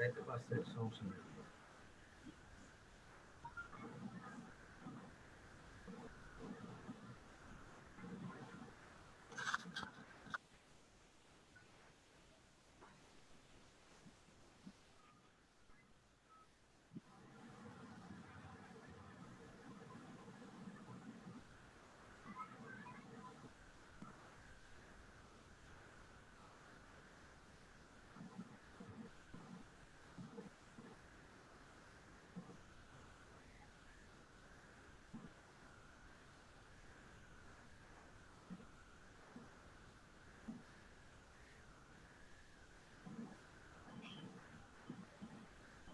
যাইতে পারছে, সমস্যা নেই।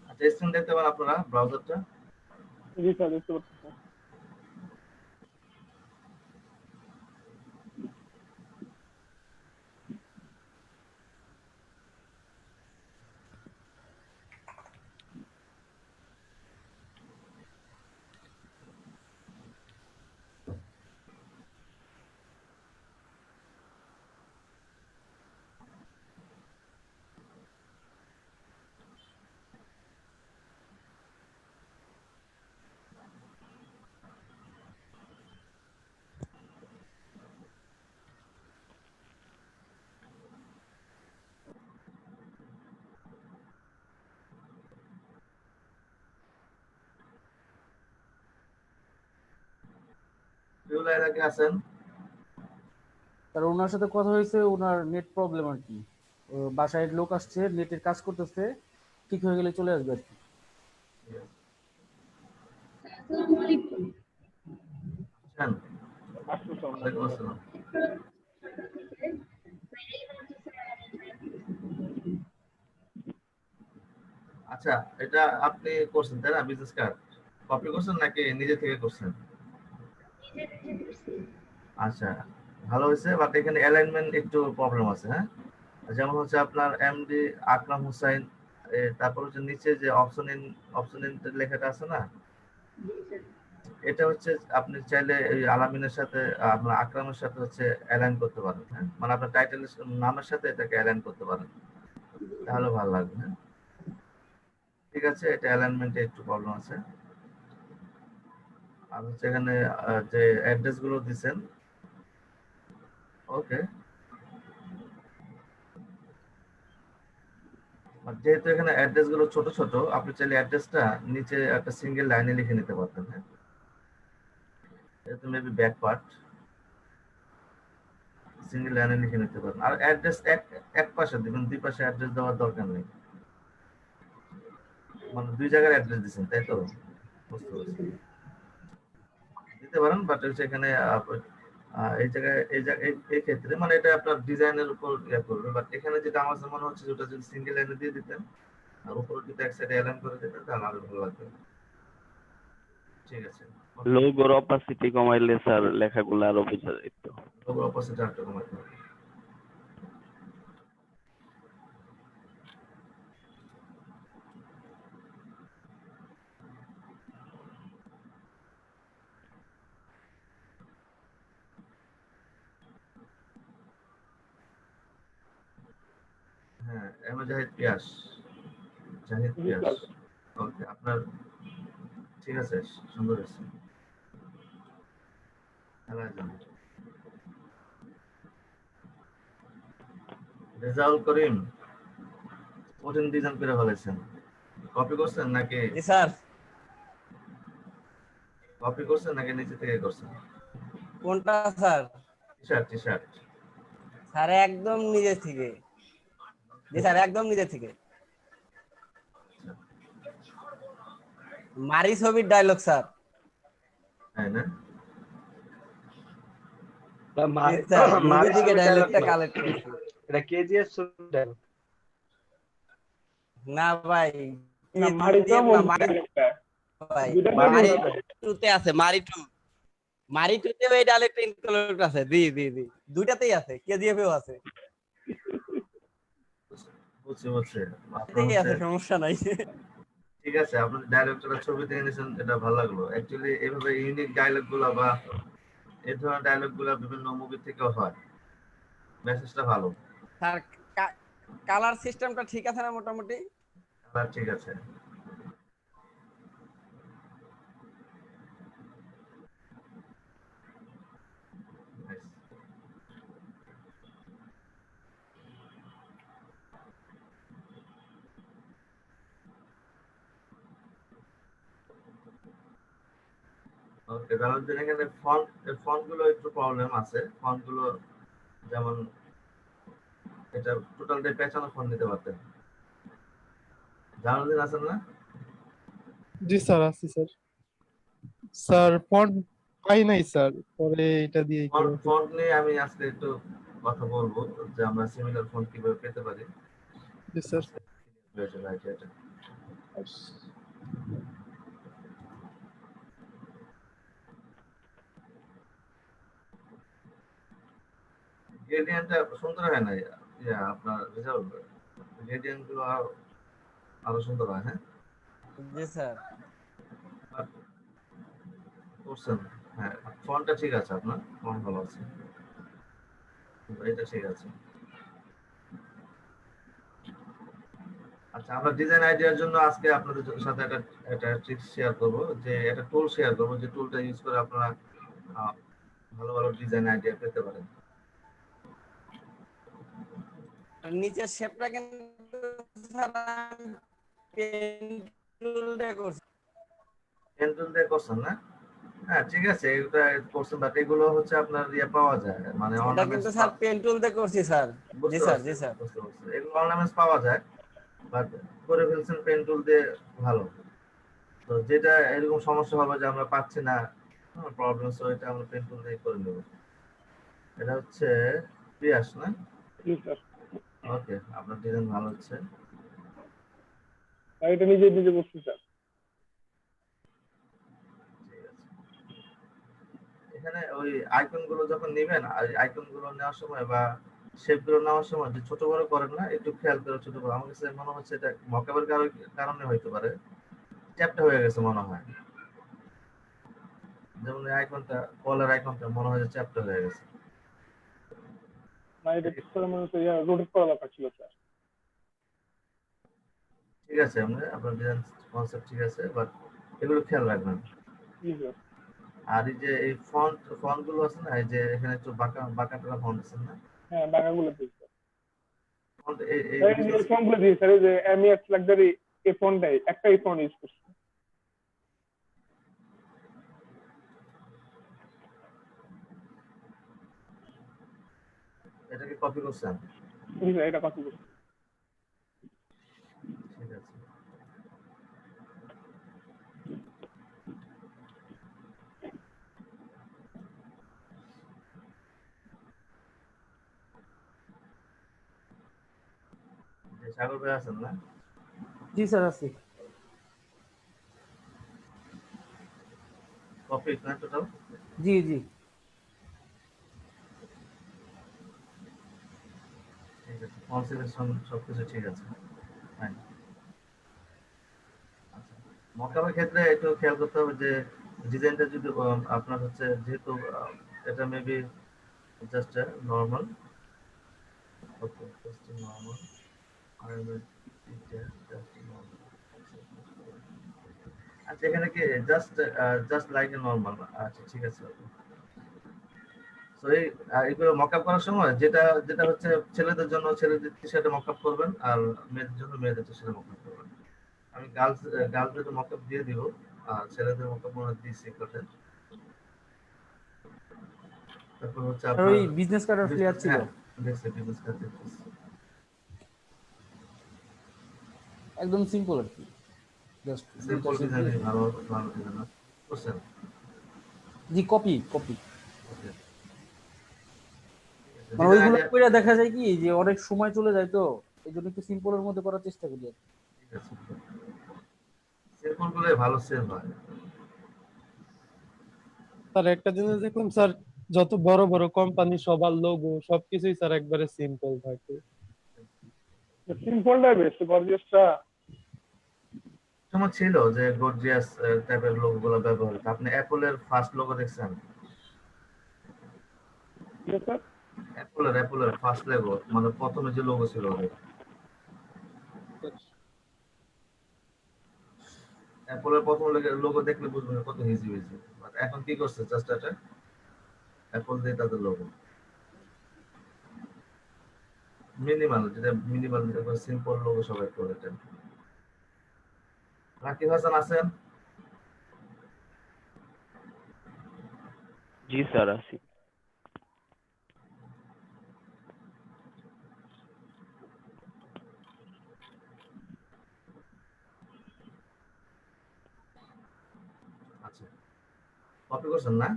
আচ্ছা, স্ক্রিন দেখতে পান আপনারা ব্রাউজারটা? জি স্যার, দেখতে পাচ্ছি। এরা কি আছেন? আর ওনার সাথে কথা হয়েছে, ওনার নেট প্রবলেম আর কি। বাসায় লোক আসছে, নেটের কাজ করতেছে, ঠিক হয়ে গেলে চলে আসবে আর কি। ওয়ালাইকুম আসসালাম। আচ্ছা, এটা আপনি করছেন তাই না? বিজনেস কার্ড কপি করছেন নাকি নিজে থেকে করছেন? আচ্ছা, ভালো হয়েছে, বাট এখানে অ্যালাইনমেন্ট একটু প্রবলেম আছে। হ্যাঁ, যেমন হচ্ছে আপনার এমডি আকরাম হুসাইন, তারপর হচ্ছে নিচে যে অপশন ইন লেখাটা আছে না, এটা হচ্ছে আপনি চাইলে এই আলামিনের সাথে আপনার আকরামের সাথে হচ্ছে অ্যালাইন করতে পারেন। হ্যাঁ, মানে আপনার টাইটেলের নামের সাথে এটাকে অ্যালাইন করতে পারেন, তাহলে ভালো লাগবে। হ্যাঁ, ঠিক আছে, এটা অ্যালাইনমেন্টে একটু প্রবলেম আছে। আর হচ্ছে এখানে যে অ্যাড্রেস গুলো দিচ্ছেন, ওকে, যেহেতু এখানে অ্যাড্রেস গুলো ছোট ছোট, আপনি চাইলে অ্যাড্রেসটা নিচে একটা সিঙ্গেল লাইনে লিখে নিতে পারতেন। হ্যাঁ, এটা মেবি ব্যাক পার্ট, সিঙ্গেল লাইনে লিখে নিতে পারেন। আর অ্যাড্রেস এক পাশে দিবেন, দুই পাশে অ্যাড্রেস দেওয়ার দরকার নেই। মানে দুই জায়গার অ্যাড্রেস দিচ্ছেন তাই তো? বুঝতে পারছি, দিতে পারেন, বাট হচ্ছে এখানে এই জায়গায় এই ক্ষেত্রে মানে এটা আপনার ডিজাইনের উপর ইয়ে করবে। বাট এখানে যেটা আমার মনে হচ্ছে, যেটা যদি সিঙ্গেল লাইনে দিয়ে দিতেন আর উপরে যদি এক সাইডে অ্যালাইন করে দিতেন, তাহলে আরো ভালো লাগবে। ঠিক আছে, লোগোর অপাসিটি কমাইলে স্যার লেখাগুলো আরো বোঝা যেত। লোগোর অপোজিট আরেকটা কমাইতে হবে। হ্যাঁ, জাহিদ পিয়াস, জাহিদ জি পিয়াস, স্যার। ওকে, আপনার ঠিক আছে, সুন্দর হয়েছে। রেজাউল করিম, কঠিন ডিজাইন করে ফেলেছেন। কপি করছেন নাকি? জি স্যার। কপি করছেন নাকি নিচে থেকে করছেন? কোনটা স্যার? T shirt. স্যার একদম নিজে থেকে। জি স্যার, একদম নিজে থেকে। মারি ছবির ডায়লগ স্যার। তাই না? মুভি থেকে ডায়লগটা কালেক্ট করছি। এটা কেজিএফ ডায়লগ না ভাই, না, মারিতো ভাই দুইটা মারি ডায়লগ। টুতে আছে, মারি টু। মারি টুতে এই ডায়লগটা ইনক্লুড আছে। জি জি জি, দুইটাতেই আছে, কেজিএফ এও আছে। বুঝছি। আপনার এটাই আছে, হচ্ছে সমস্যা নাই। ঠিক আছে, আপনার ডায়লগটা ছবি থেকে নিয়েছেন, এটা ভালো লাগলো। অ্যাকচুয়ালি এইভাবে ইউনিক ডায়লগ গুলা বা এই ধরনের ডায়লগ গুলা বিভিন্ন মুভি থেকেও হয়, মেসেজটা ভালো। স্যার কালার সিস্টেমটা ঠিক আছে না মোটামুটি? কালার ঠিক আছে। Nice. ওকে, তাহলে এখানে ফন্ট গুলো একটু প্রবলেম আছে। ফন্ট গুলো যেমন এটা টোটালটাই পেঁচানো ফন্ট নিতে পারতেন। জালালউদ্দিন আছেন না? জি স্যার, আছি স্যার। স্যার ফন্ট পাই নাই স্যার, পরে এটা দিয়ে ফন্ট ফন্ট নিয়ে আমি আজকে একটু কথা বলবো যে আমরা সিমিলার ফন্ট কিভাবে পেতে পারি। জি স্যার। আজকে হয়েছে ভাই এটা। গ্রেডিয়েন্টটা সুন্দর হয় না আপনার রেজাল্ট, গ্রেডিয়েন্ট গুলো আরো সুন্দর হয়। হ্যাঁ জি স্যার। করছেন। হ্যাঁ, ফন্টটা ঠিক আছে, আপনার ফন্ট ভালো আছে, এটা ঠিক আছে। আচ্ছা, আমরা ডিজাইন আইডিয়ার জন্য আজকে আপনাদের সাথে একটা ট্রিক্স শেয়ার করব, যে একটা টুল শেয়ার করব, যে টুলটা ইউজ করে আপনারা ভালো ভালো ডিজাইন আইডিয়া পেতে পারেন। নিচের শেপটা কিন্তু স্যার পেন টুল দিয়ে করছি। পেন টুল দিয়ে করছেন না? হ্যাঁ ঠিক আছে, এটা করছেন, বাট এগুলো হচ্ছে আপনার পাওয়া যায়, মানে এটা অর্নামেন্টস। কিন্তু স্যার পেন টুল দিয়ে করছি স্যার। জি স্যার, জি স্যার। বুঝতে পারছি, এগুলো অর্নামেন্টস পাওয়া যায়, বাট করে ফেলছেন পেন টুল দিয়ে, ভালো। তো যেটা এরকম সমস্যা হবে যে আমরা পাচ্ছি না প্রবলেম, সো এটা আমরা পেন টুল দিয়ে করে নেব। এটা হচ্ছে পিয়াস না? জি স্যার। ওকে, আপনার ডিজাইন ভালো হচ্ছে। আর এটা নিজে নিজে করছি স্যার। ঠিক আছে, এখানে ওই আইকন গুলো যখন নেবেন, আইকন গুলো নেওয়ার সময় বা শেপ গুলো নেওয়ার সময় যে ছোট বড় করেন না, একটু খেয়াল করে ছোট বড়। আমার কাছে মনে হচ্ছে এটা মকাবের কারণে হইতে পারে, চ্যাপ্টা হয়ে গেছে মনে হয়। যেমন এই আইকনটা, কলার আইকনটা মনে হয় যে চ্যাপ্টা হয়ে গেছে। না এটা ঠিক করে মনে হচ্ছে রোটেট করা দরকার ছিল স্যার। ঠিক আছে, আপনার ডিজাইন কনসেপ্ট ঠিক আছে, বাট এগুলো খেয়াল রাখবেন। জি স্যার। আর এই যে এই ফন্ট গুলো আছে না, এই যে এখানে একটু বাঁকা বাঁকা টাকা ফন্ট আছে না, হ্যাঁ বাঁকাগুলো দিই স্যার। ফন্ট এই এই এই যে ফন্টগুলো দিই স্যার, এই যে এমএস লাক্সারি এই ফন্টটাই একটাই ফন্ট ইউজ করছি। এটাকে কপি করছেন? জি স্যার, এটা কপি করছি। ঠিক আছে, সাগর ভাই আছেন না? জি স্যার, আছি। কপি না টোটাল? জি জি। ঠিক আছে, ফন্ট সিলেকশন সবকিছু ঠিক আছে, ফাইন। আচ্ছা, মকাবের ক্ষেত্রে একটু খেয়াল করতে হবে যে ডিজাইনটা যদি আপনার হচ্ছে, যেহেতু এটা maybe just normal, okay just normal, আর জাস্ট নর্মাল। আচ্ছা, এখানে কি জাস্ট লাইক এ নরমাল? আচ্ছা ঠিক আছে। তো এইগুলো মকআপ করার সময় যেটা যেটা হচ্ছে ছেলেদের জন্য ছেলেদের টি-শার্টে মকআপ করবেন, আর মেয়েদের জন্য মেয়েদের টি-শার্টে মকআপ করবেন। আমি গার্লসদের মকআপ দিয়ে দিব, আর ছেলেদের মকআপ মনে হয় দিয়েছি কথা। তারপর হচ্ছে আর আপনার ওই বিজনেস কার্ডের ফ্লেয়ার ছিল, হ্যাঁ, দেখছি বিজনেস কার্ড দেখতেছি। একদম সিম্পল আর কি, জাস্ট দুইটা সিম্পল শেপ ডিজাইন, দিয়ে। ভালো ভালো ডিজাইন করছেন। জি, কপি কপি। ওকে, মানে ডিজাইন ওইগুলো আইডিয়া করে দেখা যায় কি যে অনেক সময় চলে যায়, তো এই জন্য একটু সিম্পলের মধ্যে করার চেষ্টা করি আর কি। ঠিক আছে, সিম্পল গুলোই ভালো সেল হয়। স্যার একটা জিনিস দেখলাম স্যার, যত বড় বড় কোম্পানি সবার লোগো সবকিছুই স্যার একবারে সিম্পল থাকে। সিম্পলটাই বেস্ট, গর্জিয়াসটা সময় ছিল যে গর্জিয়াস টাইপের লোগো গুলো ব্যবহার হতো। আপনি অ্যাপলের ফার্স্ট লোগো দেখছেন? স্যার। অ্যাপলের ফার্স্ট লোগো, মানে প্রথমে যে লোগো ছিল ওদের, অ্যাপলের প্রথম লোগো দেখলে বুঝবেন কত ইজি হয়েছে। বাট এখন কি করছে, জাস্ট এটা অ্যাপল দিয়ে তাদের লোগো মিনিমাল, যেটা মিনিমাল সিম্পল লোগো সবাই করে এটা। রাকিব হাসান আছেন? জি স্যার আছি। আচ্ছা, কপি করছেন না?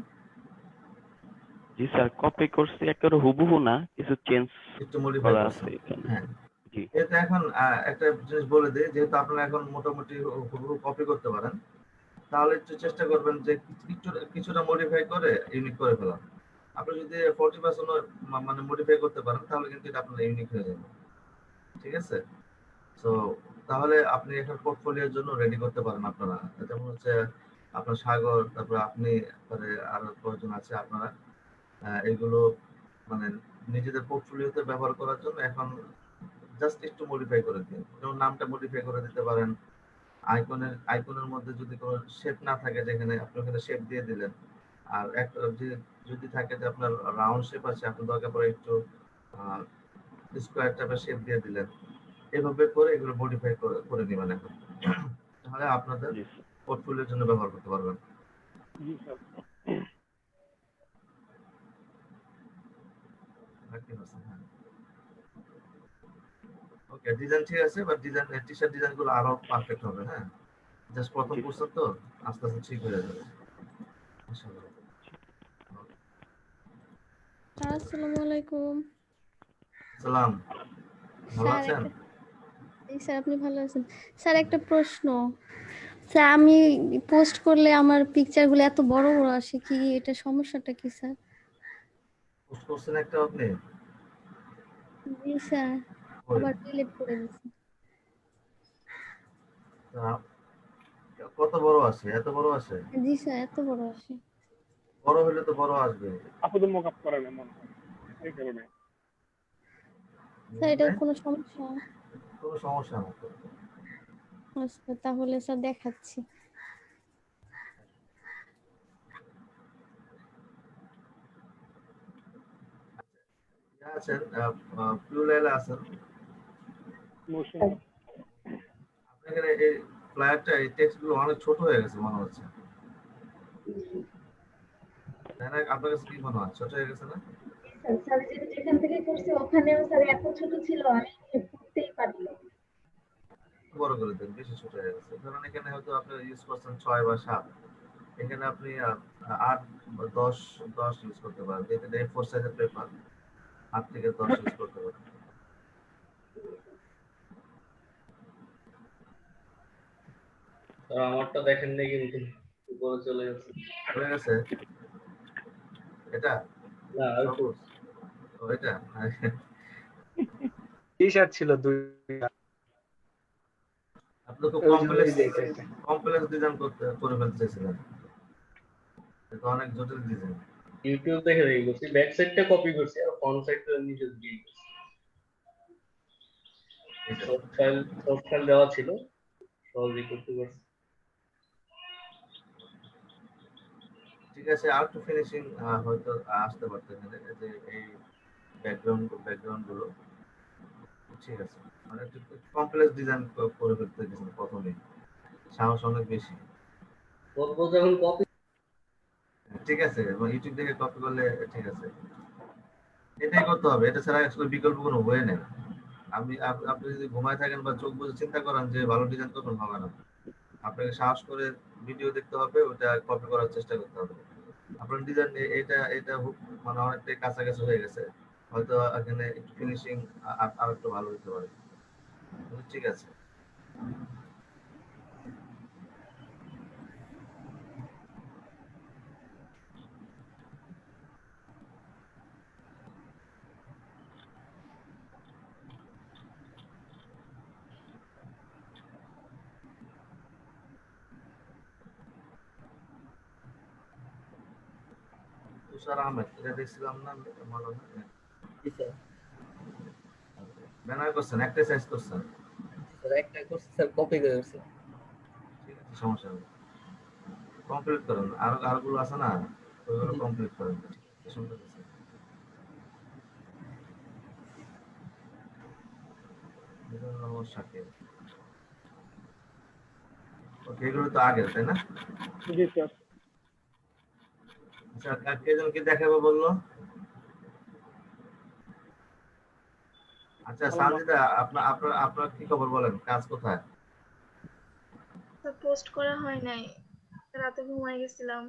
জি স্যার কপি করছি, একেবারে হুবহু না, কিছু চেঞ্জ একটু মডিফাই করা করছেন। আছে এখানে। হ্যাঁ, জি এটা এখন একটা জিনিস বলে দিই, যেহেতু আপনারা এখন মোটামুটি হুবহু কপি করতে পারেন, তাহলে একটু চেষ্টা করবেন যে কিছুটা মডিফাই করে ইউনিক করে ফেলা। আপনি যদি 40% মানে মডিফাই করতে পারেন তাহলে কিন্তু এটা আপনার ইউনিক হয়ে যাবে। ঠিক আছে? তো তাহলে আপনি এখন পোর্টফোলিওর জন্য রেডি করতে পারেন আপনারা। যেমন হচ্ছে আপনার সাগর, তারপরে আপনি, তারপরে আরো কয়েকজন আছে আপনারা, এগুলো মানে নিজেদের পোর্টফোলিওতে ব্যবহার করার জন্য এখন জাস্ট একটু মডিফাই করে দিন। যেমন নামটা মডিফাই করে দিতে পারেন। আইকনের মধ্যে যদি কোনো শেপ না থাকে, যেখানে আপনি ওখানে শেপ দিয়ে দিলেন। আর একটা যদি থাকে যে আপনার রাউন্ড শেপ আছে, আপনি দরকার পড়ে একটু স্কোয়ার টাইপের শেপ দিয়ে দিলেন। এভাবে করে এগুলো মডিফাই করে দিবেন এখন। তাহলে আপনাদের জি স্যার। পোর্টফোলিওর জন্য ব্যবহার করতে পারবেন। জি স্যার। ওকে, ডিজাইন ঠিক আছে, বাট ডিজাইন টি-শার্ট ডিজাইন গুলো আরো পারফেক্ট হবে। হ্যাঁ, জাস্ট প্রথম জি করছেন তো, আস্তে আস্তে ঠিক হয়ে যাবে ইনশাআল্লাহ। আসসালামু আলাইকুম সালাম, ভালো স্যার। আছেন? জি স্যার, আপনি ভালো আছেন? স্যার একটা প্রশ্ন। স্যার আমি পোস্ট করলে আমার পিকচারগুলো এত বড় বড় আসে, কি এটা সমস্যাটা কি স্যার? পোস্ট করছেন একটা আপনি? জি স্যার, ওই, আবার ডিলিট করে দিয়েছি। তা কত বড় আসে? এত বড় আসে? জি স্যার, এত বড় আসে। বড় হলে তো বড় আসবে। আপাতত মক আপ করেন এমন হয়, এই কারণে। স্যার এটা কোনো সমস্যা? কোনো সমস্যা না তো। আচ্ছা তাহলে স্যার দেখাচ্ছি। আছেন ব্লু লাইলে আছেন। মোশন আপনার এখানে এই ফ্লায়ারটা, এই টেক্সট গুলো অনেক ছোট হয়ে গেছে মনে হচ্ছে, তাই না? আপনার কাছে কি মনে হয়, ছোট হয়ে গেছে না? স্যার স্যার যেখান থেকে করছি ওখানেও স্যার এত ছোট ছিল আমি পড়তেই পারি না। বড় করে দেন, বেশি ছোট হয়ে গেছে। ধরেন এখানে হয়তো আপনি ইউজ করছেন 6 বা 7, এখানে আপনি 8 বা 10 ইউজ করতে পারেন। এখানে A4 সাইজের পেপার, 8 থেকে 10 ইউজ করতে পারেন। আমারটা দেখেন নাই কিন্তু উপরে চলে গেছে। হয়ে গেছে এটা না আর একটু সবুজ? ও এটা টি শার্ট ছিল দুইটা, আপনি খুব ওই জন্যই দেখে এটা। কমপ্লেক্স ডিজাইন করে ফেলতে চাইছিলেন, এটা অনেক জটিল ডিজাইন। ইউটিউব দেখে দেখে করছি, ব্যাক সাইডটা কপি করছি আর ফ্রন্ট সাইডটা নিজে দিয়ে করছি। এটা সফট ফাইল দেওয়া ছিল, সহজেই করতে পারছি। ঠিক আছে, আর একটু ফিনিশিং হয়তো আসতে পারতো এখানে, যে এই ব্যাকগ্রাউন্ড গুলো ঠিক আছে, মানে একটু কমপ্লেক্স ডিজাইন করে ফেলতে গেছেন প্রথমেই, সাহস অনেক বেশি। করবো যখন কপি ঠিক আছে, এবং ইউটিউব থেকে কপি করলে ঠিক আছে, এটাই করতে হবে, এটা ছাড়া আসলে বিকল্প কোনো ওয়ে নেই। আপনি যদি ঘুমায় থাকেন বা চোখ বুজে চিন্তা করেন যে ভালো ডিজাইন করবেন, হবে না। আপনাকে সাহস করে ভিডিও দেখতে হবে, ওটা কপি করার চেষ্টা করতে হবে। আপনার ডিজাইন এটা মানে অনেকটাই কাছাকাছি হয়ে গেছে, হয়তো এখানে একটু ফিনিশিং আর একটু ভালো হতে পারে। ঠিক আছে, তুষার আহমেদ, এটা দেখছিলাম না মনে হয়। জি স্যার। ব্যানার করছেন, একটা সাইজ করছেন। স্যার একটা করছি স্যার, কপি করেছি। ঠিক আছে। সমস্যা নেই, কমপ্লিট করেন। আর আরগুলো আছে না, ওইগুলো কমপ্লিট করেন। সুন্দর আছে। মিজানুর রহমান শাকিল। ওকে, এগুলো তো আগের, তাই না? জি স্যার। আচ্ছা, আর কে যেন কি দেখাবো বললো? আচ্ছা সানজিদা, আপনার আপনার আপনার কি খবর বলেন, কাজ কোথায়? পোস্ট করা হয় নাই, রাতে ঘুমাই গেছিলাম।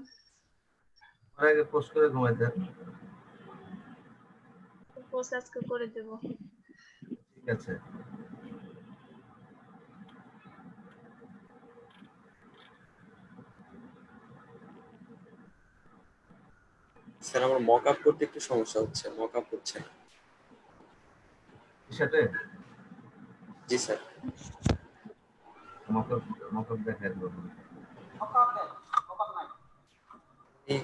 ওর আগে পোস্ট করে ঘুমাইতেন। পোস্ট আজকে করে দেব। ঠিক আছে। স্যার আমার মক আপ করতে একটু সমস্যা হচ্ছে, মক আপ হচ্ছে না। সাথে জি স্যার। মকব মকব দেখাই দেবো। আমি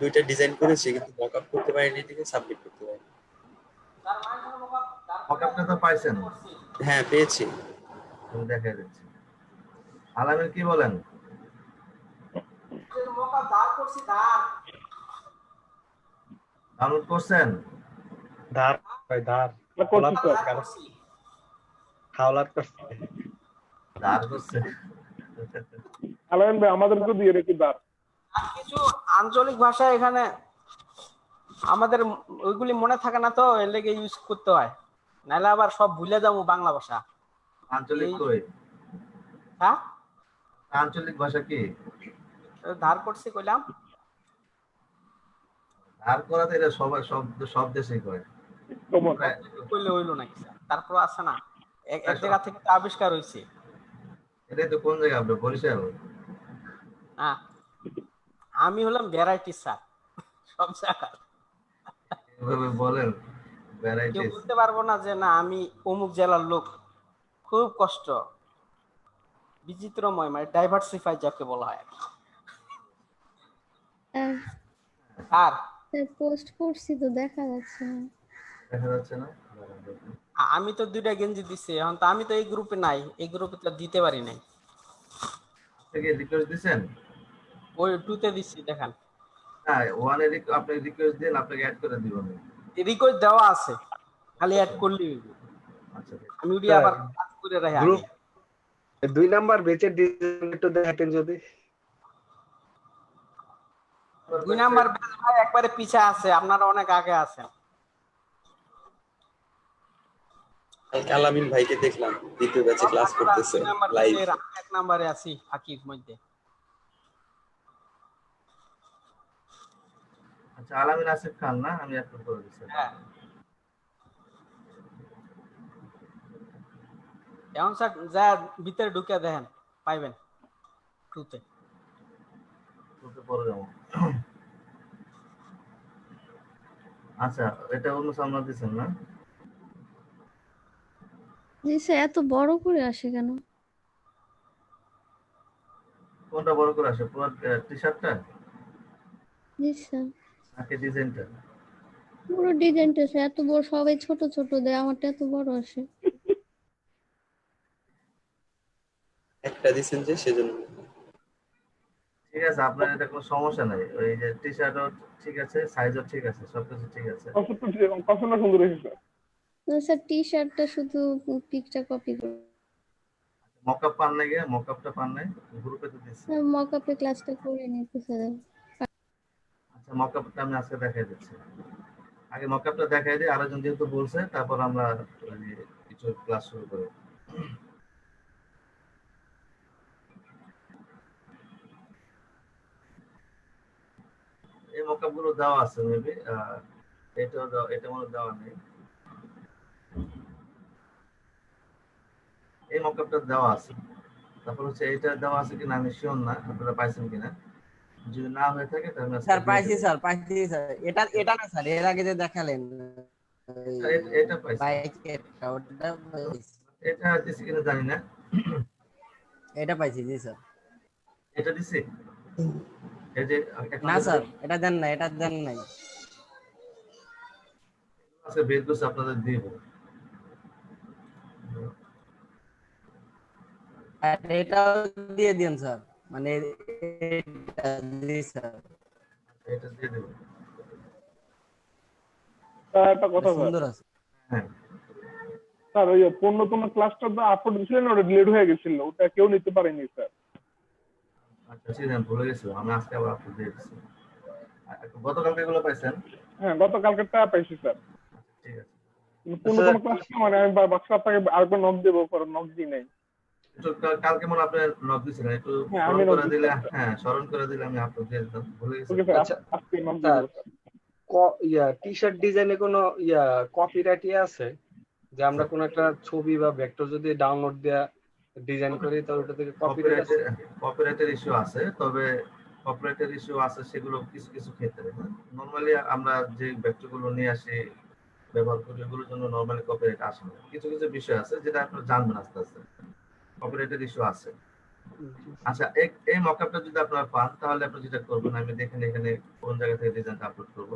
দুইটা ডিজাইন করেছি কিন্তু মক আপ করতে পারিনি, এদিকে সাবমিট করতে পারিনি। মকবটা তো পাইছেন? হ্যাঁ পেয়েছি। আমি দেখাই দিচ্ছি। আলামিন কি বলেন? ডাউনলোড করছেন? ধার ধার হাওলাত করছে। ধার করছে। আলামিন ভাই আমাদেরকে দিয়ে রেখে দাঁড়। আর কিছু আঞ্চলিক ভাষা এখানে আমাদের ওইগুলি মনে থাকে না, তো এর লেগে ইউজ করতে হয়, নাহলে আবার সব ভুলে যাবো বাংলা ভাষা। আঞ্চলিক কই? হ্যাঁ, আঞ্চলিক ভাষা কি? ধার করছি কইলাম। ধার করাতে এটা সবাই সব দেশেই করে। কইলে হইলো নাকি স্যার? তারপর আছে না, এক জায়গা থেকে তো আবিষ্কার হইছে। এটাই তো কোন জায়গা, আপনার বরিশাল? হ্যাঁ, আমি হলাম ভ্যারাইটি স্যার, সব জায়গা এভাবে বলেন কেউ ভ্যারাইটিস। বলতে পারবো না যে না আমি অমুক জেলার লোক। খুব কষ্ট, বিচিত্রময়, মানে ডাইভার্সিফাই যাকে বলা হয়। আর পোস্ট করছি তো দেখা যাচ্ছে না। দেখা যাচ্ছে না? আমি তো 2টা গেঞ্জি দিছি, এখন তো আমি তো এই গ্রুপে নাই, এই গ্রুপে তো দিতে পারি নাই। থেকে রিকোয়েস্ট দিবেন? ওই 2তে দিছি, দেখেন। হ্যাঁ, ওয়ানে আপনি রিকোয়েস্ট দেন, আপনাকে অ্যাড করে দিব আমি। রিকোয়েস্ট দেওয়া আছে, খালি অ্যাড করলি হইব। আচ্ছা, আমি ওই আবার কাজ করে রাখি আগে। গ্রুপ 2 নাম্বার বেচের ডিজাইন একটু দেখাতেন যদি। 2 নাম্বার ব্যাচ ভাই একবারে পিছে আছে, আপনারা অনেক আগে আছেন। কালকে আলামিন ভাইকে দেখলাম দ্বিতীয় ব্যাচে ক্লাস করতেছে 2 নাম্বার লাইভ। ব্যাচের 1 নাম্বারে আছি ফাঁকির মধ্যে। আচ্ছা, আলামিন আসিফ খান না? আমি অ্যাড করে দিচ্ছি। হ্যাঁ, এখন স্যার যা ভিতরে ঢুকে দেখেন, পাইবেন 2তে। পরে যাবো। আচ্ছা, এটা অন্য সামনে দিচ্ছেন না? জি স্যার, এত বড় করে আসে কেন? কোনটা বড় করে আসে, পুরো টি-শার্টটা জি স্যার, নাকি ডিজাইনটা? পুরো ডিজাইনটা স্যার এত বড়, সবাই ছোট ছোট দেয়, আমারটা এত বড় আসে। একটা দিছেন যে সেজন্য। ঠিক আছে, আপনার এটা কোনো সমস্যা নাই। ওই যে টি-শার্টও ঠিক আছে, সাইজও ঠিক আছে, সবকিছু ঠিক আছে। পছন্দ সুন্দর হয়েছে স্যার। না স্যার, টি শার্টটা শুধু পিকটা কপি করে। মকআপ পান নাই? মকআপটা পান নাই? গ্রুপে তো দিচ্ছি। মকআপে ক্লাসটা করে নিতে স্যার। আচ্ছা, মকআপটা আমি আজকে দেখাই দিচ্ছি। আগে মকআপটা দেখাই দিই, আরেকজন যেহেতু বলছে, তারপর আমরা কিছু ক্লাস শুরু করি। এই মকআপ গুলো দেওয়া আছে মেবি, এটা মনে দেওয়া নেই। এই মকআপটা দেওয়া আছে, তারপর হচ্ছে এটা দেওয়া আছে কিনা আমি শিওর না, আপনারা পাইছেন কিনা। যদি না হয়ে থাকে তাহলে স্যার পাইছি স্যার, পাইছি স্যার। এটা না স্যার, এর আগে যে দেখালেন এটা পাইছি। বাইকেরটা, ওটা পাইছি। এটা দিছি কিনা জানি না। এটা পাইছি জি স্যার। এটা দিছি? এই যে না স্যার, এটা দেন না, এটা দেন নাই। আজকে বের করছে, আপনাদের দিব। আর এটাও দিয়ে দিন স্যার, মানে জি স্যার, এটা দিয়ে দেবেন। স্যার একটা এটা কথা স্যার, সুন্দর আছে। হ্যাঁ স্যার ওই 15তম ক্লাসটা তো আপলোড দিয়েছিলেন, ওটা ডিলিট হয়ে গেছিল, ওটা কেউ নিতে পারেনি স্যার। আচ্ছা ঠিক আছে, আমি ভুলে গেছিলাম, আমি আজকে আবার আপলোড দিয়ে দিচ্ছি। গতকালকে এগুলো পাইছেন? হ্যাঁ গতকালকেরটা পাইছি স্যার। ঠিক আছে। 15তম ক্লাসটা মানে আমি বাক্সা আপনাকে আরেকবার নক দেবো, পরে নক দিই নাই। একটু কালকে মনে আপনি নক দিয়েছিলেন, একটু হ্যাঁ আমি স্মরণ নক করে দিচ্ছি দিলে, স্যার। হ্যাঁ স্মরণ করে দিলে আমি আপলোড দিয়ে দিতাম, ভুলে ওকে গেছিলাম। স্যার, আচ্ছা আজকে নক দিয়ে স্যার, দেবো স্যার। টি শার্ট ডিজাইনে কোনো কপিরাইট আছে? যে আমরা কোনো একটা ছবি বা ভেক্টর যদি ডাউনলোড দেয়া ডিজাইন করি, তো ওটা থেকে কপিরাইট আছে? কপিরাইটের ইস্যু আছে, তবে কপিরাইটের ইস্যু আছে সেগুলো কিছু কিছু ক্ষেত্রে। নরমালি আমরা যে ভেক্টরগুলো নিয়ে আসি ব্যবহার করি, এগুলোর জন্য নরমালি কপিরাইট আসে না। কিছু কিছু বিষয় আছে যেটা আপনারা জানবেন আস্তে আস্তে, কপিরাইটের ইস্যু আছে। আচ্ছা, এই মকআপটা যদি আপনারা পান তাহলে আপনি যেটা করবেন, আমি দেখেন এখানে কোন জায়গা থেকে ডিজাইনটা আপলোড করব।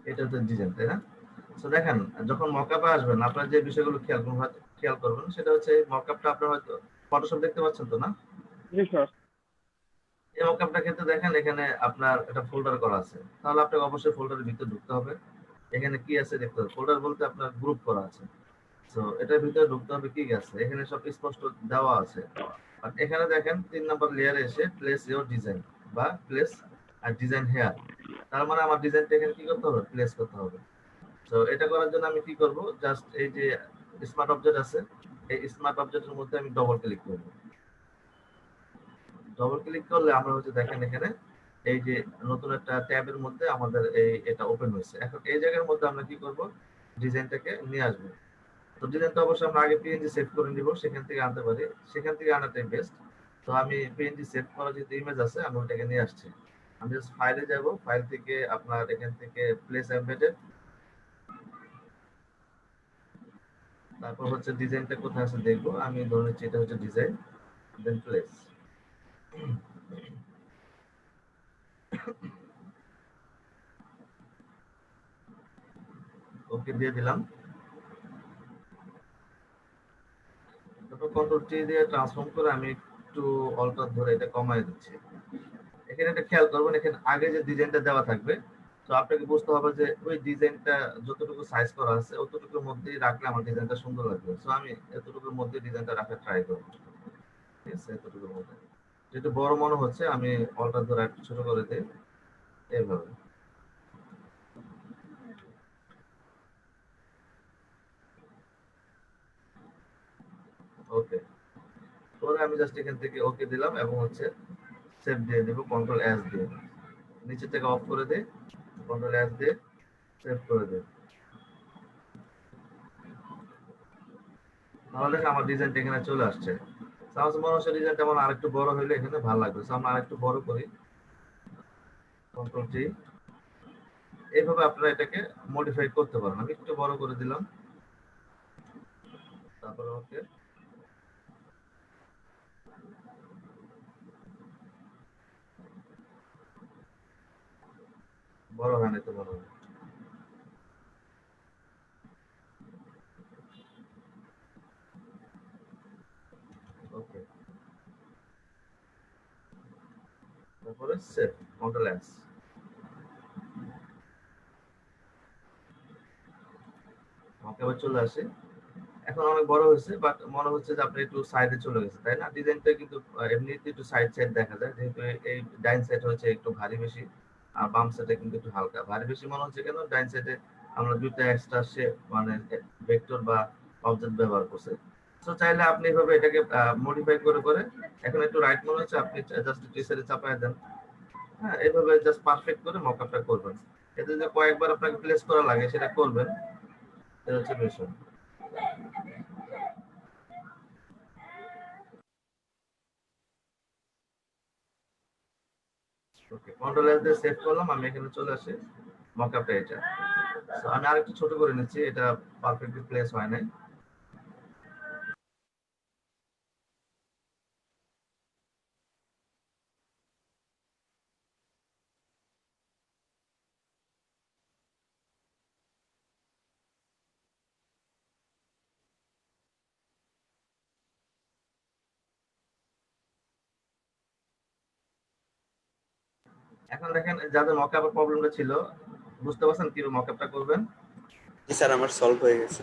এটা হচ্ছে ডিজাইন, তাই না? তো দেখেন, যখন মকআপে আসবেন আপনারা যে বিষয়গুলো খেয়াল করবেন সেটা হচ্ছে এই মকআপটা আপনারা হয়তো ফটোশপ দেখতে পাচ্ছেন তো, না? জি স্যার। এই মকআপটা ক্ষেত্রে দেখেন এখানে আপনার একটা ফোল্ডার করা আছে, তাহলে আপনাকে অবশ্যই ফোল্ডারের ভিতরে ঢুকতে হবে। এখানে কি আছে দেখতে হবে, ফোল্ডার বলতে আপনার গ্রুপ করা আছে। তো এটার ভিতরে ঢুকতে হবে, কি আছে এখানে সব স্পষ্ট দেওয়া আছে। আর এখানে দেখেন 3 নাম্বার লেয়ারে এসে প্লেস ইওর ডিজাইন বা প্লেস আর ডিজাইন হেয়ার, তার মানে আমার ডিজাইনটা এখানে কি করতে হবে, প্লেস করতে হবে। তো এটা করার জন্য আমি কি করব, জাস্ট এই যে স্মার্ট অবজেক্ট আছে, এই স্মার্ট অবজেক্টের মধ্যে আমি ডবল ক্লিক করব। ডবল ক্লিক করলে আমরা হচ্ছে দেখেন এখানে এই যে নতুন একটা ট্যাবের মধ্যে আমাদের এটা ওপেন হয়েছে। এখন এই জায়গার মধ্যে আমরা কি করব, ডিজাইনটাকে নিয়ে আসবো। তো ডিজাইনটা অবশ্যই আমরা আগে পিএনজি সেভ করে নিব, সেখান থেকে আনতে পারি, সেখান থেকে আনাটাই বেস্ট। তো আমি পিএনজি সেভ করা যেহেতু ইমেজ আছে, আমি ওটাকে নিয়ে আসছি। আমি জাস্ট ফাইলে যাব, ফাইল থেকে আপনার এখান থেকে প্লেস এমবেডেড, তারপর হচ্ছে ডিজাইনটা কোথায় আছে দেখবো, আমি ধরে নিচ্ছি এটা হচ্ছে ডিজাইন, দেন প্লেস। ওকে দিয়ে দিলাম। তারপর কন্ট্রোল টি দিয়ে ট্রান্সফর্ম করে আমি একটু অল্টার ধরে এটা কমায় দিচ্ছি। এখানে একটা খেয়াল করবেন, এখানে আগে যে ডিজাইনটা দেওয়া থাকবে, তো আপনাকে বুঝতে হবে যে ওই ডিজাইনটা যতটুকু সাইজ করা আছে অতটুকুর মধ্যেই রাখলে আমার ডিজাইনটা সুন্দর লাগবে। সো আমি এতটুকুর মধ্যে ডিজাইনটা রাখার ট্রাই করব। ঠিক আছে, এতটুকুর মধ্যে যেটা বড় মনে হচ্ছে আমি অল্টার ধরে একটু ছোট করে দিই, এইভাবে। ওকে, পরে আমি জাস্ট এখান থেকে ওকে দিলাম এবং হচ্ছে সেভ দিয়ে দেব, কন্ট্রোল এস দিয়ে নিচে থেকে অফ করে দিই, কন্ট্রোল এস দিয়ে সেভ করে দিই। তাহলে আমার ডিজাইনটা এখানে চলে আসছে। আমার মনে হচ্ছে ডিজাইনটা আমার আরেকটু বড় হইলে এখানে ভালো লাগবে। সো আমরা আরেকটু বড় করি, কন্ট্রোল টি। এইভাবে আপনারা এটাকে মডিফাই করতে পারেন। আমি একটু বড় করে দিলাম, তারপরে ওকে। বড় হয় না তো, বড় হয়। ওকে, তারপরে সেভ, কন্ট্রোল এস। ওকে, আবার চলে আসে। এখন অনেক বড় হয়েছে, বাট মনে হচ্ছে যে আপনি একটু সাইডে চলে গেছে, তাই না? ডিজাইনটা কিন্তু এমনিতে একটু সাইড সাইড দেখা যায়, যেহেতু এই ডাইন সাইড হচ্ছে একটু ভারী বেশি, আর বাম সাইডে কিন্তু একটু হালকা। ভারী বেশি মনে হচ্ছে কেন, ডাইন সাইডে আমরা দুইটা এক্সট্রা শেপ মানে ভেক্টর বা অবজেক্ট ব্যবহার করছে। তো চাইলে আপনি এভাবে এটাকে মডিফাই করে করে, এখন একটু রাইট মনে হচ্ছে, আপনি জাস্ট একটু সাইডে চাপায় দেন। হ্যাঁ, এইভাবে জাস্ট পারফেক্ট করে মকআপটা করবেন। এতে যে কয়েকবার আপনাকে প্লেস করা লাগে সেটা করবেন, এটা হচ্ছে বিষয়। ওকে, কন্ট্রোল এস দিয়ে সেভ করলাম, আমি এখানে চলে আসি, মকআপটা এটা। সো আমি আরেকটু ছোট করে নিচ্ছি, এটা পারফেক্টলি প্লেস হয় নাই। এখন দেখেন যাদের মকআপের প্রবলেমটা ছিল, বুঝতে পারছেন কি মকআপটা করবেন? জি স্যার, আমার সলভ হয়ে গেছে।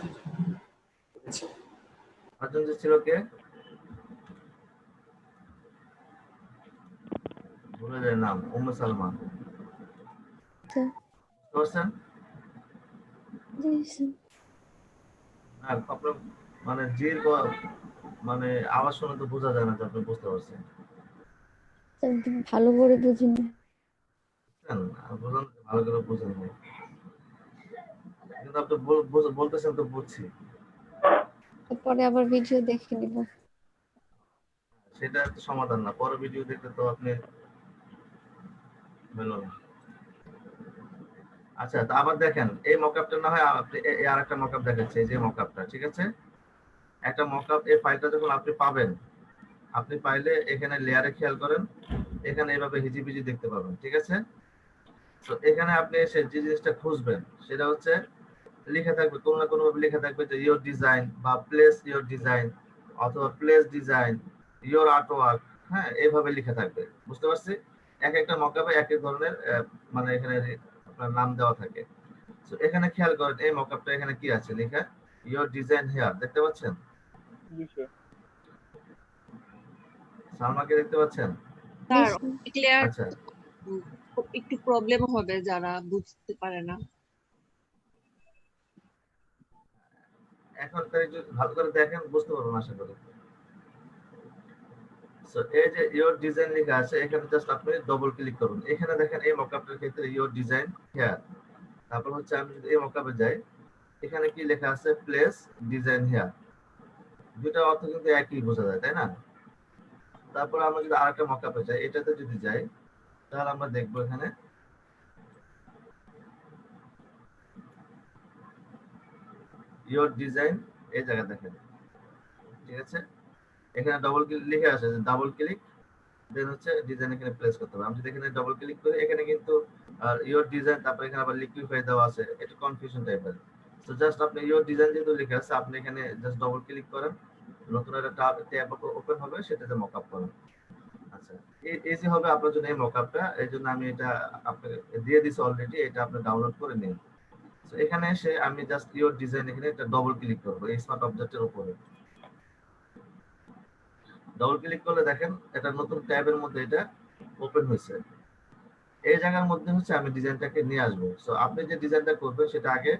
আরেকজন যে ছিল কে? ভুলে যায় নাম, উম্মে সালমা। আচ্ছা, বুঝতে পারছেন? জি স্যার। আর আপনার মানে জির মানে আওয়াজ শুনে তো বোঝা যায় না যে আপনি বুঝতে পারছেন। স্যার ভালো করে বুঝিনি। বুঝছেন? আর বোঝান ভালো করে বুঝেন নাই। কিন্তু আপনি বলতেছেন তো বুঝছি। পরে আবার ভিডিও দেখে নিব। সেটা তো সমাধান না, পরে ভিডিও দেখলে তো আপনি হলো না। আচ্ছা, তো আবার দেখেন এই মকআপটা না হয় আপনি আর একটা মকআপ দেখাচ্ছি, এই যে মকআপটা, ঠিক আছে? একটা মকআপ এই ফাইলটা যখন আপনি পাবেন, আপনি পাইলে এখানে লেয়ারে খেয়াল করেন, এখানে এইভাবে হিজিবিজি দেখতে পাবেন, ঠিক আছে? তো এখানে আপনি এসে যে জিনিসটা খুঁজবেন সেটা হচ্ছে লিখে থাকবে, কোনো না কোনো ভাবে লিখে থাকবে যে ইওর ডিজাইন বা প্লেস ইওর ডিজাইন অথবা প্লেস ডিজাইন ইওর আর্টওয়ার্ক, হ্যাঁ, এইভাবে লিখে থাকবে। বুঝতে পারছি? এক একটা মকআপে এক এক ধরনের মানে এখানে আপনার নাম দেওয়া থাকে। তো এখানে খেয়াল করেন এই মকআপটা এখানে কি আছে লেখা, ইওর ডিজাইন হেয়ার, দেখতে পাচ্ছেন? জি স্যার। সালমাকে দেখতে পাচ্ছেন? স্যার ক্লিয়ার আচ্ছা, একটু প্রবলেম হবে যারা বুঝতে পারে না। এখন তো একটু ভালো করে দেখেন, বুঝতে পারবেন আশা করি। সো এই যে ইওর ডিজাইন লেখা আছে, এখানে জাস্ট আপনি ডবল ক্লিক করুন। এখানে দেখেন এই মকআপটার ক্ষেত্রে ইওর ডিজাইন হেয়ার, তারপর হচ্ছে আমি যদি এই মকআপে যাই, এখানে কি লেখা আছে, প্লেস ডিজাইন হেয়ার। দুটো অর্থ কিন্তু একই বোঝা যায়, তাই না? তারপর আমরা যদি আরেকটা মকআপে যাই, এটাতে যদি যাই, তাহলে আমরা দেখবো এখানে ইওর ডিজাইন, এই জায়গা দেখেন, ঠিক আছে? এখানে ডবল ক্লিক লিখে আছে, ডাবল ক্লিক দেন হচ্ছে ডিজাইন এখানে প্লেস করতে হবে। আমি যদি এখানে ডবল ক্লিক করি, এখানে কিন্তু ইওর ডিজাইন, তারপর এখানে আবার লিকুইফাই দেওয়া আছে, একটু কনফিউশন টাইপের। সো জাস্ট আপনি ইওর ডিজাইন যেহেতু লেখা আছে, আপনি এখানে জাস্ট ডবল ক্লিক করেন, নতুন একটা ট্যাব ওপেন হবে, সেটাতে মকআপ করেন। আচ্ছা, ইজি হবে আপনার জন্য এই মকআপটা, এই জন্য আমি এটা আপনাকে দিয়ে দিছি অলরেডি, এটা আপনি ডাউনলোড করে নিন। তো এখানে এসে আমি জাস্ট ইওর ডিজাইন এখানে একটা ডবল ক্লিক করব এই স্মার্ট অবজেক্টের উপরে। ডবল ক্লিক করলে দেখেন এটা নতুন ট্যাবের মধ্যে এটা ওপেন হয়েছে। এই জায়গার মধ্যে হচ্ছে আমি ডিজাইনটাকে নিয়ে আসবো। সো আপনি যে ডিজাইনটা করবেন সেটা আগে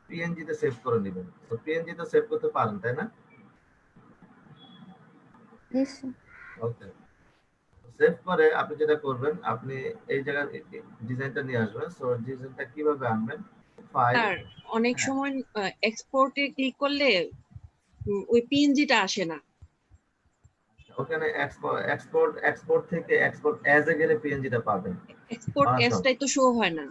পিএনজি তে সেভ করে নেবেন। তো পিএনজি তে সেভ করতে পারেন, তাই না? ওকে, সেভ করে আপনি যেটা করবেন, আপনি এই জায়গার ডিজাইনটা নিয়ে আসবেন। সো ডিজাইনটা কিভাবে আনবেন, ফাইল, স্যার অনেক সময় এক্সপোর্টে ক্লিক করলে ওই পিএনজিটা আসে না। ওখানে এক্সপোর্ট থেকে এক্সপোর্ট অ্যাজ এ গেলে পিএনজিটা পাবেন। এক্সপোর্ট অ্যাজটাই তো শো হয় না।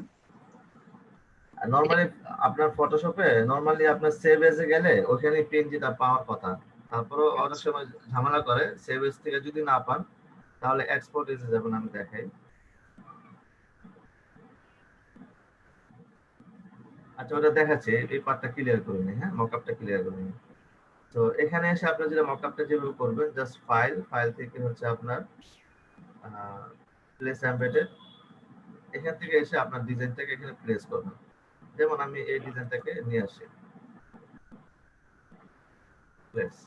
নরমালি আপনার ফটোশপে নরমালি আপনার সেভ এজে গেলে ওখানে পিএনজিটা পাওয়ার কথা। তারপরে অনেক সময় ঝামেলা করে, সেভ এজ থেকে যদি না পান তাহলে এক্সপোর্ট এজে যাবেন। আমি দেখাই। আচ্ছা, ওটা দেখাচ্ছে, এই পার্টটা ক্লিয়ার করে নিই। হ্যাঁ, মকআপটা ক্লিয়ার করে নিই। তো এখানে এসে আপনি যেটা মকআপটা যেভাবে করবেন, জাস্ট ফাইল থেকে হচ্ছে আপনার প্লেস এমবেডেড, এখান থেকে এসে আপনার ডিজাইনটাকে এখানে প্লেস করবেন। যেমন আমি এই ডিজাইনটাকে নিয়ে আসি, প্লেস।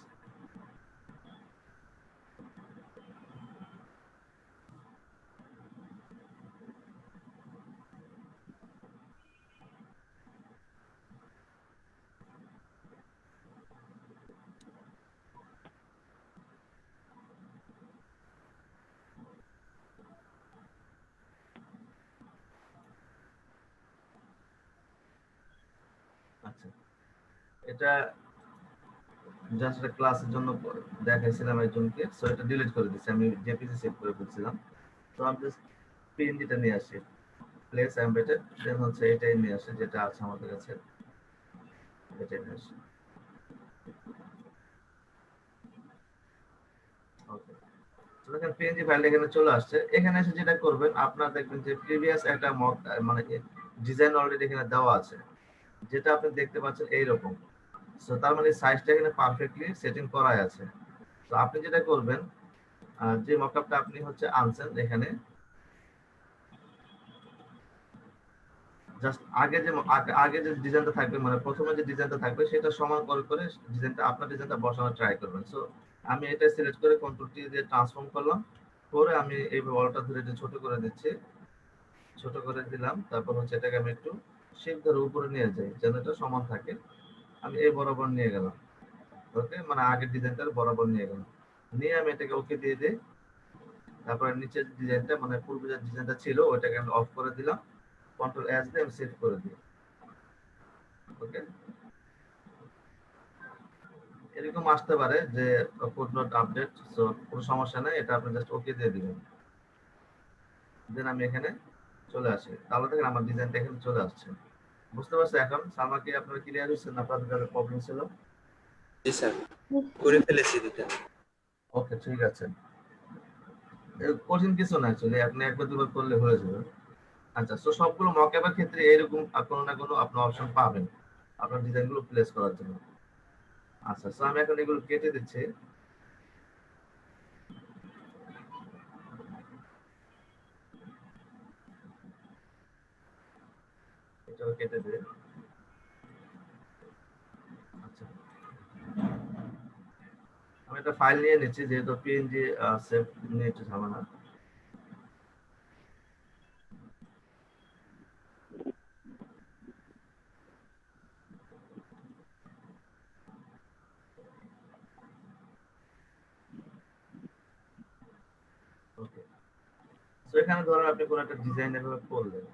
আচ্ছা, এটা জাস্ট একটা ক্লাসের জন্য দেখাইছিলাম একজনকে, সো এটা ডিলিট করে দিচ্ছি, আমি জেপিজি সেভ করে ফেলছিলাম। তো আমি জাস্ট পিএনজিটা নিয়ে আসি, প্লেস এমবেডেড, দেন হচ্ছে এটাই নিয়ে আসি যেটা আছে আমাদের কাছে, এটাই নিয়ে আসি। ওকে, তো দেখেন পিএনজি ফাইলটা এখানে চলে আসছে। এখানে এসে যেটা করবেন, আপনারা দেখবেন যে প্রিভিয়াস একটা মানে ডিজাইন অলরেডি এখানে দেওয়া আছে, যেটা আপনি দেখতে পাচ্ছেন এইরকম। সো তার মানে সাইজটা এখানে পারফেক্টলি সেটিং করাই আছে। তো আপনি যেটা করবেন, যে মকআপটা আপনি হচ্ছে আনছেন, এখানে জাস্ট আগে যে ডিজাইনটা থাকবে, মানে প্রথমে যে ডিজাইনটা থাকবে সেটা সমান করে করে ডিজাইনটা আপনার ডিজাইনটা বসানোর ট্রাই করবেন। সো আমি এটা সিলেক্ট করে কন্ট্রোল টি দিয়ে ট্রান্সফর্ম করলাম, করে আমি এই বলটা ধরে যে ছোট করে দিচ্ছি, ছোট করে দিলাম। তারপর হচ্ছে এটাকে আমি একটু শেপ ধরে উপরে নিয়ে যাই যেন এটা সমান থাকে। আমি এই বরাবর নিয়ে গেলাম, ওকে, মানে আগের ডিজাইনটার বরাবর নিয়ে গেলাম, নিয়ে আমি এটাকে ওকে দিয়ে দিই। তারপরে নিচের ডিজাইনটা মানে পূর্বে যে ডিজাইনটা ছিল ওটাকে আমি অফ করে দিলাম, কন্ট্রোল এস দিয়ে আমি সেভ করে দিই। ওকে, এরকম আসতে পারে যে কোড নট আপডেট, সো কোনো সমস্যা নাই, এটা আপনি জাস্ট ওকে দিয়ে দিবেন। দেন আমি এখানে চলে আসি, তাহলে দেখেন আমার ডিজাইনটা এখানে চলে আসছে। বুঝতে পারছেন এখন? সালমা কি আপনারা ক্লিয়ার হয়েছেন? আপনাদের প্রবলেম ছিল? জি স্যার, করে ফেলেছি দুটো। ওকে, ঠিক আছে। কঠিন কিছু না, অ্যাকচুয়ালি আপনি একবার দুবার করলে হয়ে যাবে। আচ্ছা, তো সবগুলো মকআপের ক্ষেত্রে এরকম কোনো না কোনো আপনি অপশন পাবেন আপনার ডিজাইনগুলো প্লেস করার জন্য। আচ্ছা, সো আমি এখন এগুলো কেটে দিচ্ছি। এটাও কেটে দিই। আচ্ছা, আমি একটা ফাইল নিয়ে নিচ্ছি, যেহেতু পিএনজি সেভ নিয়ে একটু ঝামেলা। ওকে, সো এখানে ধরেন আপনি কোনো একটা ডিজাইন এভাবে করলেন,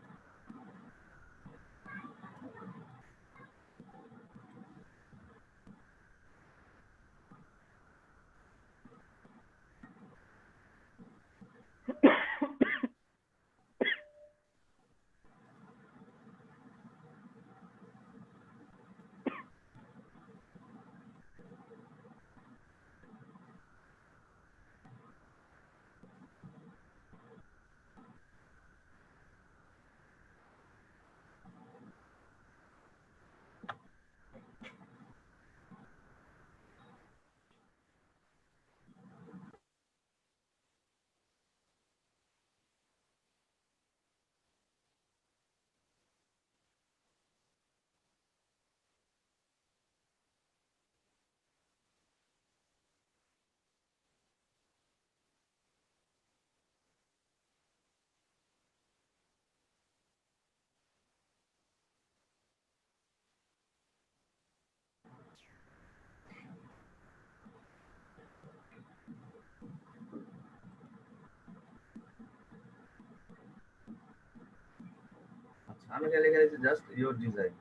আচ্ছা, আমি এখানে লিখে দিচ্ছি just your design.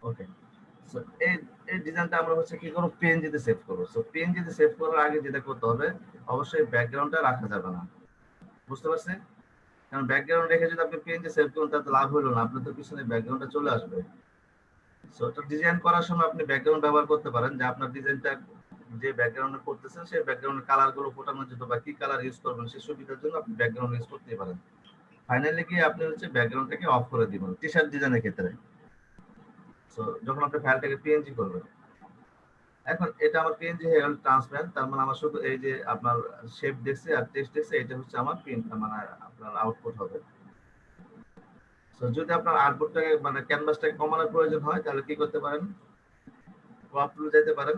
Okay, so এই ডিজাইনটা আমরা হচ্ছে কি করব, পিএনজি তে সেভ করব। সো পিএনজি তে সেভ করার আগে যেটা করতে হবে, অবশ্যই ব্যাকগ্রাউন্ডটা রাখা যাবে না। বুঝতে পারছেন? কারণ ব্যাকগ্রাউন্ড রেখে যদি আপনি পিএনজি সেভ করেন তাতে লাভ হলো না, আপনার তো পিছনে ব্যাকগ্রাউন্ডটা চলে আসবে। সো এটা ডিজাইন করার সময় আপনি ব্যাকগ্রাউন্ড ব্যবহার করতে পারেন, যে আপনার ডিজাইনটা যে ব্যাকগ্রাউন্ডে করতেছেন সেই ব্যাকগ্রাউন্ডের কালারগুলো ফোটানোর জন্য বা কি কালার ইউজ করবেন সেই সুবিধার জন্য আপনি ব্যাকগ্রাউন্ড ইউজ করতে পারেন। ফাইনালি গিয়ে আপনি হচ্ছে ব্যাকগ্রাউন্ডটাকে অফ করে দিবেন টি শার্ট ডিজাইনের ক্ষেত্রে। সো যখন আপনি ফাইলটাকে পিএনজি করবেন, এখন এটা আমার পিএনজি হয়ে গেল ট্রান্সপারেন্ট, তার মানে আমার শুধু এই যে আপনার শেপ দেখছে আর টেক্সট দেখছে, এটা হচ্ছে আমার প্রিন্ট মানে আপনার আউটপুট হবে। সো যদি আপনার আউটপুটটাকে মানে ক্যানভাসটাকে কমানোর প্রয়োজন হয় তাহলে কি করতে পারেন, ক্রপ টুলে যেতে পারেন,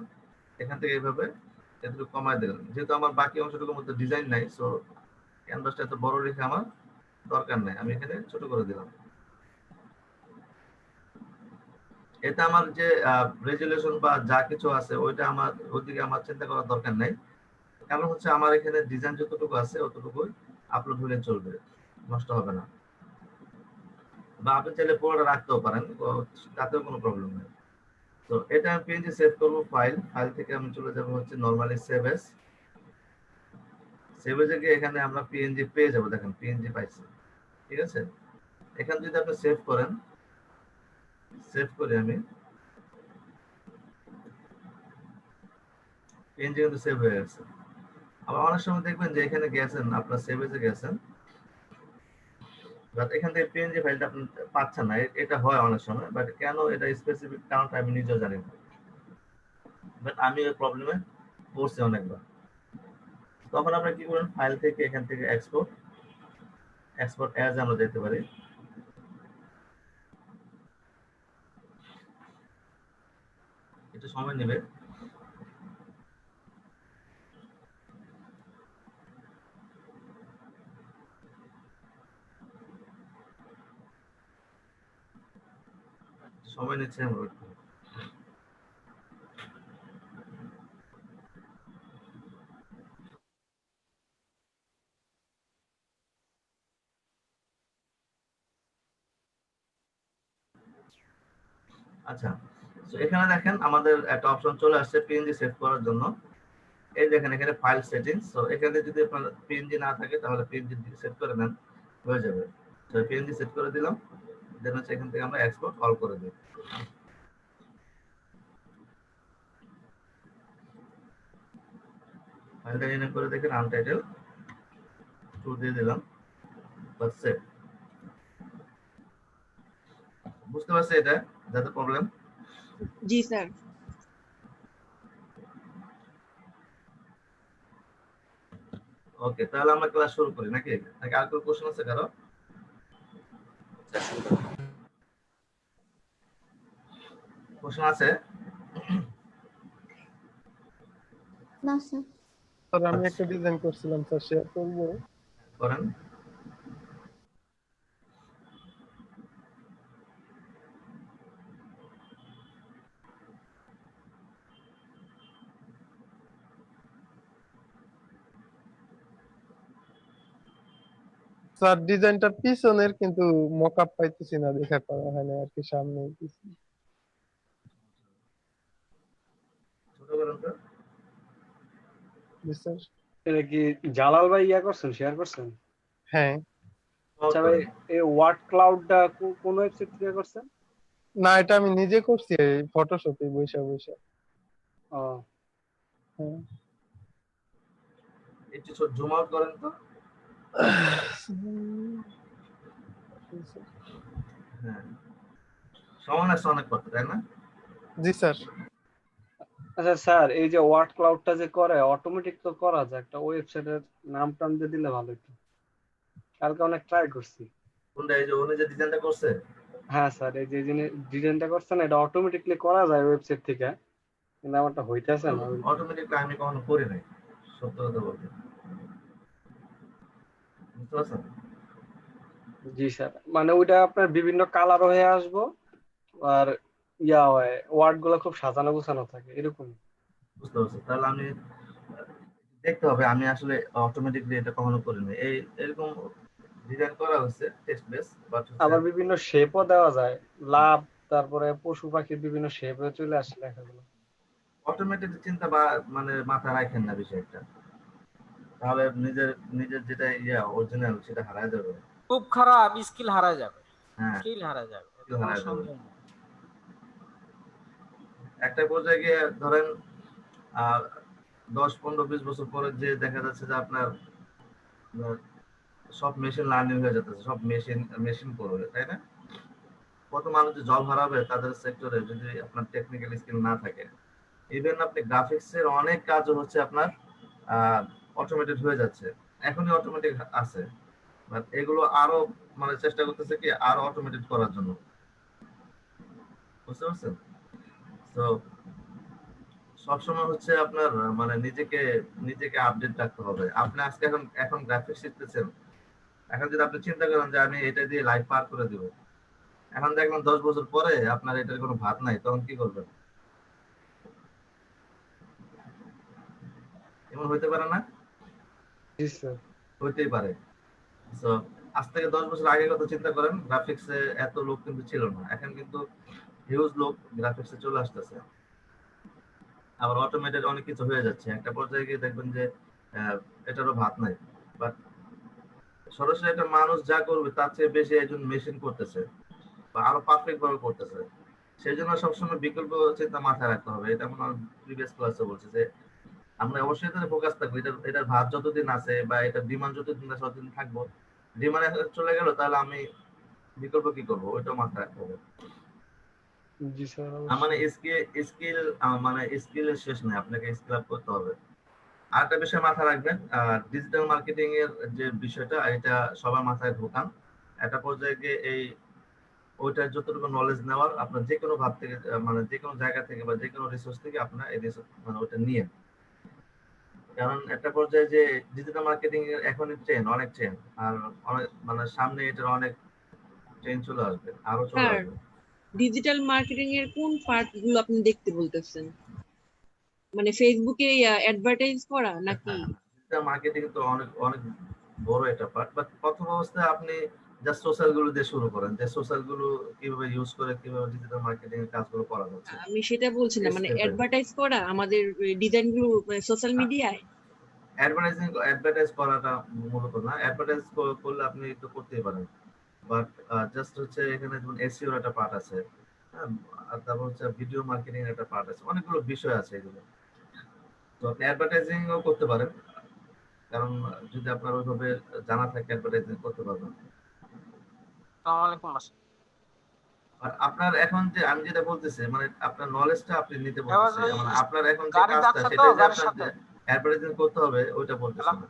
এখান থেকে এইভাবে এটুকু কমায় দিলেন। যেহেতু আমার বাকি অংশটুকুর মধ্যে ডিজাইন নাই, সো ক্যানভাসটা এত বড় রেখে আমার দরকার নাই, আমি এখানে ছোট করে দিলাম। এটা আমার যে রেজুলেশন বা যা কিছু আছে ওইটা আমার ওইদিকে আমার চিন্তা করার দরকার নাই, কারণ হচ্ছে আমার এখানে ডিজাইন যতটুকু আছে অতটুকুই আপলোড হলে চলবে, নষ্ট হবে না। বা আপনি চাইলে পুরোটা রাখতেও পারেন, তাতেও কোনো প্রবলেম নেই। তো এটা আমি পিএনজি সেভ করবো, ফাইল থেকে আমি চলে যাব হচ্ছে নরমালি সেভ এস। সেভ এসে গিয়ে এখানে আমরা পিএনজি পেয়ে যাব, দেখেন পিএনজি পাইছি, ঠিক আছে। এখানে যদি আপনি সেভ করেন, সেভ করে আমি পিএনজি কিন্তু সেভ হয়ে গেছে। আবার অনেক সময় দেখবেন যে এখানে গেছেন, আপনার সেভেজে গেছেন, বাট এখান থেকে পিএনজি ফাইলটা আপনি পাচ্ছেন না। এটা হয় অনেক সময়, বাট কেন এটা স্পেসিফিক কারণটা আমি নিজেও জানি না। বাট আমি ওই প্রবলেমে পড়ছি অনেকবার। তখন আপনি কি করেন, ফাইল থেকে এখান থেকে এক্সপোর্ট অ্যাজ আমরা যেতে পারি। একটু সময় নেবে। সময় নিচ্ছে আমরা একটু। আচ্ছা, তো এখানে দেখেন আমাদের একটা অপশন চলে আসছে পিএনজি সেভ করার জন্য। এই দেখেন এখানে ফাইল সেটিংস। তো এখানে যদি আপনার পিএনজি না থাকে তাহলে পিএনজি সেট করে নেন, হয়ে যাবে। তো পিএনজি সেট করে দিলাম, দেন হচ্ছে এখান থেকে আমরা এক্সপোর্ট অল করে দিই। ফাইলটা রিনেম করে দেখেন আনটাইটেল 2 দিয়ে দিলাম, বাস সেভ। বুঝতে পারছি এটা যাতে প্রবলেম? জি স্যার। ওকে, তাহলে আমরা ক্লাস শুরু করি নাকি? নাকি আর কোনো কোশ্চেন আছে কারো? কোশ্চেন আছে? না স্যার। স্যার আমি একটা ডিজাইন করছিলাম স্যার, শেয়ার করবো? করেন। স্যার ডিজাইনটা পিছনের, কিন্তু মকআপ পাইতেছি না, দেখা করা হয় না আর কি, সামনে পিছনে। ছোট করেন তো। জি স্যার। এটা কি জালাল ভাই ইয়া করছেন, শেয়ার করছেন? হ্যাঁ। আচ্ছা ভাই, এই ওয়ার্ড ক্লাউডটা কোন ওয়েবসাইট থেকে করছেন? না, এটা আমি নিজে করছি ফটোশপে বইসা বইসা। ও হ্যাঁ। একটু জুম আউট করেন তো। হ্যাঁ, সমান আছে অনেক কথা, তাই না? জি স্যার। আচ্ছা স্যার, এই যে ওয়ার্ড ক্লাউডটা যে করে অটোমেটিক তো করা যায়, একটা ওয়েবসাইটের নাম টাম দিয়ে দিলে ভালো হতো। কালকে অনেক ট্রাই করছি। কোনটা? এই যে উনি যে ডিজাইনটা করছে? হ্যাঁ স্যার, এই যে ডিজাইনটা করছেন এটা অটোমেটিকলি করা যায় ওয়েবসাইট থেকে, কিন্তু আমারটা হইতেছে না। অটোমেটিক আমি কখনো করি নাই, সত্য কথা বলতে। বুঝতে পারছেন? জি স্যার, মানে ওইটা আপনার বিভিন্ন কালার হয়ে আসবো, আর ইয়া হয় ওয়ার্ড গুলো খুব সাজানো গোছানো থাকে এরকম। বুঝতে পারছি। তাহলে আমি দেখতে হবে, আমি আসলে অটোমেটিকলি এটা কখনো করি নাই। এরকম ডিজাইন করা হয়েছে টেক্সট বেস, বাট আবার বিভিন্ন শেপও দেওয়া যায়, লাভ, তারপরে পশু পাখির বিভিন্ন শেপে চলে আসে লেখাগুলো। অটোমেটিক চিন্তা বা মানে মাথায় রাখেন না বিষয়টা, তাহলে নিজের নিজের যেটা অরিজিনাল সেটা হারায় যাবে। খুব খারাপ, স্কিল হারা যাবে। হ্যাঁ, স্কিল হারা যাবে, এটা skill কোনো হারায় যাবে। সন্দেহ নেই। একটা পর্যায়ে গিয়ে ধরেন 10, 15, 20 বছর পরে যে দেখা যাচ্ছে যে আপনার সব মেশিন লার্নিং হয়ে যাচ্ছে, সব মেশিন করবে, তাই না? কত মানুষ যে জব হারাবে তাদের সেক্টরে যদি আপনার টেকনিক্যাল স্কিল না থাকে। ইভেন আপনি গ্রাফিক্স এর অনেক কাজ হচ্ছে আপনার অটোমেটেড হয়ে যাচ্ছে, এখনই অটোমেটিক আছে, বাট এগুলো আরো মানে চেষ্টা করতেছে কি আরো অটোমেটেড করার জন্য। বুঝতে পারছেন? তো সবসময় হচ্ছে আপনার মানে নিজেকে আপডেট রাখতে হবে। আপনি আজকে এখন গ্রাফিক্স শিখতেছেন, এখন যদি আপনি চিন্তা করেন যে আমি এটা দিয়ে লাইফ পার করে দিব, এখন দেখলাম 10 বছর পরে আপনার এটার কোনো ভাত নাই, তখন কি করবেন? এমন হইতে পারে না? জি স্যার। হইতেই পারে। তো আজ থেকে 10 বছর আগের কথা চিন্তা করেন, গ্রাফিক্সে এত লোক কিন্তু ছিল না, এখন কিন্তু হিউজ লোক গ্রাফিক্সে চলে আসতেছে। আবার অটোমেটেড অনেক কিছু হয়ে যাচ্ছে, একটা পর্যায়ে গিয়ে দেখবেন যে এটারও ভাত নাই। বাট সরাসরি একটা মানুষ যা করবে তার চেয়ে বেশি একজন মেশিন করতেছে বা আরো পারফেক্ট ভাবে করতেছে। সেই জন্য সবসময় বিকল্প চিন্তা মাথায় রাখতে হবে। এটা আমরা প্রিভিয়াস ক্লাসে বলছি যে আমরা অবশ্যই এটাতে ফোকাস থাকবো, এটার ভার যতদিন আছে বা এটার ডিমান্ড যতদিন আছে ততদিন থাকবো। ডিমান্ড চলে গেল তাহলে আমি বিকল্প কি করবো ওইটাও মাথায় রাখতে হবে। জি স্যার মানে অবশ্যই। স্কিল মানে স্কিলের শেষ নেই, আপনাকে স্কিল আপ করতে হবে। আরেকটা বিষয় মাথায় রাখবেন, ডিজিটাল মার্কেটিং এর যে বিষয়টা এটা সবার মাথায় ঢোকান। একটা পর্যায়ে গিয়ে এই ওইটার যতটুকু নলেজ নেওয়ার আপনার যে কোনো ভাব থেকে মানে যে কোনো জায়গা থেকে বা যে কোনো রিসোর্স থেকে আপনার এই মানে ওটা নিয়ে, কারণ একটা পর্যায়ে যে ডিজিটাল মার্কেটিং এর এখনই ট্রেন, অনেক ট্রেন, আর অনেক মানে সামনে এটার অনেক ট্রেন চলে আসবে, আরো চলে স্যার আসবে। ডিজিটাল মার্কেটিং এর কোন পার্ট গুলো আপনি দেখতে বলতেছেন? মানে ফেসবুকে অ্যাডভার্টাইজ করা নাকি? ডিজিটাল মার্কেটিং তো অনেক অনেক বড় একটা পার্ট, বাট প্রথম অবস্থায় আপনি জাস্ট সোশ্যাল গুলো দিয়ে শুরু করেন, যে সোশ্যাল গুলো কিভাবে ইউজ করে কিভাবে ডিজিটাল মার্কেটিং এর কাজগুলো করা যাচ্ছে। আমি সেটা বলছি না, মানে অ্যাডভার্টাইজ করা আমাদের ডিজাইন গুলো সোশ্যাল মিডিয়ায়। অ্যাডভার্টাইজ করাটা মূলত না, অ্যাডভার্টাইজ করলে আপনি তো করতেই পারেন, বাট জাস্ট হচ্ছে এখানে যেমন এসইও এর একটা পার্ট আছে, হ্যাঁ, আর তারপর হচ্ছে ভিডিও মার্কেটিং এর একটা পার্ট আছে, অনেকগুলো বিষয় আছে এগুলো। তো আপনি অ্যাডভার্টাইজিং ও করতে পারেন, কারণ যদি আপনার ওইভাবে জানা থাকে অ্যাডভার্টাইজিং করতে পারবেন। আসসালামু আলাইকুম। আর আপনার এখন যে আমি যেটা বলতেছি মানে আপনার নলেজটা আপনি নিতে এবার বলতেছি, মানে আপনার এখন যে গাড়ি কাজটা যাচ্ছে তো, সেটা যে গাড়ির আপনার সাথে অ্যাডভার্টাইজিং করতে হবে ওইটা বলতেছি না,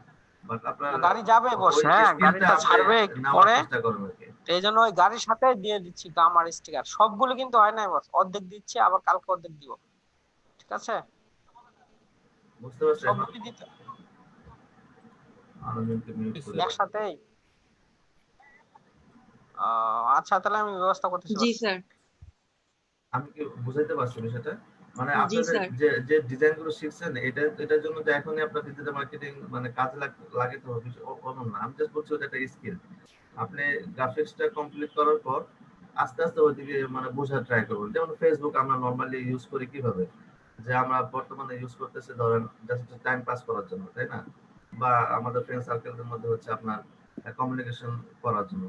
বাট আপনার গাড়ি যাবে ওই বসে, হ্যাঁ স্কিলটা গাড়িটা আপনি ছাড়বে একটু নেওয়ার পরে, চেষ্টা করবেন আর কি। এই জন্য ওই গাড়ির সাথে দিয়ে দিচ্ছি আমার স্টিকার। সবগুলো কিন্তু হয় নাই বস, অর্ধেক দিচ্ছি আবার কালকে অর্ধেক দিব, ঠিক আছে? বুঝতে পারছেন? সবগুলো দিতে আনন্দকে মিউট করে একসাথেই। আচ্ছা তাহলে আমি ব্যবস্থা করতেছি। জি স্যার। আমি কি বুঝাইতে পারছি বিষয়টা? মানে জি আপনাদের স্যার। যে যে ডিজাইন গুলো শিখছেন এটার জন্য তো এখনই আপনার ডিজিটাল মার্কেটিং মানে কাজে লাগে তো অনন্য না, আমি জাস্ট বলছি ওটা একটা স্কিল। আপনি গ্রাফিক্সটা কমপ্লিট করার পর আস্তে আস্তে ওইদিকে মানে বোঝার ট্রাই করবেন। যেমন ফেসবুক আমরা নর্মালি ইউজ করি কিভাবে, যে আমরা বর্তমানে ইউজ করতেছি ধরেন জাস্ট টাইম পাস করার জন্য, তাই না? বা আমাদের ফ্রেন্ড সার্কেলের মধ্যে হচ্ছে আপনার কমিউনিকেশন করার জন্য,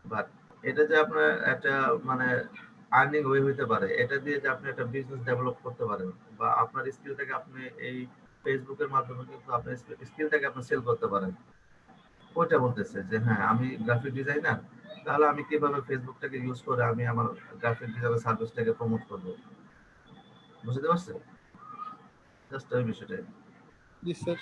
বাট এটা যে আপনার একটা মানে আর্নিং ওয়ে হইতে পারে, এটা দিয়ে যে আপনি একটা বিজনেস ডেভেলপ করতে পারেন বা আপনার স্কিলটাকে আপনি এই ফেসবুকের মাধ্যমে কিন্তু আপনার স্কিলটাকে আপনি সেল করতে পারেন, ওইটা বলতেছে যে হ্যাঁ আমি গ্রাফিক ডিজাইনার, তাহলে আমি কিভাবে ফেসবুকটাকে ইউজ করে আমি আমার গ্রাফিক ডিজাইনের সার্ভিসটাকে প্রমোট করব। বুঝতে পারছেন? জাস্ট ওই বিষয়টাই। জি স্যার।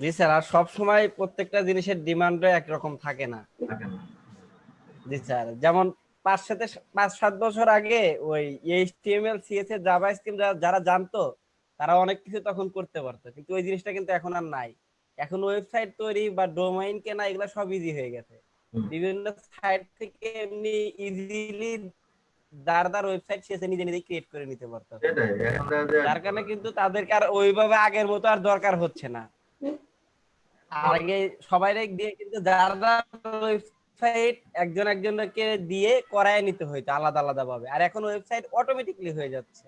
জি স্যার, আর সব সময় প্রত্যেকটা জিনিসের ডিমান্ডও একরকম থাকে না। জি স্যার, যেমন 5-7 বছর আগে ওই এইচটিএমএল সিএসএস জাভাস্ক্রিপ্ট যারা জানতো তারা অনেক কিছু তখন করতে পারতো, কিন্তু ওই জিনিসটা কিন্তু এখন আর নাই। এখন ওয়েবসাইট তৈরি বা ডোমাইন কেনা এগুলো সব ইজি হয়ে গেছে। বিভিন্ন সাইট থেকে এমনি ইজিলি যার ওয়েবসাইট সে নিজে নিজে ক্রিয়েট করে নিতে পারতো, যার কারণে কিন্তু তাদেরকে আর ওইভাবে আগের মতো আর দরকার হচ্ছে না। আর আগে সবাই দিয়ে কিন্তু যার ওয়েবসাইট একজন একজনকে দিয়ে করায় নিতে হইতো আলাদা আলাদা ভাবে, আর এখন ওয়েবসাইট অটোমেটিকলি হয়ে যাচ্ছে।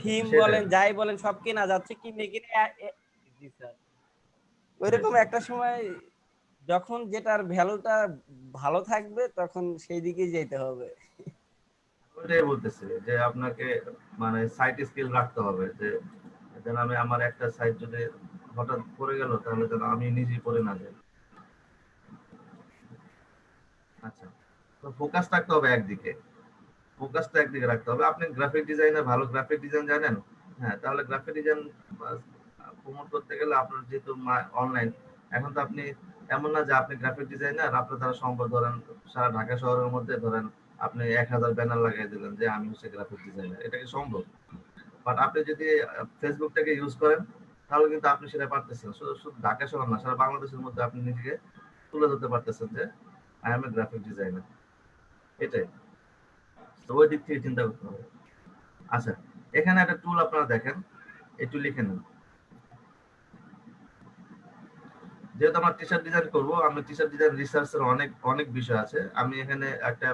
থিম বলেন যাই বলেন সব কেনা যাচ্ছে, কিনে কিনে জি স্যার ওইরকম একটা সময় যখন যেটার ভ্যালুটা ভালো থাকবে তখন সেই দিকেই যেতে হবে। ওইটাই বলতেছি যে আপনাকে মানে সাইট স্কিল রাখতে হবে, যে যেন আমি আমার একটা সাইট যদি হঠাৎ পড়ে গেল তাহলে যেন আমি নিজেই পড়ে না যাই। আচ্ছা, তো ফোকাস রাখতে হবে একদিকে, ফোকাসটা একদিকে রাখতে হবে। আপনি গ্রাফিক ডিজাইনার, ভালো গ্রাফিক ডিজাইন জানেন, হ্যাঁ, তাহলে গ্রাফিক ডিজাইন প্রমোট করতে গেলে আপনার যেহেতু অনলাইন, এখন তো আপনি এমন না যে আপনি গ্রাফিক ডিজাইনার আপনার দ্বারা সম্ভব, ধরেন সারা ঢাকা শহরের মধ্যে ধরেন আপনি 1000 ব্যানার লাগিয়ে দিলেন যে আমি হচ্ছে গ্রাফিক ডিজাইনার, এটা কি সম্ভব? বাট আপনি যদি ফেসবুকটাকে ইউজ করেন তাহলে কিন্তু আপনি সেটা পারতেছেন, শুধু ঢাকা শহর না সারা বাংলাদেশের মধ্যে আপনি নিজেকে তুলে ধরতে পারতেছেন যে I M A graphic designer. এটাই তো, ওই দিক থেকে চিন্তা করতে হবে। আচ্ছা, এখানে একটা টুল আপনারা দেখেন, একটু লিখে নেন। যেহেতু আমরা টি শার্ট ডিজাইন করবো, আমরা টি শার্ট ডিজাইন রিসার্চের অনেক অনেক বিষয় আছে, আমি এখানে একটা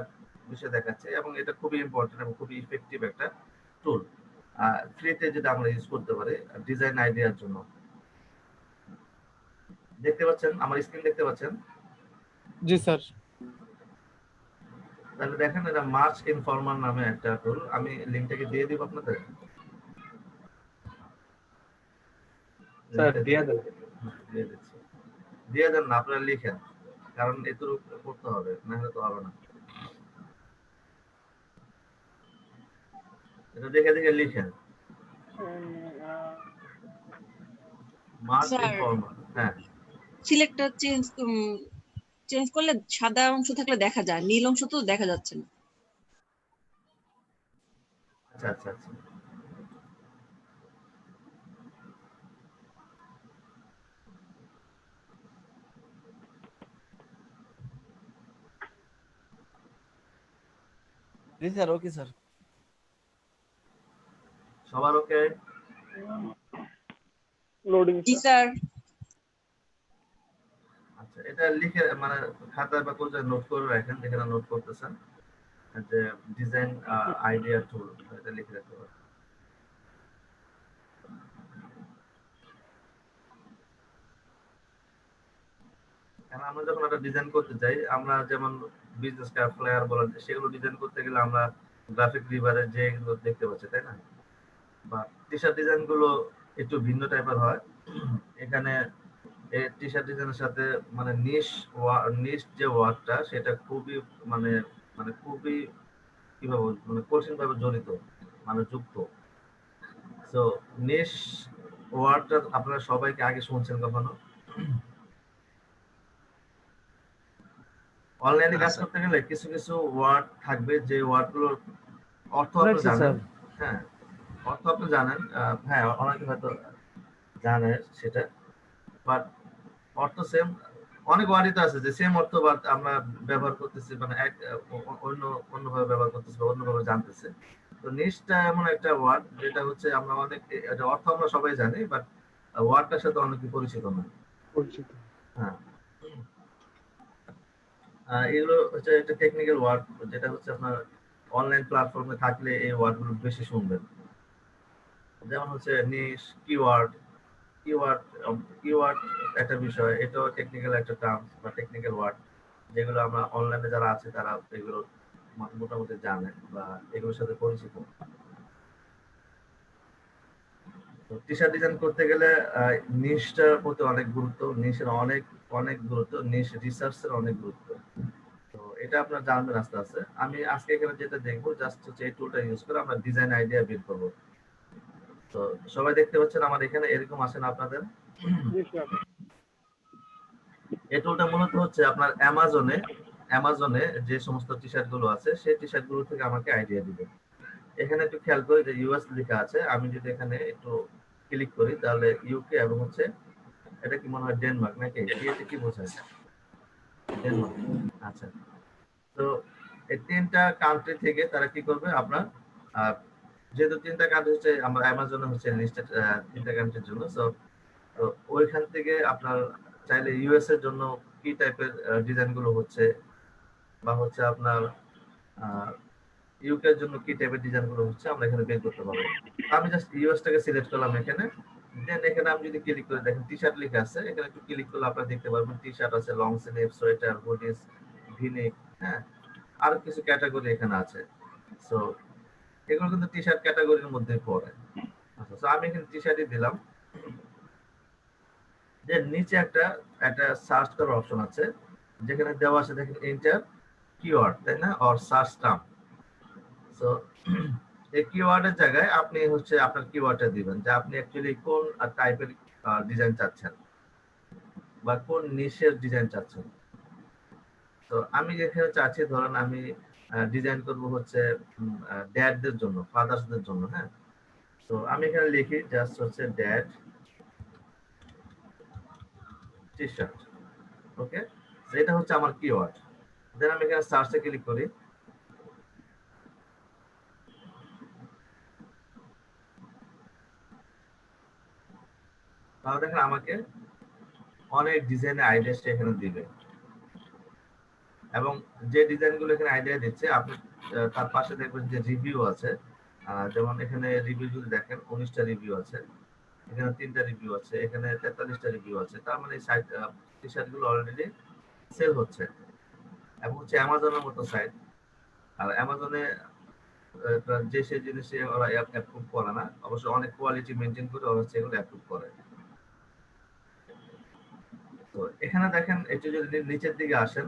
বিষয় দেখাচ্ছি এবং এটা খুবই ইম্পর্টেন্ট এবং খুবই ইফেক্টিভ একটা টুল, ফ্রিতে যেটা আমরা ইউজ করতে পারি ডিজাইন আইডিয়ার জন্য। দেখতে পাচ্ছেন আমার স্ক্রিন, দেখতে পাচ্ছেন? জি স্যার। তাহলে দেখেন এটা মার্চ ইনফর্মার নামে একটা টুল, আমি লিংকটাকে দিয়ে দিব আপনাদের। স্যার দিয়ে দেন। দিয়ে দিচ্ছি, দিয়ে দেন না, আপনারা লিখেন, কারণ এত করতে হবে, না হলে তো হবে না। এটা দেখে দেখে লিখেন, মার্চ স্যার ইনফর্মার। হ্যাঁ, সিলেক্টটা চেঞ্জ করলে সাদা অংশ থাকলে দেখা যায়, নীল অংশ তো দেখা যাচ্ছে না। আচ্ছা আচ্ছা আচ্ছা। জি স্যার, ওকে স্যার। সবার ওকে? লোডিং জি স্যার। আচ্ছা, এটা লিখে মানে খাতায় বা কোথায় নোট করে রাখেন, যেখানে নোট করতেছেন, যে ডিজাইন আইডিয়া টুল, এটা লিখে রাখতে পারেন। কারণ আমরা যখন একটা ডিজাইন করতে যাই, আমরা যেমন বিজনেস কার্ড, ফ্লায়ার বলেন, সেগুলো ডিজাইন করতে গেলে আমরা গ্রাফিক রিভারে যেগুলো দেখতে পাচ্ছি, তাই না? বা টি শার্ট ডিজাইন গুলো একটু ভিন্ন টাইপের হয়। এখানে এই টি শার্ট ডিজাইনের সাথে মানে নিশ যে ওয়ার্ডটা, সেটা খুবই মানে মানে খুবই কিভাবে মানে কঠিন ভাবে জড়িত, মানে যুক্ত। সো নিশ ওয়ার্ডটা আপনারা সবাইকে আগে শুনছেন কখনো? অনলাইনে কাজ করতে গেলে কিছু কিছু ওয়ার্ড থাকবে, যে ওয়ার্ডগুলোর অর্থ আপনি শুনেছি জানেন। স্যার। হ্যাঁ, অর্থ আপনি জানেন, হ্যাঁ অনেকে হয়তো জানে সেটা, বাট অর্থ সেম। অনেক ওয়ার্ডই তো আছে যে সেম অর্থ বাট আমরা ব্যবহার করতেছি মানে এক অন্যভাবে ব্যবহার করতেছি বা অন্যভাবে জানতেছি। তো নিশটা এমন একটা ওয়ার্ড যেটা হচ্ছে আমরা অনেক, এটা অর্থ আমরা সবাই জানি, বাট ওয়ার্ডটার সাথে অনেকে পরিচিত না। পরিচিত। হ্যাঁ, এগুলো হচ্ছে একটা টেকনিক্যাল ওয়ার্ড, যেটা হচ্ছে আপনার অনলাইন প্ল্যাটফর্মে থাকলে এই ওয়ার্ডগুলো বেশি শুনবেন। যেমন হচ্ছে নিশ, কিওয়ার্ড। কিওয়ার্ড কিওয়ার্ড একটা বিষয়, এটাও টেকনিক্যাল একটা টার্ম বা টেকনিক্যাল ওয়ার্ড, যেগুলো আমরা অনলাইনে যারা আছে তারা এগুলো মোটামুটি জানে বা এগুলোর সাথে পরিচিত। তো টি শার্ট ডিজাইন করতে গেলে নিশটার প্রতি অনেক গুরুত্ব, নিশের অনেক অনেক গুরুত্ব, নিশ রিসার্চের অনেক গুরুত্ব। তো এটা আপনারা জানবেন আস্তে আস্তে। আমি আজকে এখানে যেটা দেখবো জাস্ট হচ্ছে এই টুলটা ইউজ করে আমরা ডিজাইন আইডিয়া বের করবো। তো সবাই দেখতে পাচ্ছেন আমার এখানে এরকম আছে না আপনাদের? এই টুলটা মূলত হচ্ছে আপনার অ্যামাজনে যে সমস্ত টি শার্ট গুলো আছে, সেই টি শার্ট গুলো থেকে আমাকে আইডিয়া দিবে। এখানে একটু খেয়াল করে যে ইউএস লেখা আছে, আমি যদি এখানে একটু ক্লিক করি তাহলে ইউকে এবং হচ্ছে এটা কি মনে হয় ডেনমার্ক নাকি? এটা কি বোঝায়? ডেনমার্ক। আচ্ছা, তো এই তিনটা কান্ট্রি থেকে তারা কি করবে, আপনার যেহেতু তিনটা কান্ট্রি হচ্ছে আমরা অ্যামাজনে হচ্ছে লিস্টেড তিনটা কান্ট্রির জন্য, তো ওইখান থেকে আপনার চাইলে ইউএস এর জন্য কি টাইপের ডিজাইন গুলো হচ্ছে, বা হচ্ছে আপনার ইউকে এর জন্য কি টাইপের ডিজাইন গুলো হচ্ছে, আমরা এখানে বের করতে পারবো। আমি জাস্ট ইউএস টাকে সিলেক্ট করলাম এখানে, দেন এখানে আমি যদি ক্লিক করে দেখেন টি শার্ট লেখা আছে, এখানে একটু ক্লিক করলে আপনারা দেখতে পারবেন টি শার্ট আছে, long sleeve, sweater, hoodies, V-neck, হ্যাঁ, আর কিছু ক্যাটাগরি এখানে আছে। সো এগুলো কিন্তু টি শার্ট ক্যাটাগরির মধ্যে পড়ে। আচ্ছা, সো আমি এখানে টি শার্টই দিলাম। যে নিচে একটা সার্চ করার অপশন আছে, যেখানে দেওয়া আছে দেখেন এন্টার কিওয়ার্ড, তাই না, অর সার্চ টার্ম। সো এই কিওয়ার্ডের জায়গায় আপনি হচ্ছে আপনার কিওয়ার্ডটা দিবেন, যে আপনি অ্যাকচুয়ালি কোন টাইপের ডিজাইন চাচ্ছেন বা কোন নিশের ডিজাইন চাচ্ছেন। তো আমি যেখানে চাচ্ছি, ধরেন আমি ডিজাইন করব হচ্ছে ড্যাডদের জন্য, ফাদার্সদের জন্য। হ্যাঁ, তো আমি এখানে লিখি জাস্ট হচ্ছে ড্যাড টি শার্ট। ওকে, এটা হচ্ছে আমার কিওয়ার্ড। দেন আমি এখানে সার্চে ক্লিক করি। তাহলে দেখেন আমাকে অনেক ডিজাইনের আইডিয়া এখানে দিবে, এবং যে ডিজাইন গুলো এখানে আইডিয়া দিচ্ছে আপনি তার পাশে দেখবেন যে রিভিউ আছে। যেমন এখানে রিভিউ যদি দেখেন 19টা রিভিউ আছে, এখানে 3টা রিভিউ আছে, এখানে 43টা রিভিউ আছে। তার মানে টি শার্ট গুলো অলরেডি সেল হচ্ছে। এবং হচ্ছে অ্যামাজনের মতো সাইট। আর অ্যামাজনে যে সে জিনিসে ওরা অ্যাপ্রুভ করে না, অবশ্য অনেক কোয়ালিটি মেনটেন করে ওরা হচ্ছে এগুলো অ্যাপ্রুভ করে। তো এখানে দেখেন একটু যদি নিচের দিকে আসেন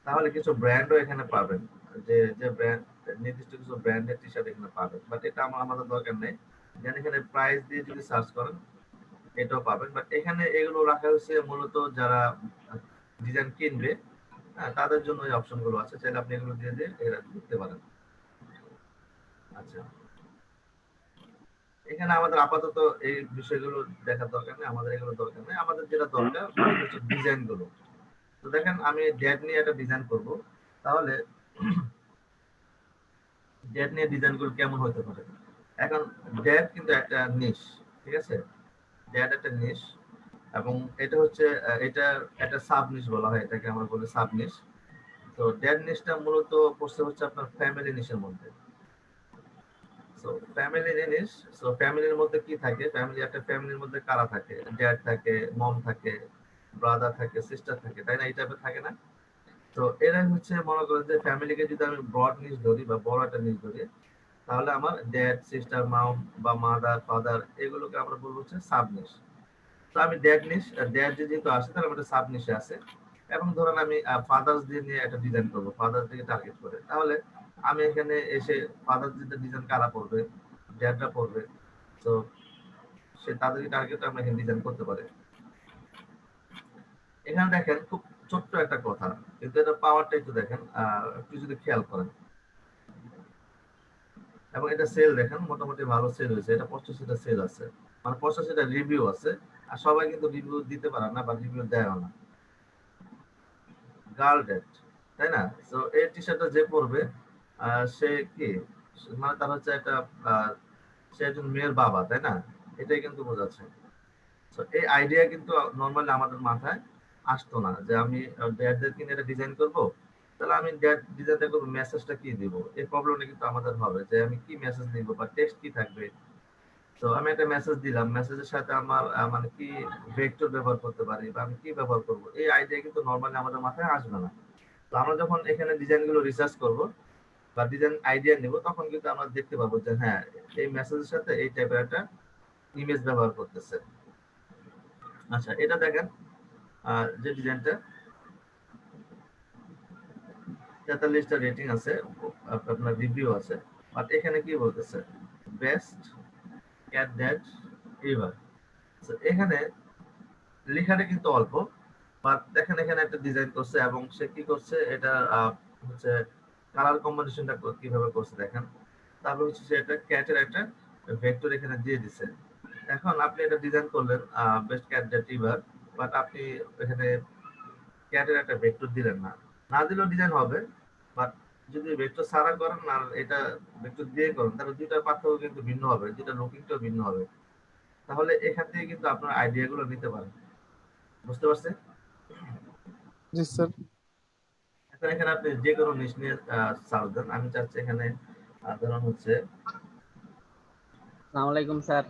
তাহলে কিছু ব্র্যান্ডও এখানে পাবেন, যে যে ব্র্যান্ড নির্দিষ্ট কিছু ব্র্যান্ডের টি শার্ট এখানে পাবেন, বাট এটা আমাদের দরকার নেই। যেন এখানে প্রাইস দিয়ে যদি সার্চ করেন এটাও পাবেন, বাট এখানে এগুলো রাখা হয়েছে মূলত যারা ডিজাইন কিনবে, হ্যাঁ, তাদের জন্য এই অপশনগুলো আছে, চাইলে আপনি এগুলো দিয়ে দিয়ে এরা দেখতে পারেন। আচ্ছা, এখানে আমাদের আপাতত এই বিষয়গুলো দেখার দরকার নেই, আমাদের এগুলো দরকার নেই, আমাদের যেটা দরকার হচ্ছে ডিজাইন গুলো। তো দেখেন আমি ড্যাট নিয়ে একটা ডিজাইন করব, তাহলে ড্যাট নিয়ে ডিজাইন গুলো কেমন হতে পারে। এখন ড্যাট কিন্তু একটা নিশ, ঠিক আছে, ড্যাট একটা নিশ, এবং এটা হচ্ছে এটা একটা সাব নিশ বলা হয়, এটাকে আমরা বলি সাব নিশ। তো ড্যাট নিশটা মূলত পড়ছে হচ্ছে আপনার ফ্যামিলি নিশের মধ্যে। সো ফ্যামিলি জিনিস, সো ফ্যামিলির মধ্যে কি থাকে, ফ্যামিলি একটা ফ্যামিলির মধ্যে কারা থাকে, ড্যাড থাকে, মম থাকে, ব্রাদার থাকে, সিস্টার থাকে, তাই না, এই টাইপের থাকে না। তো এরাই হচ্ছে মনে করেন যে ফ্যামিলিকে যদি আমি ব্রড নিউজ ধরি বা বড় একটা নিউজ ধরি, তাহলে আমার ড্যাড, সিস্টার, মম বা মাদার, ফাদার, এগুলোকে আমরা বলবো হচ্ছে সাব নিউজ। তো আমি ড্যাড নিউজ, ড্যাড যেহেতু আসে তাহলে আমাদের সাব নিউজে আছে। এবং ধরেন আমি ফাদার্স দিয়ে নিয়ে একটা ডিজাইন করবো, ফাদার্স দিকে টার্গেট করে, তাহলে আমি এখানে এসে ফাদার্স দিয়ে ডিজাইন কারা পড়বে, ড্যাডরা পড়বে, তো সে তাদেরকে টার্গেট আমরা এখানে ডিজাইন করতে পারি। এখানে দেখেন খুব ছোট্ট একটা কথা, কিন্তু এটা পাওয়ারটা একটু দেখেন, একটু যদি খেয়াল করেন, এবং এটা সেল দেখেন মোটামুটি ভালো সেল হয়েছে, এটা 85টা সেল আছে, মানে 85টা রিভিউ আছে। আর সবাই কিন্তু রিভিউ দিতে পারে না বা রিভিউ দেয়ও না। গার্ল ডেট, তাই না, তো এই টি শার্টটা যে পরবে সে কি, মানে তার হচ্ছে একটা সে একজন মেয়ের বাবা, তাই না, এটাই কিন্তু বোঝাচ্ছে। তো এই আইডিয়া কিন্তু নর্মালি আমাদের মাথায় আসতো না, যে আমি ড্যাডদেরকে নিয়ে এটা ডিজাইন করবো, তাহলে আমি ড্যাড ডিজাইনটা করবো, মেসেজটা কি দিব, এই প্রবলেমটা কিন্তু আমাদের হবে, যে আমি কি মেসেজ দিব বা টেক্সট কি থাকবে। তো আমি একটা মেসেজ দিলাম, মেসেজের সাথে আমার মানে কি ভেক্টর ব্যবহার করতে পারি বা আমি কি ব্যবহার করব, এই আইডিয়া কিন্তু নর্মালি আমাদের মাথায় আসবে না। তো আমরা যখন এখানে ডিজাইনগুলো রিসার্চ করব বা ডিজাইন আইডিয়া নিব, তখন কিন্তু আমরা দেখতে পাবো যে হ্যাঁ, এই মেসেজের সাথে এই টাইপের একটা ইমেজ ব্যবহার করতেছে। আচ্ছা, এটা দেখেন যে ডিজাইনটা 43টা রেটিং আছে, আপনার রিভিউ আছে, বাট এখানে কি বলতেছে, বেস্ট ক্যাট ড্যাড এভার। এখানে লেখাটা কিন্তু অল্প, বাট দেখেন এখানে একটা ডিজাইন করছে, এবং সে কি করছে, এটা হচ্ছে কালার কম্বিনেশনটা কিভাবে করছে দেখেন। তারপর হচ্ছে সে একটা ক্যাটের একটা ভেক্টর এখানে দিয়ে দিছে। এখন আপনি এটা ডিজাইন করলেন best cat dad ever, but আপনি এখানে ক্যাটের একটা ভেক্টর দিলেন না, না দিলেও ডিজাইন হবে, বাট যদি ভেক্টর ছাড়া করেন আর এটা ভেক্টর দিয়ে করেন, তাহলে দুইটার পার্থক্য কিন্তু ভিন্ন হবে, দুইটা লুকিংটাও ভিন্ন হবে। তাহলে এখান থেকে কিন্তু আপনার আইডিয়া গুলো নিতে পারেন, বুঝতে পারছেন? জি স্যার। এখন এখানে আপনি যে কোনো নিশ নিয়ে সার্চ দেন, আমি চাচ্ছি এখানে ধরুন হচ্ছে। আসসালামু আলাইকুম স্যার।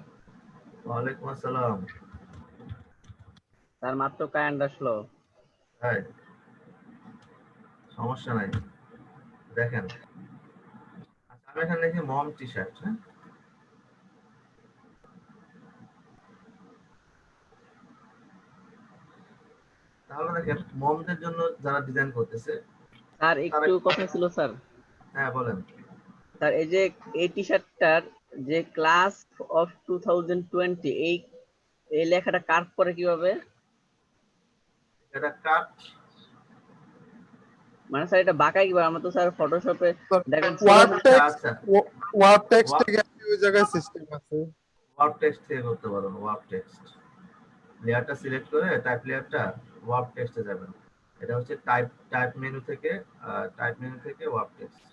ওয়ালাইকুম আসসালাম। স্যার মাত্র কারেন্ট আসলো। হ্যাঁ, সমস্যা নাই, দেখেন। আচ্ছা, আমি এখানে লিখি মম টি শার্ট। হ্যাঁ, তাহলে দেখেন মমদের জন্য যারা ডিজাইন করতেছে। স্যার একটু কথা ছিল স্যার। হ্যাঁ বলেন। স্যার এই যে এই টি শার্টটার যে ক্লাস অফ 2020 এই লেখাটা কার্ভ করে কিভাবে? এটা কাট মানে স্যার এটা বাঁকাই কিভাবে? আমরা তো স্যার ফটোশপে দেখেন ওয়ার্ড টেক্সট, আচ্ছা, ওয়ার্ড টেক্সট থেকে ওই জায়গায় সিস্টেম আছে। ওয়ার্ড টেক্সট থেকে করতে পারেন, ওয়ার্ড টেক্সট লেয়ারটা সিলেক্ট করে টাইপ লেয়ারটা ওয়ার্ড টেক্সটে যাবেন। এটা হচ্ছে টাইপ মেনু থেকে ওয়ার্ড টেক্সট।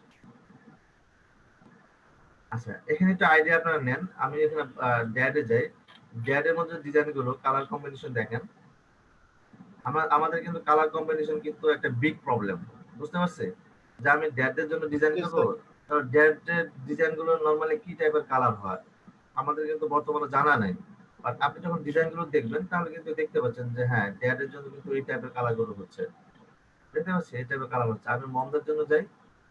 আচ্ছা, এখানে একটা আইডিয়া আপনারা নেন, আমি এখানে ড্যাডে যাই, ড্যাডের মধ্যে ডিজাইনগুলো কালার কম্বিনেশন দেখেন। আমাদের কিন্তু কালার কম্বিনেশন কিন্তু একটা বিগ প্রবলেম, বুঝতে পারছি, যে আমি ড্যাডের জন্য ডিজাইন করবো, তাহলে ড্যাডের ডিজাইনগুলো নরমালি কি টাইপের কালার হয় আমাদের কিন্তু বর্তমানে জানা নাই। বাট আপনি যখন ডিজাইনগুলো দেখবেন তাহলে কিন্তু দেখতে পাচ্ছেন যে হ্যাঁ, ড্যাডের জন্য কিন্তু এই টাইপের কালারগুলো হচ্ছে। দেখতে পাচ্ছি এই টাইপের কালার হচ্ছে। আমি মমদের জন্য যাই,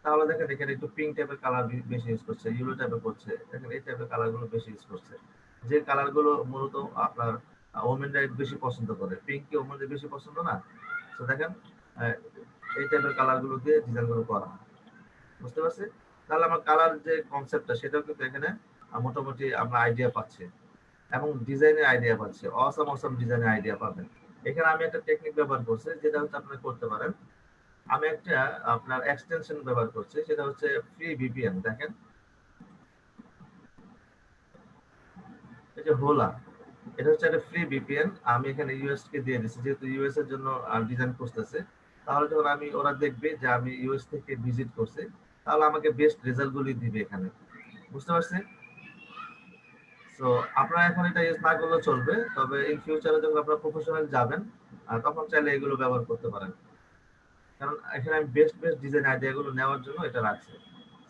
তাহলে দেখেন এখানে একটু পিঙ্ক টাইপের কালার বেশি ইউজ করছে, ইউলো টাইপের করছে, দেখেন এই টাইপের কালার গুলো বেশি ইউজ করছে। যে কালার গুলো মূলত আপনার ওমেনরা বেশি পছন্দ করে, পিঙ্ক কি ওমেনদের বেশি পছন্দ না? তো দেখেন আহ, এই টাইপের কালার গুলো দিয়ে ডিজাইন গুলো করা, বুঝতে পারছি? তাহলে আমার কালার যে কনসেপ্টটা সেটাও কিন্তু এখানে মোটামুটি আমরা আইডিয়া পাচ্ছি, এবং ডিজাইনের আইডিয়া পাচ্ছি, অসম অসম ডিজাইনের আইডিয়া পাবেন। এখানে আমি একটা টেকনিক ব্যবহার করছি, যেটা হচ্ছে আপনি করতে পারেন। আমি একটা আপনার এক্সটেনশন ব্যবহার করছি, সেটা হচ্ছে ফ্রি ভিপিএন। দেখেন এই যে হোলা, এটা হচ্ছে একটা ফ্রি ভিপিএন। আমি এখানে ইউএস কে দিয়ে দিচ্ছি, যেহেতু ইউএস এর জন্য ডিজাইন করতেছে। তাহলে যখন আমি ওরা দেখবে যে আমি ইউএস থেকে ভিজিট করছি, তাহলে আমাকে বেস্ট রেজাল্ট গুলি দিবে এখানে, বুঝতে পারছেন? সো আপনারা এখন এটা ইউজ না করলেও চলবে, তবে ইন ফিউচারে যখন আপনারা প্রফেশনাল যাবেন তখন চাইলে এগুলো ব্যবহার করতে পারেন, কারণ এখানে আমি বেস্ট বেস্ট ডিজাইন আইডিয়া গুলো নেওয়ার জন্য এটা রাখছি।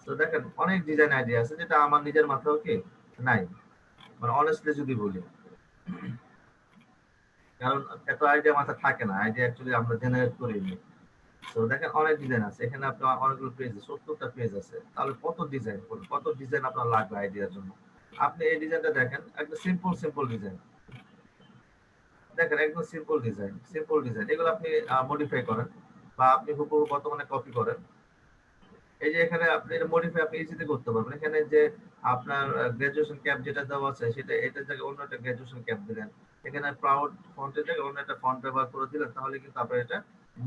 তো দেখেন অনেক ডিজাইন আইডিয়া আছে যেটা আমার নিজের মাথাও কি নাই, মানে অনেস্টলি যদি বলি, কারণ এত আইডিয়া মাথা থাকে না, আইডিয়া অ্যাকচুয়ালি আমরা জেনারেট করে নিই। তো দেখেন অনেক ডিজাইন আছে এখানে, আপনার অনেকগুলো পেজ, 70টা পেজ আছে। তাহলে কত ডিজাইন করুন, কত ডিজাইন আপনার লাগবে আইডিয়ার জন্য। আপনি এই ডিজাইনটা দেখেন, একটা সিম্পল সিম্পল ডিজাইন, দেখেন একদম সিম্পল ডিজাইন, সিম্পল ডিজাইন। এগুলো আপনি মডিফাই করেন বা আপনি হুবহু বর্তমানে কপি করেন। এই যে এখানে আপনি এটা মডিফাই আপনি ইজিতে করতে পারবেন। এখানে যে আপনার গ্রাজুয়েশন ক্যাপ যেটা দেওয়া আছে, সেটা এটার জায়গায় অন্য একটা গ্রাজুয়েশন ক্যাপ দিলেন, এখানে প্রাউড ফন্টের জায়গায় অন্য একটা ফন্ট ব্যবহার করে দিলেন, তাহলে কিন্তু আপনার এটা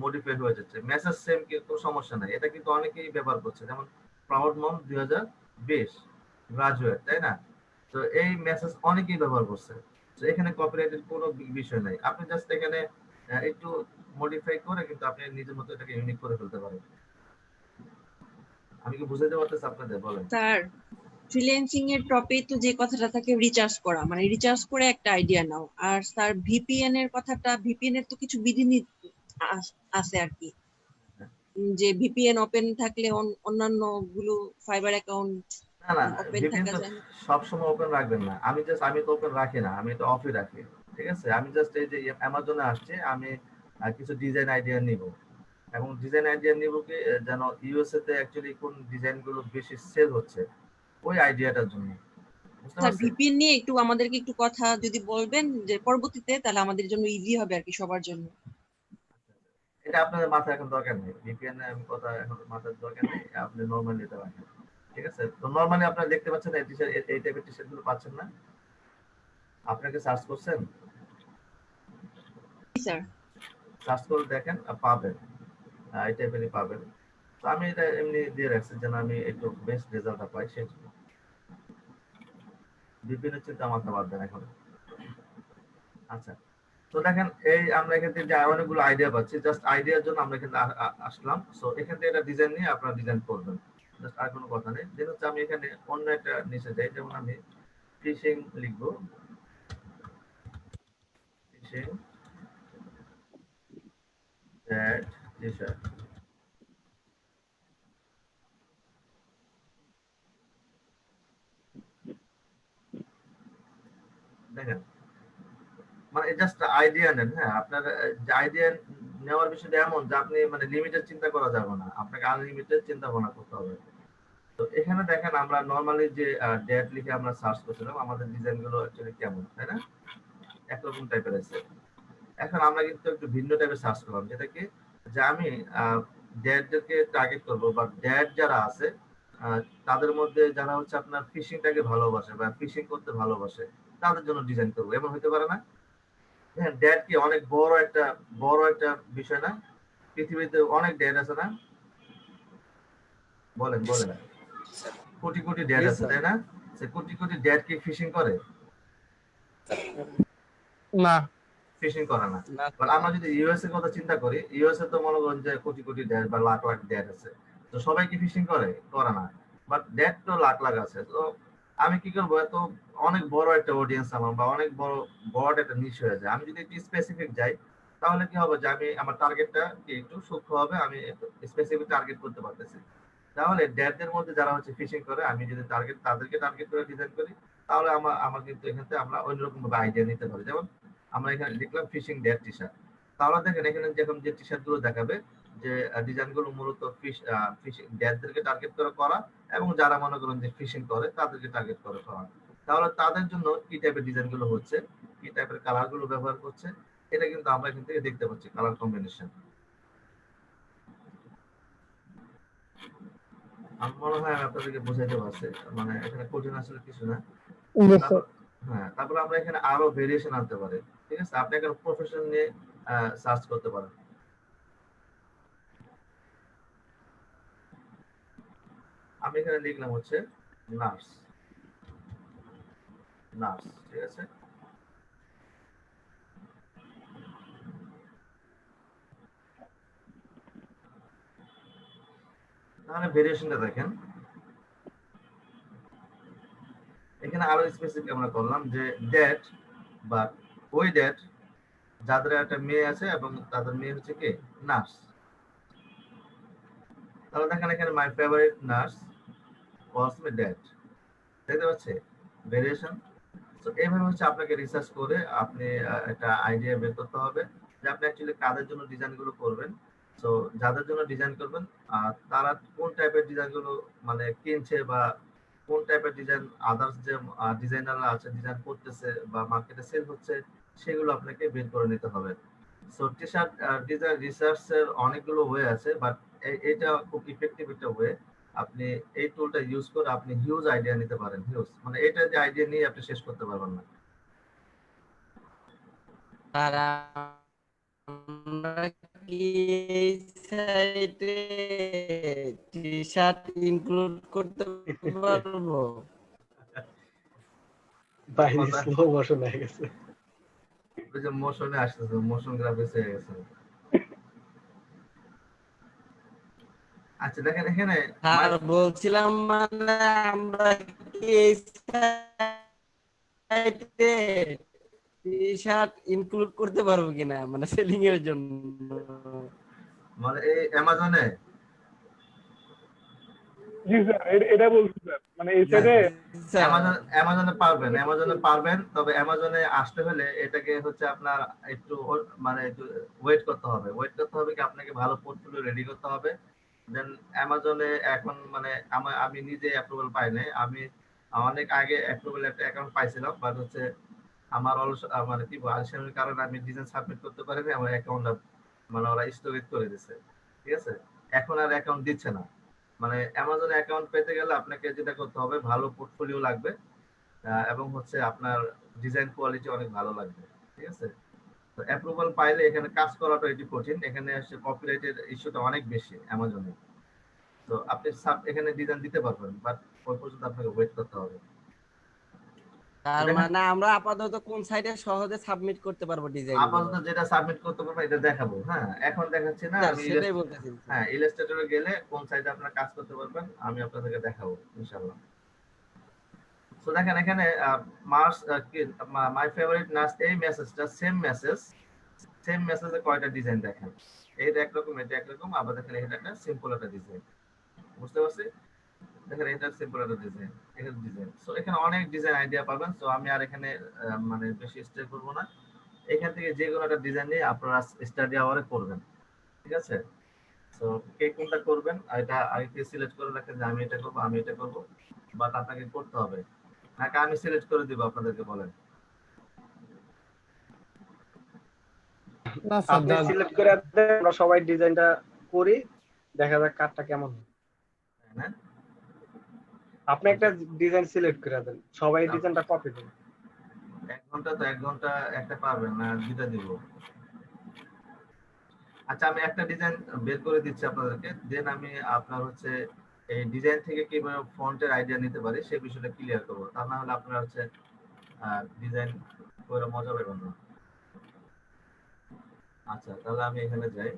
মডিফাই হয়ে যাচ্ছে। মেসেজ সেম, কিন্তু সমস্যা নাই, এটা কিন্তু অনেকেই ব্যবহার করছে, যেমন প্রাউড মম 2020 গ্রাজুয়েট, তাই না? তো এই মেসেজ অনেকেই ব্যবহার করছে। তো এখানে কপিরাইটের কোনো বিষয় নাই, আপনি জাস্ট এখানে একটু মডিফাই করে কিন্তু আপনি নিজের মতো এটাকে ইউনিক করে ফেলতে পারেন। আমি কি বুঝাতে পারতেছি আপনাদের? বলেন। স্যার, ফ্রিল্যান্সিং এর টপে তো যে কথাটা থাকে রিচার্জ করা, মানে রিচার্জ করে একটা আইডিয়া নাও। আর স্যার ভিপিএন এর কথাটা, ভিপিএন এর তো কিছু বিধিনিষেধ আছে আর কি, যে ভিপিএন ওপেন থাকলে অন্যান্য গুলো ফাইবার অ্যাকাউন্ট না না, ওপেন ভিপিএন থাকা তো যায় না। সবসময় ওপেন রাখবেন না। আমি তো ওপেন রাখি না, আমি তো অফই রাখি, ঠিক আছে? আমি জাস্ট এই যে অ্যামাজনে আসছে, আমি কিছু ডিজাইন আইডিয়া নিব, এবং ডিজাইন আইডিয়া নিব কি যেন ইউএসএ তে অ্যাকচুয়ালি কোন ডিজাইন গুলো বেশি সেল হচ্ছে, ওই আইডিয়াটার জন্য, বুঝতে স্যার পারছেন? ভিপিএন নিয়ে একটু আমাদেরকে একটু কথা যদি বলবেন যে পরবর্তীতে, তাহলে আমাদের জন্য ইজি হবে আর কি, সবার জন্য। এটা আপনাদের মাথায় এখন দরকার নেই, ভিপিএন এর কথা এখন মাথায় দরকার নেই, আপনি নরমালি এটা রাখেন, ঠিক আছে? তো নরমালি আপনারা দেখতে পাচ্ছেন এই টি-শার্ট, এই টাইপের টি-শার্ট গুলো পাচ্ছেন না? আপনাকে সার্চ করছেন? স্যার সার্চ করে দেখেন, পাবেন, এই টাইপেরই পাবেন। তো আমি এটা এমনি দিয়ে রাখছি যেন আমি একটু বেস্ট রেজাল্টটা পাই, সেই জন্য। বিভিন্ন চিন্তা মাথা বাদ দেন এখন। আচ্ছা, তো দেখেন এই আমরা এখান থেকে যে অনেকগুলো আইডিয়া পাচ্ছি, জাস্ট আইডিয়ার জন্য আমরা এখানে আসলাম। সো এখান থেকে একটা ডিজাইন নিয়ে আপনারা ডিজাইন করবেন, জাস্ট আর কোনো কথা নেই। দেন হচ্ছে আমি এখানে অন্য একটা নিচে যাই, যেমন আমি ফিশিং লিখবো, ফিশিং দ্যাট টি-শার্ট। দেখেন মানে জাস্ট আইডিয়া নেন, হ্যাঁ? আপনার যে আইডিয়া নেওয়ার বিষয়টা এমন যে আপনি মানে লিমিটেড চিন্তা করা যাবে না, আপনাকে আনলিমিটেড চিন্তা ভাবনা করতে হবে। তো এখানে দেখেন আমরা নরমালি যে ডেট লিখে আমরা সার্চ করছিলাম, আমাদের ডিজাইন গুলো অ্যাকচুয়ালি কেমন, তাই না? একরকম টাইপের আছে। এখন আমরা কিন্তু একটু ভিন্ন টাইপের সার্চ করলাম, যেটা কি যে আমি ডেটদেরকে টার্গেট করবো, বা ডেট যারা আছে তাদের মধ্যে যারা হচ্ছে আপনার ফিশিংটাকে ভালোবাসে বা ফিশিং করতে ভালোবাসে, তাদের জন্য ডিজাইন করবো, এমন হতে পারে না? হ্যাঁ, ডেট কি অনেক বড় একটা বিষয় না? পৃথিবীতে অনেক ডেট আছে না? বলেন বলেন, কোটি কোটি ডেট আছে, তাই না? সে কোটি কোটি ডেট কি ফিশিং করে? না। ফিশিং করে না। বাট আমরা যদি ইউএস এর কথা চিন্তা করি, ইউএস এ তো মনে করেন যে কোটি কোটি ডেট বা লাখ লাখ ডেট আছে, তো সবাই কি ফিশিং করে? করে না। বাট ডেট তো লাখ লাখ আছে। তো আমি কি করবো, এত অনেক বড় একটা অডিয়েন্স আমার, বা অনেক বড় একটা নিশ হয়ে যায়। আমি যদি একটু স্পেসিফিক যাই, তাহলে কি হবে যে আমি আমার টার্গেটটা কি একটু সূক্ষ্ম হবে, আমি স্পেসিফিক টার্গেট করতে পারতেছি। তাহলে ডেটদের মধ্যে যারা হচ্ছে ফিশিং করে, আমি যদি তাদেরকে টার্গেট করে ডিজাইন করি, তাহলে আমার কিন্তু এখান থেকে আমরা অন্যরকম ভাবে আইডিয়া নিতে পারি। যেমন আমরা এখানে লিখলাম ফিশিং ডেট টি-শার্ট, তাহলে দেখেন এখানে যখন যে টি-শার্ট গুলো দেখাবে যে ডিজাইনগুলো মূলত ফিশিং ড্যাডদেরকে টার্গেট করে করা এবং যারা মনে করেন যে ফিশিং করে তাদেরকে টার্গেট করে করা। তাহলে তাদের জন্য কি টাইপের ডিজাইনগুলো হচ্ছে, কি টাইপের কালারগুলো ব্যবহার করছে, এটা কিন্তু আমরা এখান থেকে দেখতে পাচ্ছি কালার কম্বিনেশন। আমার মনে হয় আমি আপনাদেরকে বোঝাইতে পারছি, মানে এখানে কঠিন আসলে কিছু না। Yes, sir. হ্যাঁ, তারপরে আমরা এখানে আরো ভেরিয়েশন আনতে পারি। ঠিক আছে, আপনি এখানে প্রফেশন নিয়ে সার্চ করতে পারেন। আমি এখানে লিখলাম হচ্ছে নার্স, নার্স। ঠিক আছে, তাহলে ভেরিয়েশনটা দেখেন। এখানে আরো স্পেসিফিক আমরা করলাম যে ডেট বা ওই ডেট যাদের একটা মেয়ে আছে এবং তাদের মেয়ে হচ্ছে কি নার্স। তাহলে দেখেন এখানে my favourite nurse was my dad. দেখতে পাচ্ছে ভেরিয়েশন। তো এইভাবে হচ্ছে আপনাকে রিসার্চ করে আপনি একটা আইডিয়া বের করতে হবে যে আপনি অ্যাকচুয়ালি কাদের জন্য ডিজাইনগুলো করবেন। তো যাদের জন্য ডিজাইন করবেন তারা কোন টাইপের ডিজাইনগুলো মানে কিনছে বা কোন টাইপের ডিজাইন আদার্স যে ডিজাইনাররা আছে ডিজাইন করতেছে বা মার্কেটে সেল হচ্ছে সেগুলো আপনাকে বের করে নিতে হবে। সো টি শার্ট ডিজাইন রিসার্চের অনেকগুলো ওয়ে আছে, বাট এটা খুব ইফেক্টিভ একটা ওয়ে। আপনি এই টুলটা ইউজ করে আপনি হিউজ আইডিয়া নিতে পারেন, হিউজ মানে এটা যে আইডিয়া নিয়ে আপনি শেষ করতে পারবেন না। আর আমরা কি এই সাইটে টি শার্ট ইনক্লুড করতে পারবো? বাইরে স্লো মোশন হয়ে গেছে। ওই যে মোশনে আসতেছে, মোশন গ্রাফিক্স হয়ে গেছে। আচ্ছা দেখেন এখানে আর বলছিলাম মানে আমরা কি এই সাইটে টি শার্ট ইনক্লুড করতে পারবো কিনা মানে সেলিং এর জন্য? মানে এই অ্যামাজনে জি স্যার, এটা বলছি স্যার, মানে এই সাইডে অ্যামাজনে পারবেন, তবে অ্যামাজনে আসতে হলে এটাকে হচ্ছে আপনার একটু মানে একটু ওয়েট করতে হবে কি আপনাকে ভালো পোর্টফোলিও রেডি করতে হবে। দেন অ্যামাজনে এখন মানে আমি নিজে অ্যাপ্রুভাল পাই নাই। আমি অনেক আগে অ্যাপ্রুভাল একটা অ্যাকাউন্ট পাইছিলাম, বাট হচ্ছে আমার মানে কি আলসেমির কারণে আমি ডিজাইন সাবমিট করতে পারিনি, আমার অ্যাকাউন্টটা মানে ওরা স্থগিত করে দিছে। ঠিক আছে, এখন আর অ্যাকাউন্ট দিচ্ছে না। মানে অ্যামাজনে অ্যাকাউন্ট পেতে গেলে আপনাকে যেটা করতে হবে ভালো পোর্টফোলিও লাগবে এবং হচ্ছে আপনার ডিজাইন কোয়ালিটি অনেক ভালো লাগবে। ঠিক আছে, তো অ্যাপ্রুভাল পাইলে এখানে কাজ করাটা একটু কঠিন, এখানে হচ্ছে কপিরাইটের ইস্যুটা অনেক বেশি অ্যামাজনে। তো আপনি এখানে ডিজাইন দিতে পারবেন, বাট ওই পর্যন্ত আপনাকে ওয়েট করতে হবে। তার মানে আমরা আপাতত কোন সাইটে সহজে সাবমিট করতে পারবো ডিজাইন? আপাতত যেটা সাবমিট করতে পারবো এটা দেখাবো। হ্যাঁ, এখন দেখাচ্ছি না, আমি সেটাই বলতেছি। হ্যাঁ ইলাস্ট্রেটরে গেলে কোন সাইটে আপনারা কাজ করতে পারবেন আমি আপনাদেরকে দেখাবো ইনশাআল্লাহ। সো দেখেন এখানে মার্স মাই ফেভারিট নার্স এই মেসেজটা সেম মেসেজে কয়টা ডিজাইন দেখেন, এইটা একরকম এটা একরকম, আবার দেখেন এটা একটা সিম্পল একটা ডিজাইন। বুঝতে পারছি? দেখেন এটা সিম্পল একটা ডিজাইন, এটা ডিজাইন। সো এখানে অনেক ডিজাইন আইডিয়া পাবেন। সো আমি আর এখানে মানে বেশি স্টে করব না, এখান থেকে যে কোনো একটা ডিজাইন নিয়ে আপনারা স্টাডি আওয়ারে করবেন। ঠিক আছে, তো কে কোনটা করবেন এটা আগে সিলেক্ট করে রাখেন যে আমি এটা করব আমি এটা করব, বাট আপনাকে করতে হবে নাকি আমি সিলেক্ট করে দিব আপনাদেরকে বলেন? না স্যার, আপনি সিলেক্ট করে দেন, আমরা সবাই ডিজাইনটা করি, দেখা যাক কারটা কেমন হয়। হ্যাঁ, আপনি একটা ডিজাইন সিলেক্ট করে দেন, সবাই ডিজাইনটা কপি দেন। 1 ঘন্টা একটা পারবেন না, দুইটা দিব। আচ্ছা আমি একটা ডিজাইন বের করে দিচ্ছি আপনাদেরকে, দেন আমি আপনার হচ্ছে এই ডিজাইন থেকে কিভাবে ফন্টের আইডিয়া নিতে পারি সেই বিষয়টা ক্লিয়ার করব। তা না হলে আপনারা হচ্ছে ডিজাইন করে মজা পাবেন না। আচ্ছা তাহলে আমি এখানে যাই।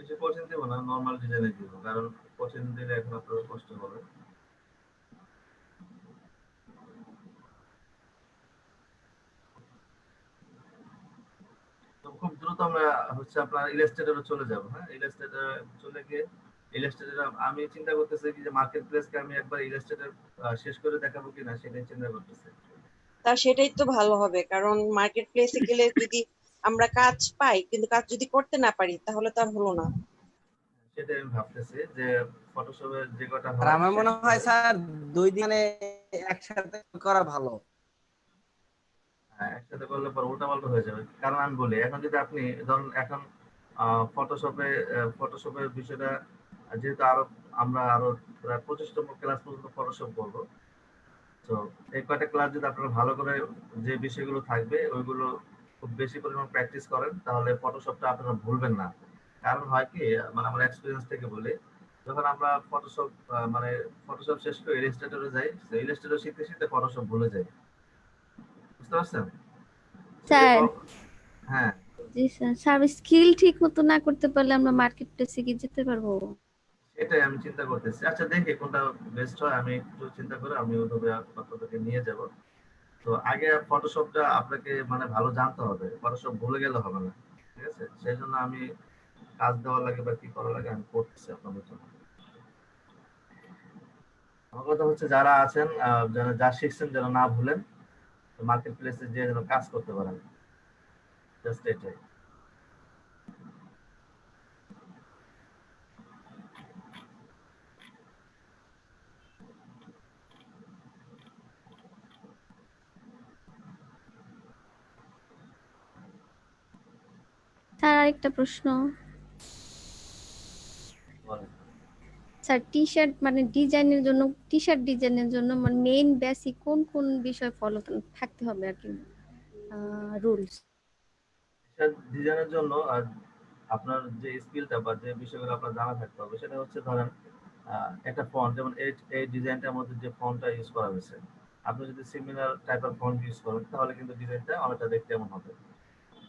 বেশি কঠিন দিব না, নরমাল ডিজাইনে দিব, কারণ কঠিন দিলে এখন আপনার কষ্ট হবে। তো খুব দ্রুত আমরা হচ্ছে আপনার ইলাস্ট্রেটরে চলে যাব। হ্যাঁ, ইলাস্ট্রেটরে চলে গিয়ে ইলাস্ট্রেটরে আমি চিন্তা করতেছি কি যে মার্কেট প্লেসকে আমি একবার ইলাস্ট্রেটর শেষ করে দেখাবো কিনা সেটাই চিন্তা করতেছি। তা সেটাই তো ভালো হবে, কারণ মার্কেট প্লেসে গেলে যদি আমরা কাজ পাই কিন্তু কাজ যদি করতে না পারি তাহলে তো আর হলো না। সেটাই আমি ভাবতেছি যে ফটোশপের যে কটা আর হয় আমার মনে হয় স্যার 2 দিনে একসাথে করা ভালো। হ্যাঁ, একসাথে করলে পর উল্টাপাল্টা হয়ে যাবে। কারণ আমি বলি, এখন যদি আপনি ধরুন এখন ফটোশপের বিষয়টা যেহেতু আমরা আরো প্রায় 25তম ক্লাস পর্যন্ত ফটোশপ করবো, তো এই কয়টা ক্লাস যদি আপনারা ভালো করে যে বিষয়গুলো থাকবে ওইগুলো খুব বেশি পরিমাণ প্র্যাকটিস করেন, তাহলে ফটোশপটা আপনারা ভুলবেন না। কারণ হয় কি, মানে আমার এক্সপিরিয়েন্স থেকে বলি, যখন আমরা ফটোশপ শেষ করে ইলাস্ট্রেটরে যাই, ইলাস্ট্রেটর শিখতে শিখতে ফটোশপ ভুলে যাই। বুঝতে পারছেন? স্যার হ্যাঁ, জি স্যার, স্যার স্কিল ঠিক মতো না করতে পারলে আমরা মার্কেট প্লেসে কি যেতে পারবো? সেটাই আমি চিন্তা করতেছি। আচ্ছা দেখি কোনটা বেস্ট হয়, আমি একটু চিন্তা করে আমি ওইভাবে আপনাদেরকে নিয়ে যাব। তো আগে ফটোশপটা আপনাকে মানে ভালো জানতে হবে, ফটোশপ ভুলে গেলে হবে না, ঠিক আছে? সেই জন্য আমি কাজ দেওয়া লাগে বা কি করা লাগে আমি করতেছি আপনাদের জন্য। আমার কথা হচ্ছে যারা আছেন যা শিখছেন যেন না ভুলেন, মার্কেট প্লেসে যে যেন কাজ করতে পারেন, জাস্ট এটাই। স্যার আরেকটা প্রশ্ন, বলেন। স্যার টি শার্ট ডিজাইনের জন্য মানে মেইন বেসিক কোন কোন বিষয় ফলো থাকতে হবে আর কি, রুলস? ডিজাইনের জন্য আপনার যে স্কিলটা বা যে বিষয়গুলো আপনার জানা থাকতে হবে সেটা হচ্ছে ধরেন একটা ফন্ট, যেমন এই ডিজাইনটার মধ্যে যে ফন্টটা ইউজ করা হয়েছে, আপনি যদি সিমিলার টাইপের ফন্ট ইউজ করেন তাহলে কিন্তু ডিজাইনটা অনেকটা দেখতে এমন হবে।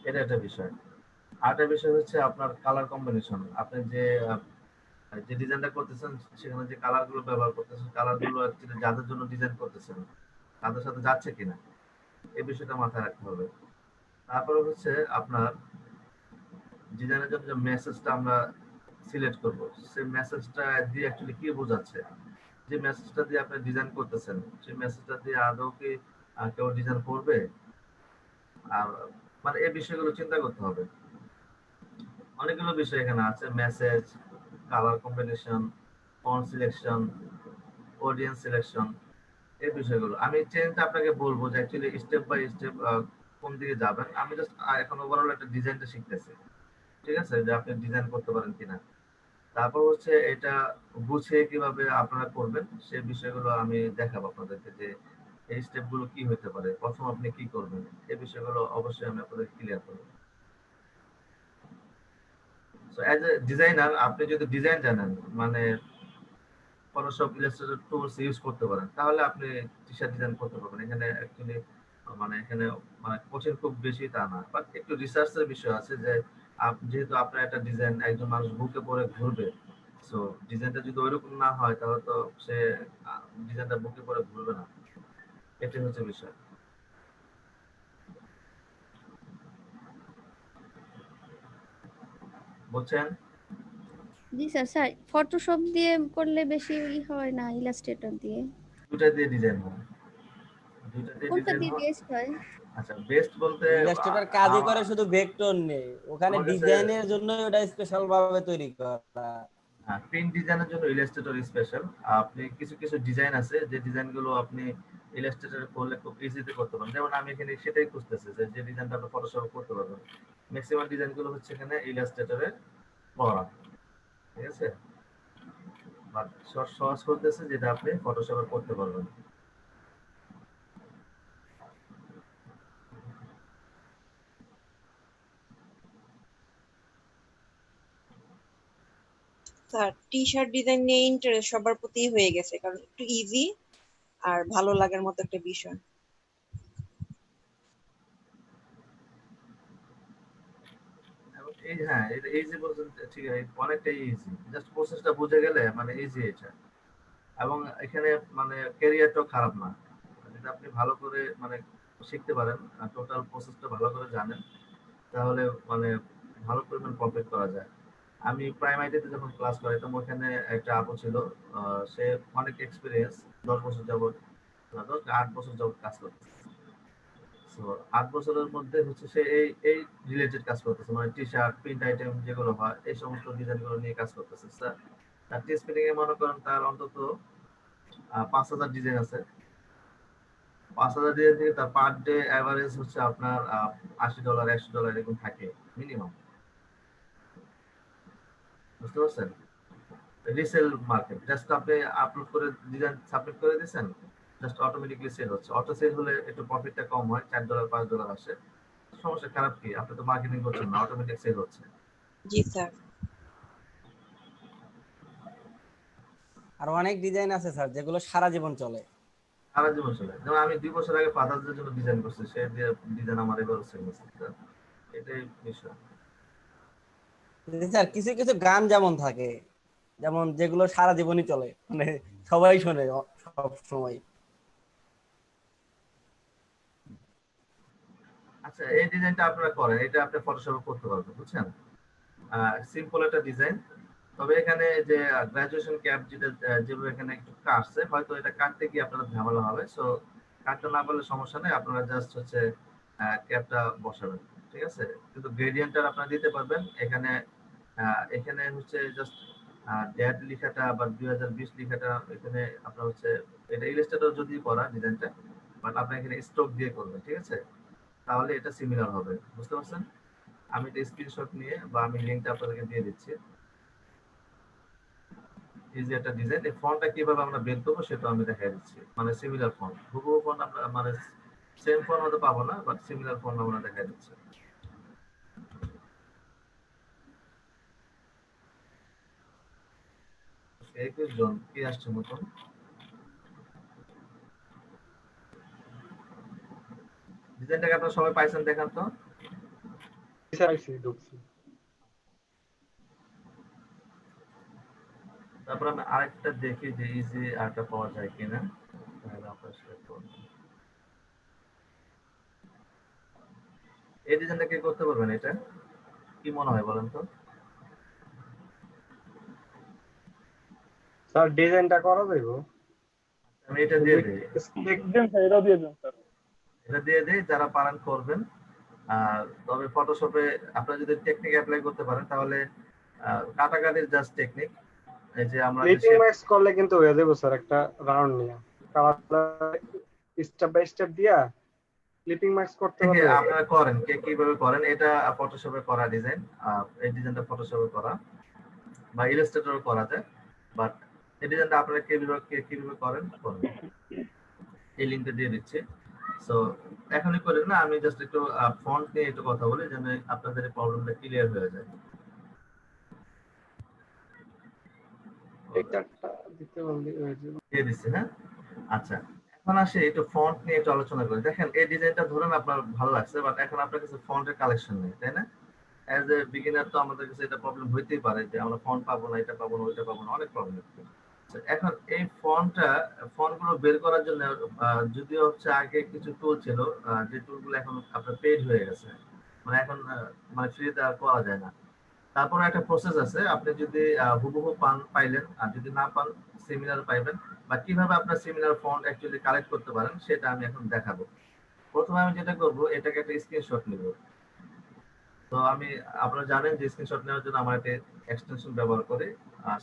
এটা একটা বিষয়। আরেকটা বিষয় হচ্ছে আপনার কালার কম্বিনেশন। আপনি যে ডিজাইনটা করতেছেন সেখানে যে কালার গুলো ব্যবহার করতেছেন, কালার গুলো অ্যাকচুয়ালি যাদের জন্য ডিজাইন করতেছেন তাদের সাথে যাচ্ছে কিনা, এই বিষয়টা মাথায় রাখতে হবে। তারপরে হচ্ছে আপনার ডিজাইনের জন্য যে মেসেজটা আমরা সিলেক্ট করব, সেই মেসেজটা দিয়ে অ্যাকচুয়ালি কি বোঝাচ্ছে, যে মেসেজটা দিয়ে আপনি ডিজাইন করতেছেন সেই মেসেজটা দিয়ে আদৌ কি কেউ ডিজাইন করবে, আর মানে এই বিষয়গুলো চিন্তা করতে হবে। অনেকগুলো বিষয় এখানে আছে, message, colour combination, font selection, audience selection, এই বিষয়গুলো আমি চেঞ্জটা আপনাকে বলবো যে অ্যাকচুয়ালি স্টেপ বাই স্টেপ কোন দিকে যাবেন। আমি জাস্ট এখন ওভারঅল একটা ডিজাইনটা শিখতেছি, ঠিক আছে, যে আপনি ডিজাইন করতে পারেন কিনা। তারপর হচ্ছে এটা গুছিয়ে কিভাবে আপনারা করবেন সেই বিষয়গুলো আমি দেখাবো আপনাদেরকে, যে এই স্টেপগুলো কি হতে পারে, প্রথম আপনি কি করবেন, এই বিষয়গুলো অবশ্যই আমি আপনাদের ক্লিয়ার করব। সো অ্যাজ এ ডিজাইনার আপনি যদি ডিজাইন জানেন, মানে ফটোশপ ইলাস্ট্রেটর টুলস ইউজ করতে পারেন, তাহলে আপনি টি শার্ট ডিজাইন করতে পারবেন। এখানে অ্যাকচুয়ালি এখানে কোচিং খুব বেশি তা না, বাট একটু রিসার্চের বিষয় আছে যে যেহেতু আপনার একটা ডিজাইন একজন মানুষ বুকে পরে ঘুরবে, সো ডিজাইনটা যদি ওইরকম না হয় তাহলে তো সে ডিজাইনটা বুকে পরে ঘুরবে না, এটাই হচ্ছে বিষয়। বুঝছেন? জি স্যার। স্যার ফটোশপ দিয়ে করলে বেশি হয় না ইলাস্ট্রেটর দিয়ে? দুটা দিয়ে ডিজাইন হয়, দুটা দিয়ে কোনটা ডিজাইন দিয়ে হয়। বেস্ট হয়? আচ্ছা, বেস্ট বলতে ইলাস্ট্রেটর কাজই করে শুধু ভেক্টর নেই, ওখানে আমার কাছে ডিজাইনের জন্য ওটা স্পেশাল ভাবে তৈরি করা। প্রিন্ট ডিজাইনের জন্য ইলাস্ট্রেটর স্পেশাল। আপনি কিছু কিছু ডিজাইন আছে যে ডিজাইনগুলো আপনি ইলাস্ট্রেটরে করলে খুব ইজিতে করতে পারেন। যেমন আমি এখানে সেটাই খুঁজতেছি যে ডিজাইনটা আপনি ফটোশপে করতে পারবেন। ম্যাক্সিমাম ডিজাইনগুলো হচ্ছে এখানে ইলাস্ট্রেটরে করা, ঠিক আছে? বাট সহজ করতেছে যেটা আপনি ফটোশপে করতে পারবেন। স্যার টি শার্ট ডিজাইন নিয়ে ইন্টারেস্ট সবার প্রতিই হয়ে গেছে, কারণ একটু ইজি আর ভালো লাগার মতো একটা বিষয়। এই হ্যাঁ এটা ইজি বলছেন, ঠিক আছে, অনেকটাই ইজি, জাস্ট প্রসেসটা বুঝে গেলে মানে ইজি এটা। এবং এখানে মানে ক্যারিয়ারটাও খারাপ না, যদি আপনি ভালো করে মানে শিখতে পারেন, টোটাল প্রসেসটা ভালো করে জানেন, তাহলে মানে ভালো পরিমাণ প্রফিট করা যায়। আমি প্রাইম আইটিতে যখন ক্লাস করাইতাম, ওখানে একটা আপু ছিল, সে অনেক এক্সপিরিয়েন্স, 10 বছর যাবত, 8 বছর যাবত কাজ করতেছে। সো 8 বছরের মধ্যে হচ্ছে সে এই রিলেটেড কাজ করতেছে, মানে টি শার্ট, প্রিন্ট আইটেম যেগুলো হয় এই সমস্ত ডিজাইনগুলো নিয়ে কাজ করতেছে স্যার। তার টি স্পিনিং এ মনে করেন তার অন্তত 5,000 ডিজাইন আছে। 5,000 ডিজাইন থেকে তার পার ডে অ্যাভারেজ হচ্ছে আপনার $80, $100 এরকম থাকে মিনিমাম। বুঝতে পারছেন? রিসেল মার্কেট, জাস্ট আপনি আপলোড করে ডিজাইন সাবমিট করে দিয়েছেন, জাস্ট অটোমেটিকলি সেল হচ্ছে। অটো সেল হলে একটু প্রফিটটা কম হয়, $4 $5 আসে। সমস্যা খারাপ কি, আপনি তো মার্কেটিং করছেন না, অটোমেটিক সেল হচ্ছে। জি স্যার। আর অনেক ডিজাইন আছে স্যার যেগুলো সারা জীবন চলে। সারা জীবন চলে। যেমন আমি 2 বছর আগে ফাদার্সদের জন্য ডিজাইন করছি, সেই ডিজাইন আমার এবারও সেল হচ্ছে। এটাই বিষয়। স্যার কিছু কিছু গান যেমন থাকে, যেমন যেগুলো সারা জীবনই চলে, মানে সবাই শোনে সব সময়। আচ্ছা, এই ডিজাইনটা আপনারা করেন, এটা আপনি ফটোশপে করতে পারবেন, বুঝছেন? সিম্পল একটা ডিজাইন, তবে এখানে যে গ্রাজুয়েশন ক্যাপ যেটা যেভাবে এখানে একটু কাটছে, হয়তো এটা কাটতে গিয়ে আপনাদের ঝামেলা হবে। সো কাটতে না পারলে সমস্যা নেই, আপনারা জাস্ট হচ্ছে ক্যাপটা বসাবেন, ঠিক আছে? কিন্তু গ্রেডিয়েন্টটা আপনারা দিতে পারবেন। এখানে এখানে হচ্ছে জাস্ট ডেট লেখাটা বা 2020 লেখাটা এখানে আপনার হচ্ছে, এটা ইলাস্ট্রেটর যদি করা ডিজাইনটা, বাট আপনি এখানে স্ট্রোক দিয়ে করবেন, ঠিক আছে? তাহলে এটা সিমিলার হবে, বুঝতে পারছেন? আমি এটা স্ক্রিনশট নিয়ে বা আমি লিংকটা আপনাদেরকে দিয়ে দিচ্ছি। এই যে একটা ডিজাইন, এই ফন্টটা কিভাবে আমরা বের করবো সেটা আমি দেখাই দিচ্ছি। মানে সিমিলার ফন্ট, হুবহু ফন্ট আমরা মানে সেম ফন্ট হয়তো পাবো না, বাট সিমিলার ফন্ট আমরা দেখাই দিচ্ছি। 21 জন কি আসছে নতুন? ডিজাইনটাকে আপনারা সবাই পাইছেন, দেখান তো। তারপর আমি আরেকটা দেখি যে ইজি আরটা পাওয়া যায় কিনা, তাহলে আপনার সাথে করব। এই ডিজাইনটা কি করতে পারবেন? এটা কি মনে হয় বলেন তো? স্যার ডিজাইনটা করা যাইবো? আমি এটা দিয়ে দিই, এটাও দিয়ে দেন স্যার। এটা দিয়ে দিই, যারা পারেন করবেন। তবে ফটোশপে আপনারা যদি টেকনিক অ্যাপ্লাই করতে পারেন, তাহলে কাটাকাটির জাস্ট টেকনিক, এই যে আমরা ক্লিপিং ম্যাক্স করলে কিন্তু হয়ে যাবে স্যার, একটা রাউন্ড নিয়ে স্টেপ বাই স্টেপ দিয়া ক্লিপিং ম্যাক্স করতে পারলে আপনারা করেন, কে কিভাবে করেন, এটা ফটোশপে করা ডিজাইন, এই ডিজাইনটা ফটোশপে করা বা ইলাস্ট্রেটরে করা যায়, বাট এই ডিজাইনটা আপনারা কিভাবে করেন এই লিংকটা দিয়ে দিচ্ছি। সো এখনই করেন না, আমি জাস্ট একটু ফন্ট নিয়ে একটু কথা বলি যেন আপনাদের এই প্রবলেমটা ক্লিয়ার হয়ে যায়। দিয়ে দিচ্ছি, হ্যাঁ। আচ্ছা, এখন আসে একটু ফন্ট নিয়ে একটু আলোচনা করি। দেখেন এই ডিজাইনটা ধরুন আপনার ভালো লাগছে, বাট এখন আপনার কাছে ফন্টের কালেকশন নেই, তাই না? অ্যাজ এ বিগিনার তো আমাদের কাছে এটা প্রবলেম হইতেই পারে যে আমরা ফন্ট পাবো না, এটা পাবো না, ওইটা পাবো না, অনেক প্রবলেম। এখন এই ফন্টগুলো বের করার জন্য যদিও হচ্ছে আগে কিছু টুল ছিল, যে টুলগুলো এখন আপনার পেইড হয়ে গেছে, মানে এখন মানে ফ্রিতে আর পাওয়া যায় না। তারপরে একটা প্রসেস আছে, আপনি যদি হুবহু পাইলেন, আর যদি না পান সিমিলার পাইবেন, বা কিভাবে আপনার সিমিলার ফন্ট অ্যাকচুয়ালি কালেক্ট করতে পারেন সেটা আমি এখন দেখাবো। প্রথমে আমি যেটা করব, এটাকে একটা স্ক্রিনশট নিব। তো আমি, আপনারা জানেন যে স্ক্রিনশট নেওয়ার জন্য আমার একটা এক্সটেনশন ব্যবহার করি।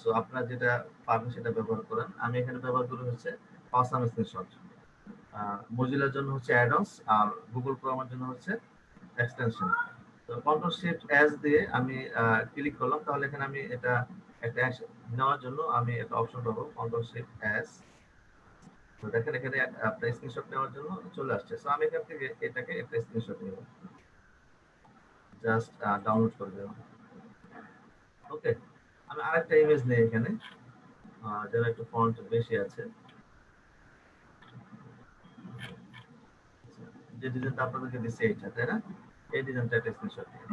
সো আপনারা যেটা পারবেন সেটা ব্যবহার করেন। আমি এখানে ব্যবহার করি হচ্ছে অসাম স্ক্রিনশট। মজিলার জন্য হচ্ছে অ্যাডন্স, আর গুগল ক্রোমের জন্য হচ্ছে এক্সটেনশন। তো কন্ট্রোল শিফট এস দিয়ে আমি ক্লিক করলাম, তাহলে এখানে আমি এটা একটা নেওয়ার জন্য আমি একটা অপশন পাবো, কন্ট্রোল শিফট এস। তো দেখেন এখানে আপনার স্ক্রিনশট নেওয়ার জন্য চলে আসছে। সো আমি এখান থেকে এটাকে একটা স্ক্রিনশট নিব, জাস্ট ডাউনলোড করে দেব। ওকে, আমি আরেকটা ইমেজ নেই এখানে, যেন একটু ফন্ট বেশি আছে। যে ডিজাইনটা আপনাদেরকে দিচ্ছে এইটা, তাই না? এই ডিজাইনটা একটা স্ক্রিনশট নিয়ে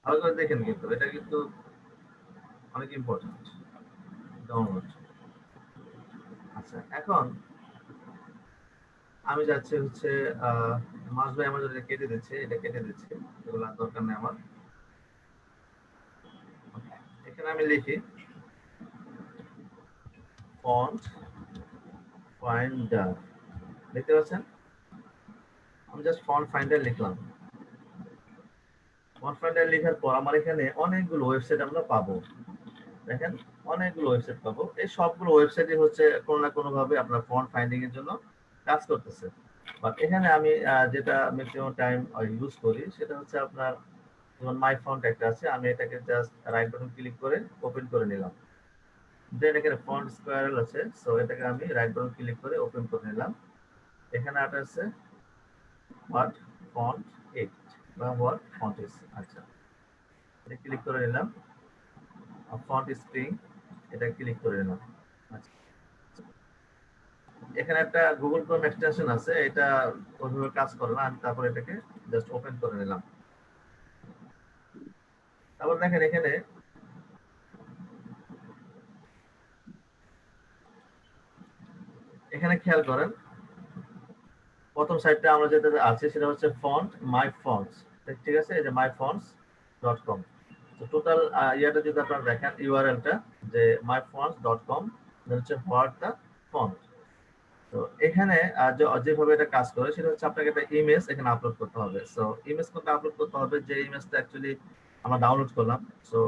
ভালো করে দেখেন, কিন্তু এটা কিন্তু অনেক ইম্পর্টেন্ট ডাউনলোড। আচ্ছা, এখন আমি যাচ্ছি হচ্ছে মাস ভাই আমার যেটা কেটে দিচ্ছে, এটা কেটে দিচ্ছে, এগুলো আর দরকার নেই আমার। এখানে আমি লিখি ফন্ট ফাইন্ডার, দেখতে পাচ্ছেন? আমি জাস্ট ফন্ট ফাইন্ডার লিখলাম। ফন্ট ফাইন্ডার লেখার পর আমার এখানে অনেকগুলো ওয়েবসাইট আমরা পাবো। দেখেন, অনেকগুলো ওয়েবসাইট পাবো। এই সবগুলো ওয়েবসাইটই হচ্ছে কোনো না কোনো ভাবে আপনার ফন্ট ফাইন্ডিং এর জন্য কাজ করতেছে। বাট এখানে আমি যেটা ম্যাক্সিমাম টাইম ইউজ করি সেটা হচ্ছে আপনার, যেমন মাই ফন্ট একটা আছে, আমি এটাকে জাস্ট রাইট বাটন ক্লিক করে ওপেন করে নিলাম। দেন এখানে ফন্ট স্কোয়ারেল আছে, সো এটাকে আমি রাইট বাটন ক্লিক করে ওপেন করে নিলাম। এখানে আটা আছে হোয়াট ফন্ট 8 বা হোয়াট ফন্ট ইজ। আচ্ছা, এটা ক্লিক করে নিলাম। ফন্ট স্প্রিং, এটা ক্লিক করে নিলাম। আচ্ছা, এখানে একটা গুগল ক্রোম এক্সটেনশন আছে, এটা ওইভাবে কাজ করে না, আমি তারপর এটাকে জাস্ট ওপেন করে নিলাম। তারপর দেখেন এখানে খেয়াল করেন, প্রথম সাইটটা আমরা যেটা আছে সেটা হচ্ছে ফন্ট মাই ফন্টস, ঠিক আছে? এই যে myfonts.com। তো টোটাল ইয়াটা যদি আপনারা দেখেন, ইউআরএলটা যে myfonts.com, হচ্ছে হোয়াট দ্য ফন্ট। তো এখানে যেভাবে এটা কাজ করে সেটা হচ্ছে আপনাকে একটা ইমেজ এখানে আপলোড করতে হবে। সো ইমেজ কোনটা আপলোড করতে হবে, যে ইমেজটা অ্যাকচুয়ালি আমরা ডাউনলোড করলাম, সো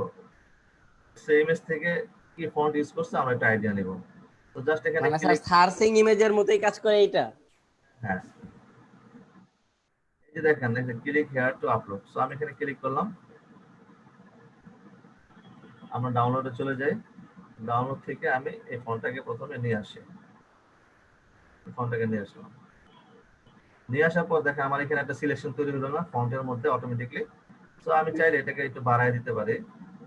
সেই ইমেজ থেকে কি ফন্ট ইউজ করছে আমরা একটা আইডিয়া নিব। তো জাস্ট এখানে মানে স্যার সার্চিং ইমেজের মতোই কাজ করে এটা। হ্যাঁ, এই যে দেখেন click here two upload. So আমি এখানে ক্লিক করলাম, আমরা ডাউনলোডে চলে যাই। ডাউনলোড থেকে আমি এই ফন্টটাকে প্রথমে নিয়ে আসি, ফন্টটাকে নিয়ে আসলাম। নিয়ে আসার পর দেখেন আমার এখানে একটা সিলেকশন তৈরি হলো না ফন্টের মধ্যে অটোমেটিকলি। সো আমি চাইলে এটাকে একটু বাড়ায় দিতে পারি।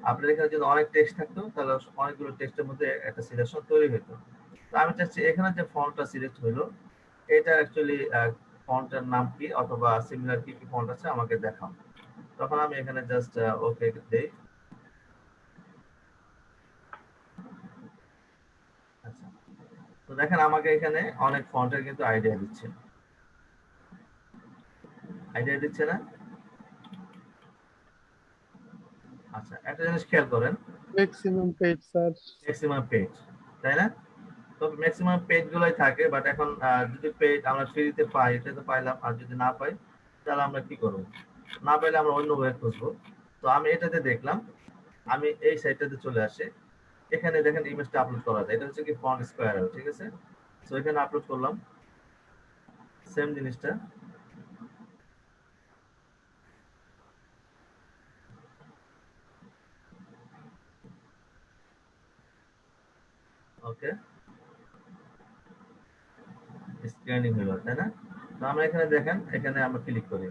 আপনার এখানে যদি অনেক টেক্সট থাকতো তাহলে অনেকগুলো টেক্সটের মধ্যে একটা সিলেকশন তৈরি হতো। তো আমি চাচ্ছি এখানে যে ফন্টটা সিলেক্ট হলো এটা অ্যাকচুয়ালি ফন্টের নাম কি অথবা সিমিলার কি কি ফন্ট আছে আমাকে দেখাও। তখন আমি এখানে জাস্ট ওকে দেই। আচ্ছা, তো দেখেন আমাকে এখানে অনেক ফন্টের কিন্তু আইডিয়া দিচ্ছে না? আচ্ছা, একটা জিনিস খেয়াল করেন, maximum page sir. Maximum page, তাই না? তো ম্যাক্সিমাম পেজ গুলোই থাকে, বাট এখন যদি পেজ আমরা ফ্রিতে পাই এটা তো পাইলাম, আর যদি না পাই তাহলে আমরা কি করব? না পাইলে আমরা অন্য ওয়ে খুঁজবো। তো আমি এটাতে দেখলাম, আমি এই সাইটটাতে চলে আসি। এখানে দেখেন ইমেজটা আপলোড করা যায়, এটা হচ্ছে কি ফন্ট স্কোয়ারেল, ঠিক আছে? সো এখানে আপলোড করলাম সেম জিনিসটা। ওকে, স্ক্যানিং হলো, তাই না? তো আমরা এখানে দেখেন, এখানে আমরা ক্লিক করি।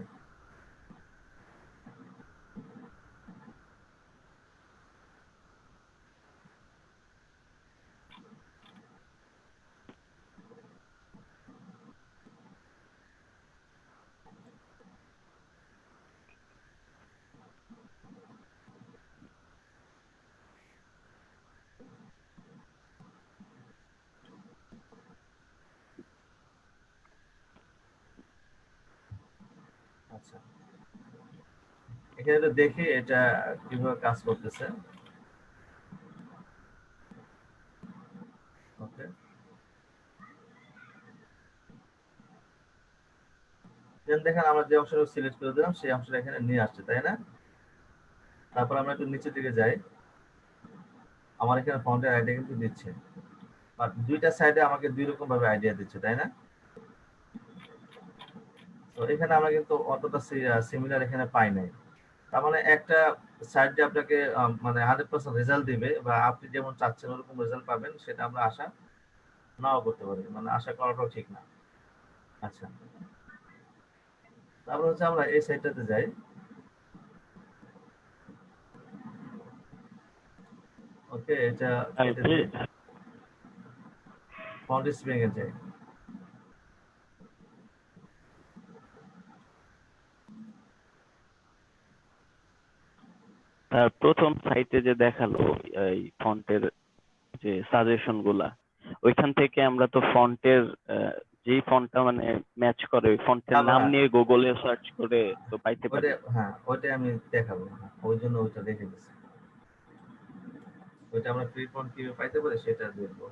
আচ্ছা, এখানে তো দেখি এটা কিভাবে কাজ করতেছে। ওকে, দেন দেখেন আমরা যে অংশটা সিলেক্ট করে দিলাম সেই অংশটা এখানে নিয়ে আসছে, তাই না? তারপর আমরা একটু নিচের দিকে যাই, আমার এখানে ফন্টের আইডিয়া কিন্তু দিচ্ছে, বাট দুইটা সাইডে আমাকে দুই রকম ভাবে আইডিয়া দিচ্ছে, তাই না? তো এখানে আমরা কিন্তু অতটা সিমিলার এখানে পাই নাই। তার মানে একটা সাইডে আপনাকে মানে 100% রেজাল্ট দিবে বা আপনি যেমন চাচ্ছেন ওরকম রেজাল্ট পাবেন সেটা আমরা আশা নাও করতে পারি, মানে আশা করাটাও ঠিক না। আচ্ছা, তারপর হচ্ছে আমরা এই সাইডটাতে যাই। ওকে, এটা কেটে দিই, ফন্ট স্প্রিং এ যাই। তার প্রথম সাইটে যে দেখালো এই ফন্টের যে সাজেশন গুলা, ওইখান থেকে আমরা তো ফন্টের যেই ফন্টটা মানে ম্যাচ করে ওই ফন্টের নাম নিয়ে গুগলে সার্চ করে তো পাইতে পারি। হ্যাঁ, ওইটা আমি দেখাবো, ওই জন্য ওইটা দেখে দিচ্ছি। ওইটা আমরা ফ্রি ফন্ট কিভাবে পাইতে পারি সেটা দেখবো।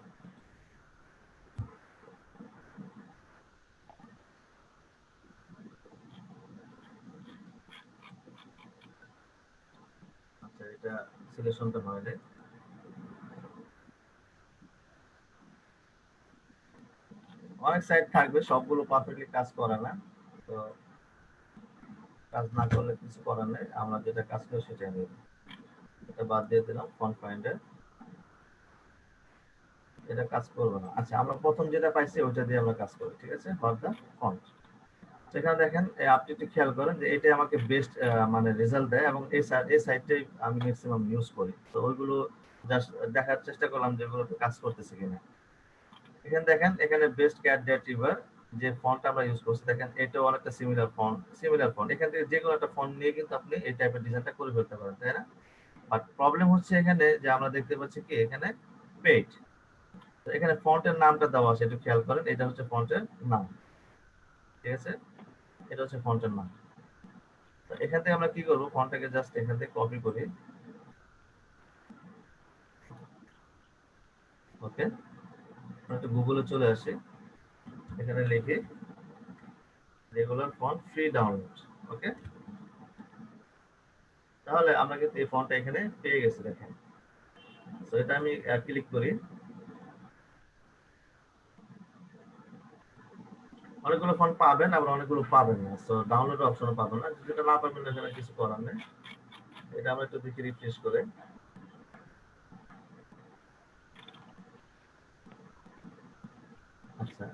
আচ্ছা, এটা সিলেকশনটা হয় রে। অনেক সাইট থাকবে, সবগুলো পারফেক্টলি কাজ করে না, তো কাজ না করলে কিছু করার নেই, আমরা যেটা কাজ করি সেটাই নেব। এটা বাদ দিয়ে দিলাম ফন্ট ফাইন্ডার, এটা কাজ করবে না। আচ্ছা, আমরা প্রথম যেটা পাইছি ওইটা দিয়ে আমরা কাজ করি, ঠিক আছে? For the font. সেখানে দেখেন আপনি একটু খেয়াল করেন যে এটা আমাকে বেস্ট মানে রেজাল্ট দেয়, এবং এই সাইটটাই আমি ম্যাক্সিমাম ইউজ করি। তো ওইগুলো জাস্ট দেখার চেষ্টা করলাম যে ওগুলো কাজ করতেছে কিনা। এখানে দেখেন, এখানে বেস্ট ক্যাট ডেট রিভার যে ফন্ট আমরা ইউজ করছি, দেখেন এটাও অনেকটা সিমিলার ফন্ট। এখান থেকে যে কোনো একটা ফন্ট নিয়ে কিন্তু আপনি এই টাইপের ডিজাইনটা করে ফেলতে পারেন, তাই না? বাট প্রবলেম হচ্ছে এখানে যে আমরা দেখতে পাচ্ছি কি এখানে পেজ, তো এখানে ফন্টের নামটা দেওয়া আছে, একটু খেয়াল করেন, এটা হচ্ছে ফন্টের নাম, ঠিক আছে? এটা হচ্ছে ফন্টের নাম। তো এখান থেকে আমরা কি করব, ফন্টটাকে জাস্ট এখান থেকে কপি করি, ওকে? একটু গুগলে চলে আসি, এখানে লিখি রেগুলার ফন্ট ফ্রি ডাউনলোড, ওকে? তাহলে আমরা কিন্তু এই ফন্টটা এখানে পেয়ে গেছি, দেখেন। তো এটা আমি ক্লিক করি, অনেকগুলো ফন্ট পাবেন, আবার অনেকগুলো পাবেন না, সো ডাউনলোড অপশনও পাবেন না। যেটা না পাবেন এখানে কিছু করার নেই। এটা আমরা একটু দেখি রিফ্রেশ করে, আচ্ছা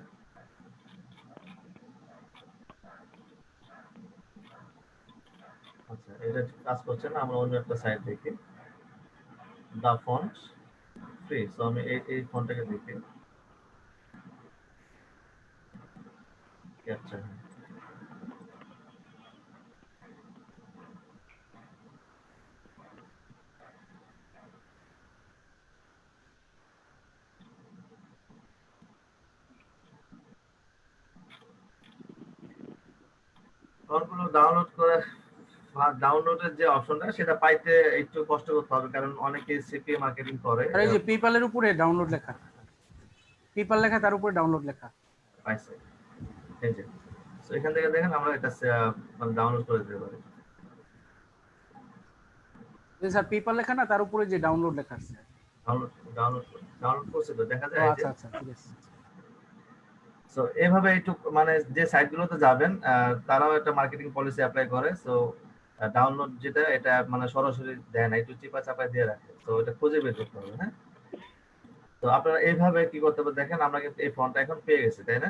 আচ্ছা, এটা কাজ করছে না, আমরা অন্য একটা সাইট দেখি, দা ফন্ট ফ্রি। সো আমি এই ফন্টটাকে দেখি, ক্যাপচার। ফন্টগুলো ডাউনলোড করে, ডাউনলোডের যে অপশনটা সেটা পাইতে একটু কষ্ট করতে হবে, কারণ অনেকে সিপিএ মার্কেটিং করে। আর এই যে পেপ্যালের উপরে ডাউনলোড লেখা, পেপ্যাল লেখা, তার উপরে ডাউনলোড লেখা পাইছে, এই যে। সো এখান থেকে দেখেন আমরা এটা মানে ডাউনলোড করে দিতে পারি। এই স্যার পেপ্যাল লেখা না, তার উপরে যে ডাউনলোড লেখা আছে, ডাউনলোড করছে তো দেখা যায়। আচ্ছা আচ্ছা, ঠিক আছে। সো এইভাবে একটু মানে যে সাইটগুলোতে যাবেন তারাও একটা মার্কেটিং পলিসি অ্যাপ্লাই করে। সো ডাউনলোড যেটা, এটা মানে সরাসরি দেয় না, একটু চিপা চাপায় দিয়ে রাখে, তো এটা খুঁজে বের করতে হবে। হ্যাঁ, তো আপনারা এইভাবে কি করতে হবে দেখেন, আমরা কিন্তু এই ফন্টটা এখন পেয়ে গেছি, তাই না?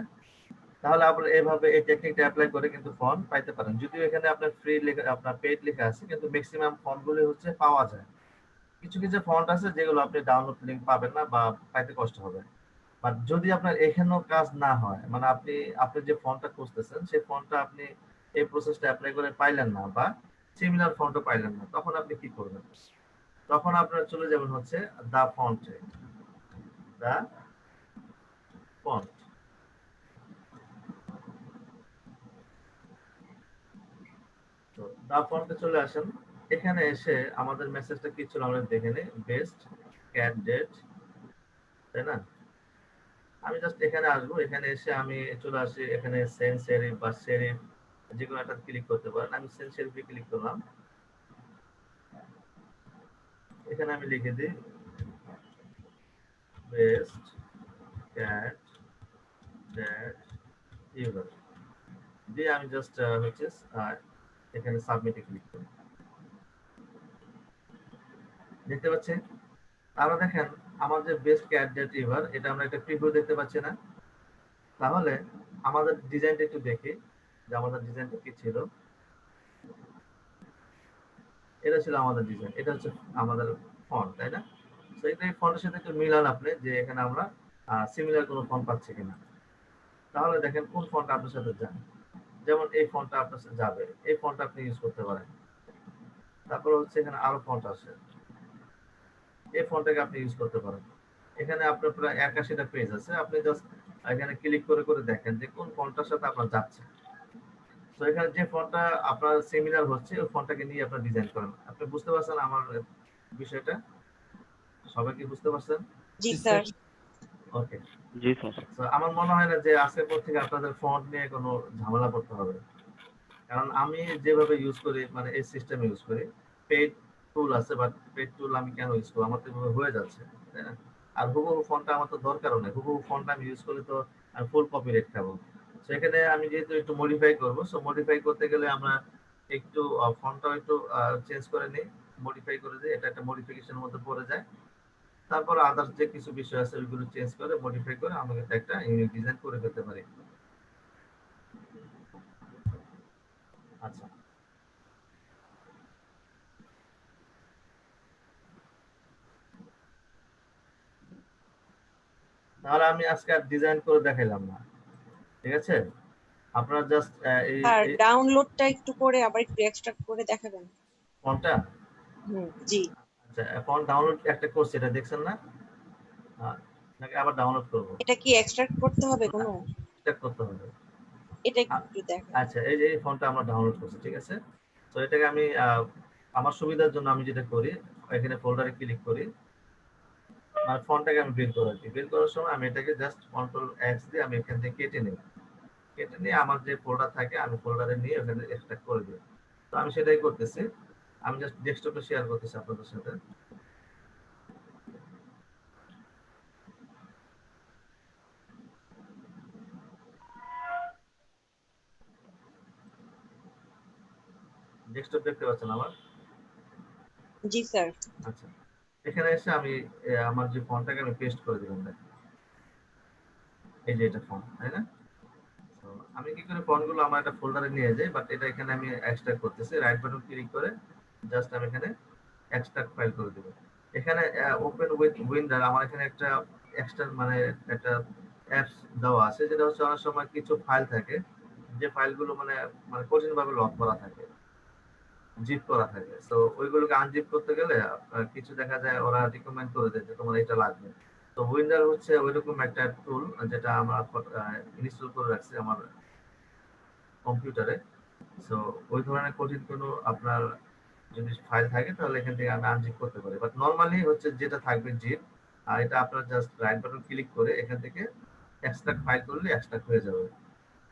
তাহলে আপনারা এইভাবে এই টেকনিকটা অ্যাপ্লাই করে কিন্তু ফন্ট পাইতে পারেন। যদিও এখানে আপনার ফ্রি লেখা, আপনার পেইড লেখা আছে, কিন্তু ম্যাক্সিমাম ফন্টগুলো হচ্ছে পাওয়া যায়। কিছু কিছু ফন্ট আছে যেগুলো আপনি ডাউনলোড লিংক পাবেন না বা পাইতে কষ্ট হবে। বাট যদি আপনার এখানেও কাজ না হয়, মানে আপনি যে ফন্টটা খুঁজতেছেন সেই ফন্টটা আপনি এই প্রসেসটা অ্যাপ্লাই করে পাইলেন না, বা সিমিলার ফন্টও পাইলেন না, তখন আপনি কি করবেন? তখন আপনার চলে যাবেন হচ্ছে দা ফন্টে, দা ফন্ট। তো দা ফন্টে চলে আসেন, এখানে এসে আমাদের মেসেজটা কি ছিল আমরা দেখে নিই, বেস্ট ক্যাট ডেট, তাই না? আমি জাস্ট এখানে আসবো, এখানে এসে আমি চলে আসি, এখানে সেন্স সেরিফ বা সেরিফ যে কোনো একটা ক্লিক করতে পারেন। আমি সেন্স সেরিফে ক্লিক করলাম, এখানে আমি লিখে দিই বেস্ট ক্যাট ডেট ইউজার দিয়ে আমি জাস্ট হচ্ছে এখানে সাবমিটে ক্লিক করি। দেখতে পাচ্ছেন আমরা, দেখেন আমাদের বেস্ট ক্যাট ডেট ইউজার, এটা আমরা একটা প্রিভিউ দেখতে পাচ্ছি না? তাহলে আমাদের ডিজাইনটা একটু দেখি যে আমাদের ডিজাইনটা কি ছিল। এটা ছিল আমাদের ডিজাইন, এটা হচ্ছে আমাদের ফন্ট, তাই না? তো এই ফন্টের সাথে একটু মিলান আপনি, যে এখানে আমরা সিমিলার কোনো ফন্ট পাচ্ছি কিনা। তাহলে দেখেন কোন ফন্ট আপনার সাথে যায়। যেমন এই ফন্টটা আপনার সাথে যাবে, এই ফন্টটা আপনি ইউজ করতে পারেন। তারপর হচ্ছে এখানে আরো ফন্ট আছে, এই ফন্টটাকে আপনি ইউজ করতে পারেন। এখানে আপনার প্রায় 81টা পেজ আছে, আপনি জাস্ট এখানে ক্লিক করে করে দেখেন যে কোন ফন্টটার সাথে আপনার যাচ্ছে। তো এখানে যে ফন্টটা আপনার সিমিলার হচ্ছে ওই ফন্টটাকে নিয়ে আপনার ডিজাইন করেন। আপনি বুঝতে পারছেন আমার বিষয়টা? সবাই কি বুঝতে পারছেন? জি স্যার। ওকে। জি স্যার। তো আমার মনে হয় না যে আজকের পর থেকে আপনাদের ফন্ট নিয়ে কোনো ঝামেলা করতে হবে, কারণ আমি যেভাবে ইউজ করি মানে এই সিস্টেম ইউজ করি, পেড টুল আছে, বাট পেড টুল আমি কেন ইউজ করব, আমার তো এভাবে হয়ে যাচ্ছে, তাই না? আর হুবহু ফন্টটা আমার তো দরকারও নেই, হুবহু ফন্টটা আমি ইউজ করলে তো আমি ফুল কপিরাইট খাবো। সেখানে আমি যেহেতু একটু মডিফাই করব, সো মডিফাই করতে গেলে আমরা একটু ফন্টটাও একটু চেঞ্জ করে নিই, মডিফাই করে দিই, এটা একটা মডিফিকেশনের মধ্যে পড়ে যায়। তারপর আদার্স যে কিছু বিষয় আছে ওইগুলো চেঞ্জ করে মডিফাই করে আমাকে একটা ইউনিক ডিজাইন করে ফেলতে পারি। আচ্ছা, তাহলে আমি আজকে আর ডিজাইন করে দেখাইলাম না, ঠিক আছে? আপনারা জাস্ট এই স্যার ডাউনলোডটা একটু করে আবার একটু এক্সট্রাক্ট করে দেখাবেন। ফন্টটা, জি। আচ্ছা ফন্ট ডাউনলোড একটা করছি, এটা দেখছেন না? নাকি আবার ডাউনলোড করব? এটা কি এক্সট্রাক্ট করতে হবে কোনো? এক্সট্রাক্ট করতে হবে। এটা একটু দেখেন। আচ্ছা, এই যে এই ফন্টটা আমরা ডাউনলোড করছি, ঠিক আছে? তো এটাকে আমি আমার সুবিধার জন্য আমি যেটা করি, এখানে ফোল্ডারে ক্লিক করি, আর ফন্টটাকে আমি বের করে দিই। বের করার সময় আমি এটাকে জাস্ট কন্ট্রোল এক্স দিয়ে আমি এখান থেকে কেটে নিই, কেটে নিয়ে আমার যে ফোল্ডার থাকে আমি ফোল্ডারে নিয়ে ওখানে এক্সট্রাক্ট করে দিই। তো আমি সেটাই করতেছি, আমি জাস্ট ডেস্কটপে শেয়ার করতেছি আপনাদের সাথে। ডেস্কটপ দেখতে পাচ্ছেন আমার? জি স্যার। আচ্ছা, এখানে এসে আমি আমার যে ফন্টটাকে আমি পেস্ট করে দিলাম, দেখেন এই যে এটা ফন্ট, তাই না? তো আমি কি করে ফন্টগুলো আমার একটা ফোল্ডারে নিয়ে যাই, বাট এটা এখানে আমি এক্সট্রাক্ট করতেছি, রাইট বাটন ক্লিক করে জাস্ট আমি এখানে এক্সট্রাক্ট ফাইল করে দেব। এখানে ওপেন উইথ উইন্ডার আমার এখানে একটা এক্সট্রা মানে একটা অ্যাপস দেওয়া আছে, যেটা হচ্ছে অনেক সময় কিছু ফাইল থাকে যে ফাইলগুলো মানে মানে কঠিন ভাবে লক করা থাকে, জিপ করা থাকে। তো ওইগুলোকে আনজিপ করতে গেলে কিছু দেখা যায় ওরা রিকমেন্ড করে দেয় যে তোমার এটা লাগবে। তো উইন্ডার হচ্ছে ওইরকম একটা টুল যেটা আমরা ইনস্টল করে রাখছি আমার কম্পিউটারে। সো ওই ধরনের কঠিন কোনো আপনার যদি ফাইল থাকে তাহলে এখান থেকে আমি আনজিপ করতে পারি, বাট নরমালি হচ্ছে যেটা থাকবে জিপ, আর এটা আপনার জাস্ট রাইট বাটন ক্লিক করে এখান থেকে এক্সট্রাক্ট ফাইল করলে এক্সট্রাক্ট হয়ে যাবে।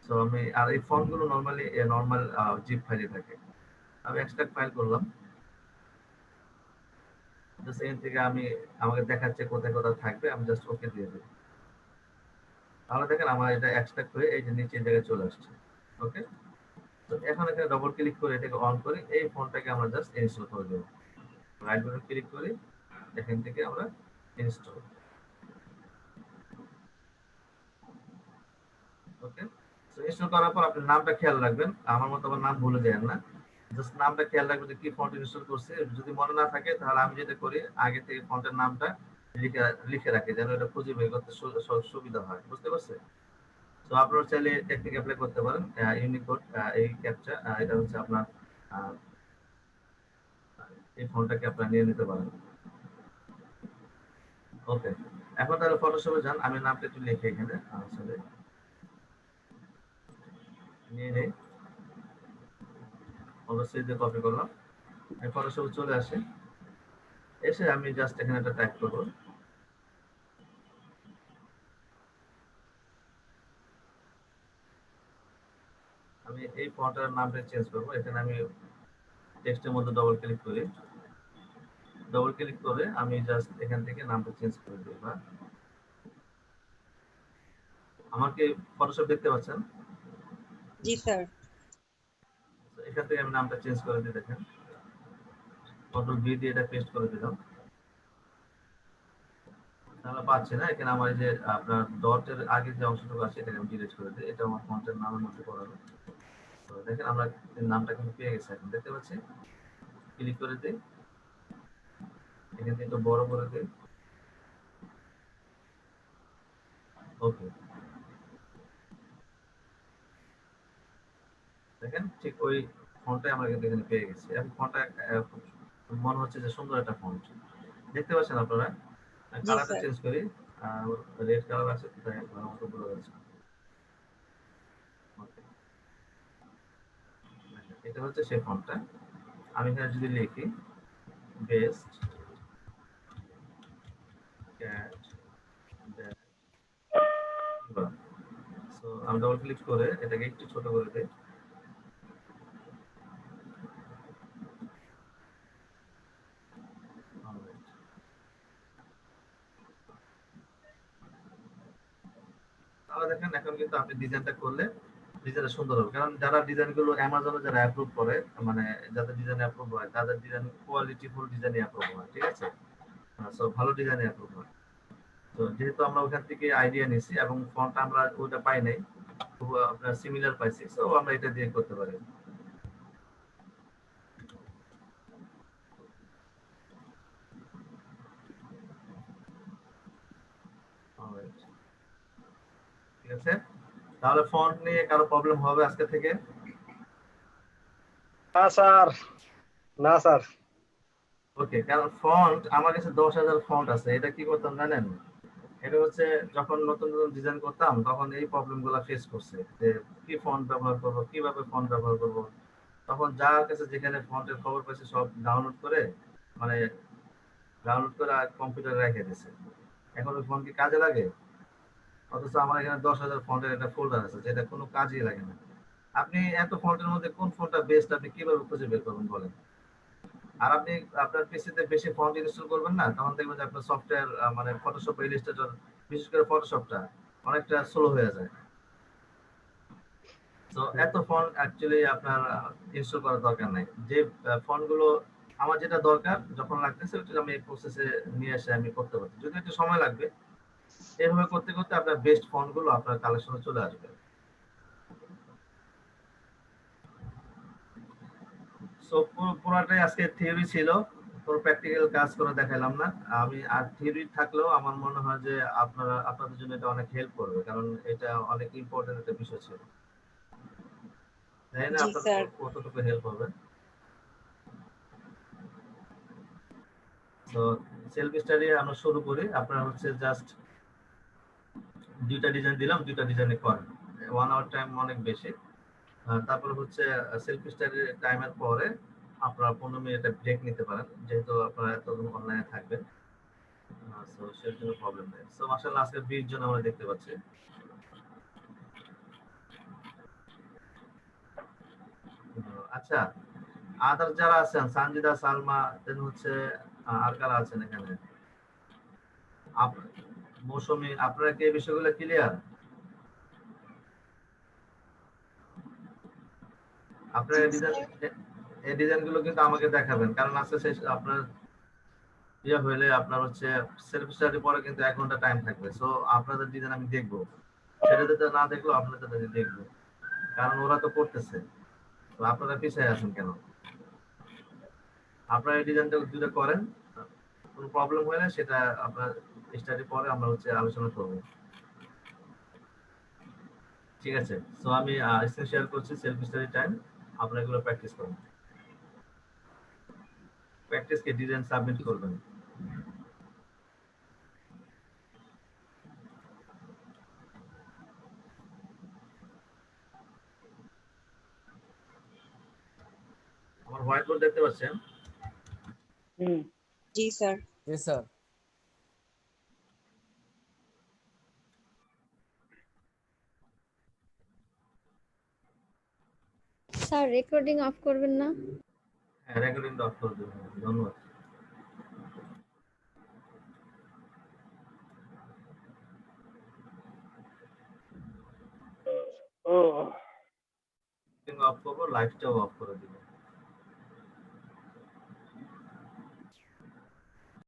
সো আমি আর এই ফন্টগুলো নরমালি নরমাল জিপ ফাইলে থাকে। আমি এক্সট্রাক্ট ফাইল করলাম, জাস্ট এখান থেকে আমি আমাকে দেখাচ্ছে কোথায় কোথায় থাকবে, আমি জাস্ট ওকে দিয়ে দিই। তাহলে দেখেন আমার এটা এক্সট্রাক্ট হয়ে এই যে নিচে জায়গায় চলে আসছে। ওকে, তো এখন এখানে ডবল ক্লিক করে এটাকে অন করি, এই ফোনটাকে আমরা জাস্ট ইনস্টল করে দেব। রাইট বাটন ক্লিক করি, এখান থেকে আমরা ইনস্টল। ওকে, তো ইনস্টল করার পর আপনি নামটা খেয়াল রাখবেন, আমার মতো আবার নাম ভুলে যাবেন না, জাস্ট নামটা খেয়াল রাখবেন যে কি ফন্ট ইনস্টল করছে। যদি মনে না থাকে তাহলে আমি যেটা করি আগে থেকে ফন্টের নামটা লিখে লিখে রাখি, যেন এটা খুঁজে বের করতে সুবিধা হয়। বুঝতে পারছেন? তো আপনারা চাইলে টেকনিক অ্যাপ্লাই করতে পারেন, ইউনিকোড এই ক্যাপচা, এটা হচ্ছে আপনার এই ফোনটাকে আপনারা নিয়ে নিতে পারেন। ওকে, এখন তাহলে ফটোশপে যান, আমি নামটা একটু লিখে এখানে আসলে নিয়ে নেই, অবশ্যই দিয়ে কপি করলাম। আমি ফটোশপে চলে আসি, এসে আমি জাস্ট এখানে একটা টাইপ করব। আমি এই ফন্টের নামটা চেঞ্জ করব, এখানে আমি টেক্সটের মধ্যে ডবল ক্লিক করি, ডবল ক্লিক করে আমি জাস্ট এখান থেকে নামটা চেঞ্জ করে দিই। বা আমাকে ফটোশপ দেখতে পাচ্ছেন? জি স্যার। এখান থেকে আমি নামটা চেঞ্জ করে দিই, দেখেন কন্ট্রোল ভি দিয়ে এটা পেস্ট করে দিলাম। তাহলে পাচ্ছি না, এখানে আমার এই যে আপনার ডটের আগে যে অংশটুকু আছে এটাকে আমি ডিলিট করে দিই, এটা আমার ফন্টের নামের মধ্যে করালো। তো দেখেন আমরা নামটা কিন্তু পেয়ে গেছি, এখন দেখতে পাচ্ছি। ক্লিক করে দিই, এখান থেকে একটু বড় করে দিই। ওকে, দেখেন ঠিক ওই ফন্টে আমরা কিন্তু এখানে পেয়ে গেছি। এখন ফন্টটা মনে হচ্ছে যে সুন্দর একটা ফন্ট। দেখতে পাচ্ছেন আপনারা? জি কালারটা স্যার। চেঞ্জ করি। রেড কালার আছে তাই ভালো মতো বোঝা যাচ্ছে না। Okay, এটা হচ্ছে সেই ফন্টটা। আমি এখানে যদি লিখি বেস্ট ক্যাট সো আমি ডবল ক্লিক করে এটাকে একটু ছোট করে দিই। Alright. তাহলে দেখেন এখন কিন্তু আপনি ডিজাইনটা করলে ডিজাইনটা সুন্দর হবে, কারণ যারা ডিজাইনগুলো অ্যামাজনে যারা অ্যাপ্রুভ করে, মানে যাদের ডিজাইন অ্যাপ্রুভ হয় তাদের ডিজাইন কোয়ালিটি ফুল ডিজাইনই অ্যাপ্রুভ হয়, ঠিক আছে? সো ভালো ডিজাইন অ্যাপ্রুভ হয়। তো যেহেতু আমরা ওখান থেকে আইডিয়া নিছি এবং ফন্ট আমরা ওটা পাই নাই, খুব আপনার সিমিলার পাইছি, সো আমরা এটা দিয়ে করতে পারি। Alright. ঠিক আছে, তাহলে ফন্ট নিয়ে কারো প্রবলেম হবে আজকে থেকে? না স্যার, না স্যার। ওকে, কারণ ফন্ট আমার কাছে 10,000 ফন্ট আছে। এটা কি করতাম জানেন? এটা হচ্ছে যখন নতুন নতুন ডিজাইন করতাম তখন এই প্রবলেম গুলা ফেস করছে যে কি ফন্ট ব্যবহার করবো, কিভাবে ফন্ট ব্যবহার করবো। তখন যার কাছে যেখানে ফন্টের খবর পাইছে সব ডাউনলোড করে, মানে ডাউনলোড করে কম্পিউটারে রেখে দিছে। এখন ওই ফন্ট কি কাজে লাগে? অথচ আমার এখানে 10,000 ফন্টের একটা ফোল্ডার আছে যেটা কোনো কাজেই লাগে না। আপনি এত ফন্টের মধ্যে কোন ফন্টটা বেস্ট আপনি কিভাবে খুঁজে বের করবেন বলেন? আর আপনি আপনার পিসিতে বেশি ফন্ট ইনস্টল করবেন না, তখন দেখবেন যে আপনার সফটওয়্যার মানে ফটোশপ, ইলাস্ট্রেটর, বিশেষ করে ফটোশপটা অনেকটা স্লো হয়ে যায়। তো এত ফন্ট অ্যাকচুয়ালি আপনার ইনস্টল করার দরকার নাই। যে ফন্টগুলো আমার যেটা দরকার যখন লাগতেছে ওটা আমি এই প্রসেসে নিয়ে এসে আমি করতে পারছি, যদি একটু সময় লাগবে। এইভাবে করতে করতে আপনার বেস্ট ফন্টগুলো আপনার কালেকশনে চলে আসবে। সো পুরোটাই আজকে থিওরি ছিল, কোনো প্র্যাকটিক্যাল কাজ করে দেখালাম না আমি। আর থিওরি থাকলেও আমার মনে হয় যে আপনাদের জন্য এটা অনেক হেল্প করবে, কারণ এটা অনেক ইম্পর্টেন্ট একটা বিষয় ছিল। তাই না? জি আপনাদের স্যার। কতটুকু হেল্প হবে? তো সেলফ স্টাডি আমরা শুরু করি। আপনারা হচ্ছে জাস্ট দুইটা ডিজাইন দিলাম, দুইটা ডিজাইনে করেন। 1 আওয়ার টাইম অনেক বেশি। তারপরে হচ্ছে সেলফ স্টাডি টাইমের পরে আপনারা 15 মিনিট ব্রেক নিতে পারেন, যেহেতু আপনারা এতক্ষণ অনলাইনে থাকবেন। সো সেটার জন্য প্রবলেম নেই। সো মাশাআল্লাহ আজকে 20 জন আমরা দেখতে পাচ্ছি। আচ্ছা, আদার যারা আছেন, সানজিদা, সালমা, দেন হচ্ছে আর কারা আছেন এখানে? মৌসুমী, আপনারা কি এই বিষয়গুলো ক্লিয়ার? আপনারা এই ডিজাইনগুলো কিন্তু আমাকে দেখাবেন, কারণ আজকে শেষ আপনার ইয়ে হইলে আপনার হচ্ছে সেলফ স্টাডি পরে কিন্তু 1 ঘন্টা টাইম থাকবে। সো আপনাদের ডিজাইন আমি দেখবো, ছেলেদের না দেখলেও আপনাদের দেখবো, কারণ ওরা তো করতেছে। তো আপনারা পিছিয়ে আছেন কেন? আপনারা এই ডিজাইনটা দুটো করেন, কোনো প্রবলেম হলে সেটা আপনার স্টাডি পরে আমরা হচ্ছে আলোচনা করব। ঠিক আছে, সো আমি স্ক্রিন শেয়ার করছি সেলফ স্টাডি টাইম, আপনারা এগুলো প্র্যাকটিস করুন। প্র্যাকটিস কে ডিজাইন সাবমিট করবেন। আমার হোয়াইট বোর্ড দেখতে পাচ্ছেন? জি স্যার। জি স্যার। স্যার রেকর্ডিং অফ করবেন না? হ্যাঁ, রেকর্ডিং অফ করে দেবেন। ধন্যবাদ। ও অফ করবো, লাইভটাও অফ করে দিবেন।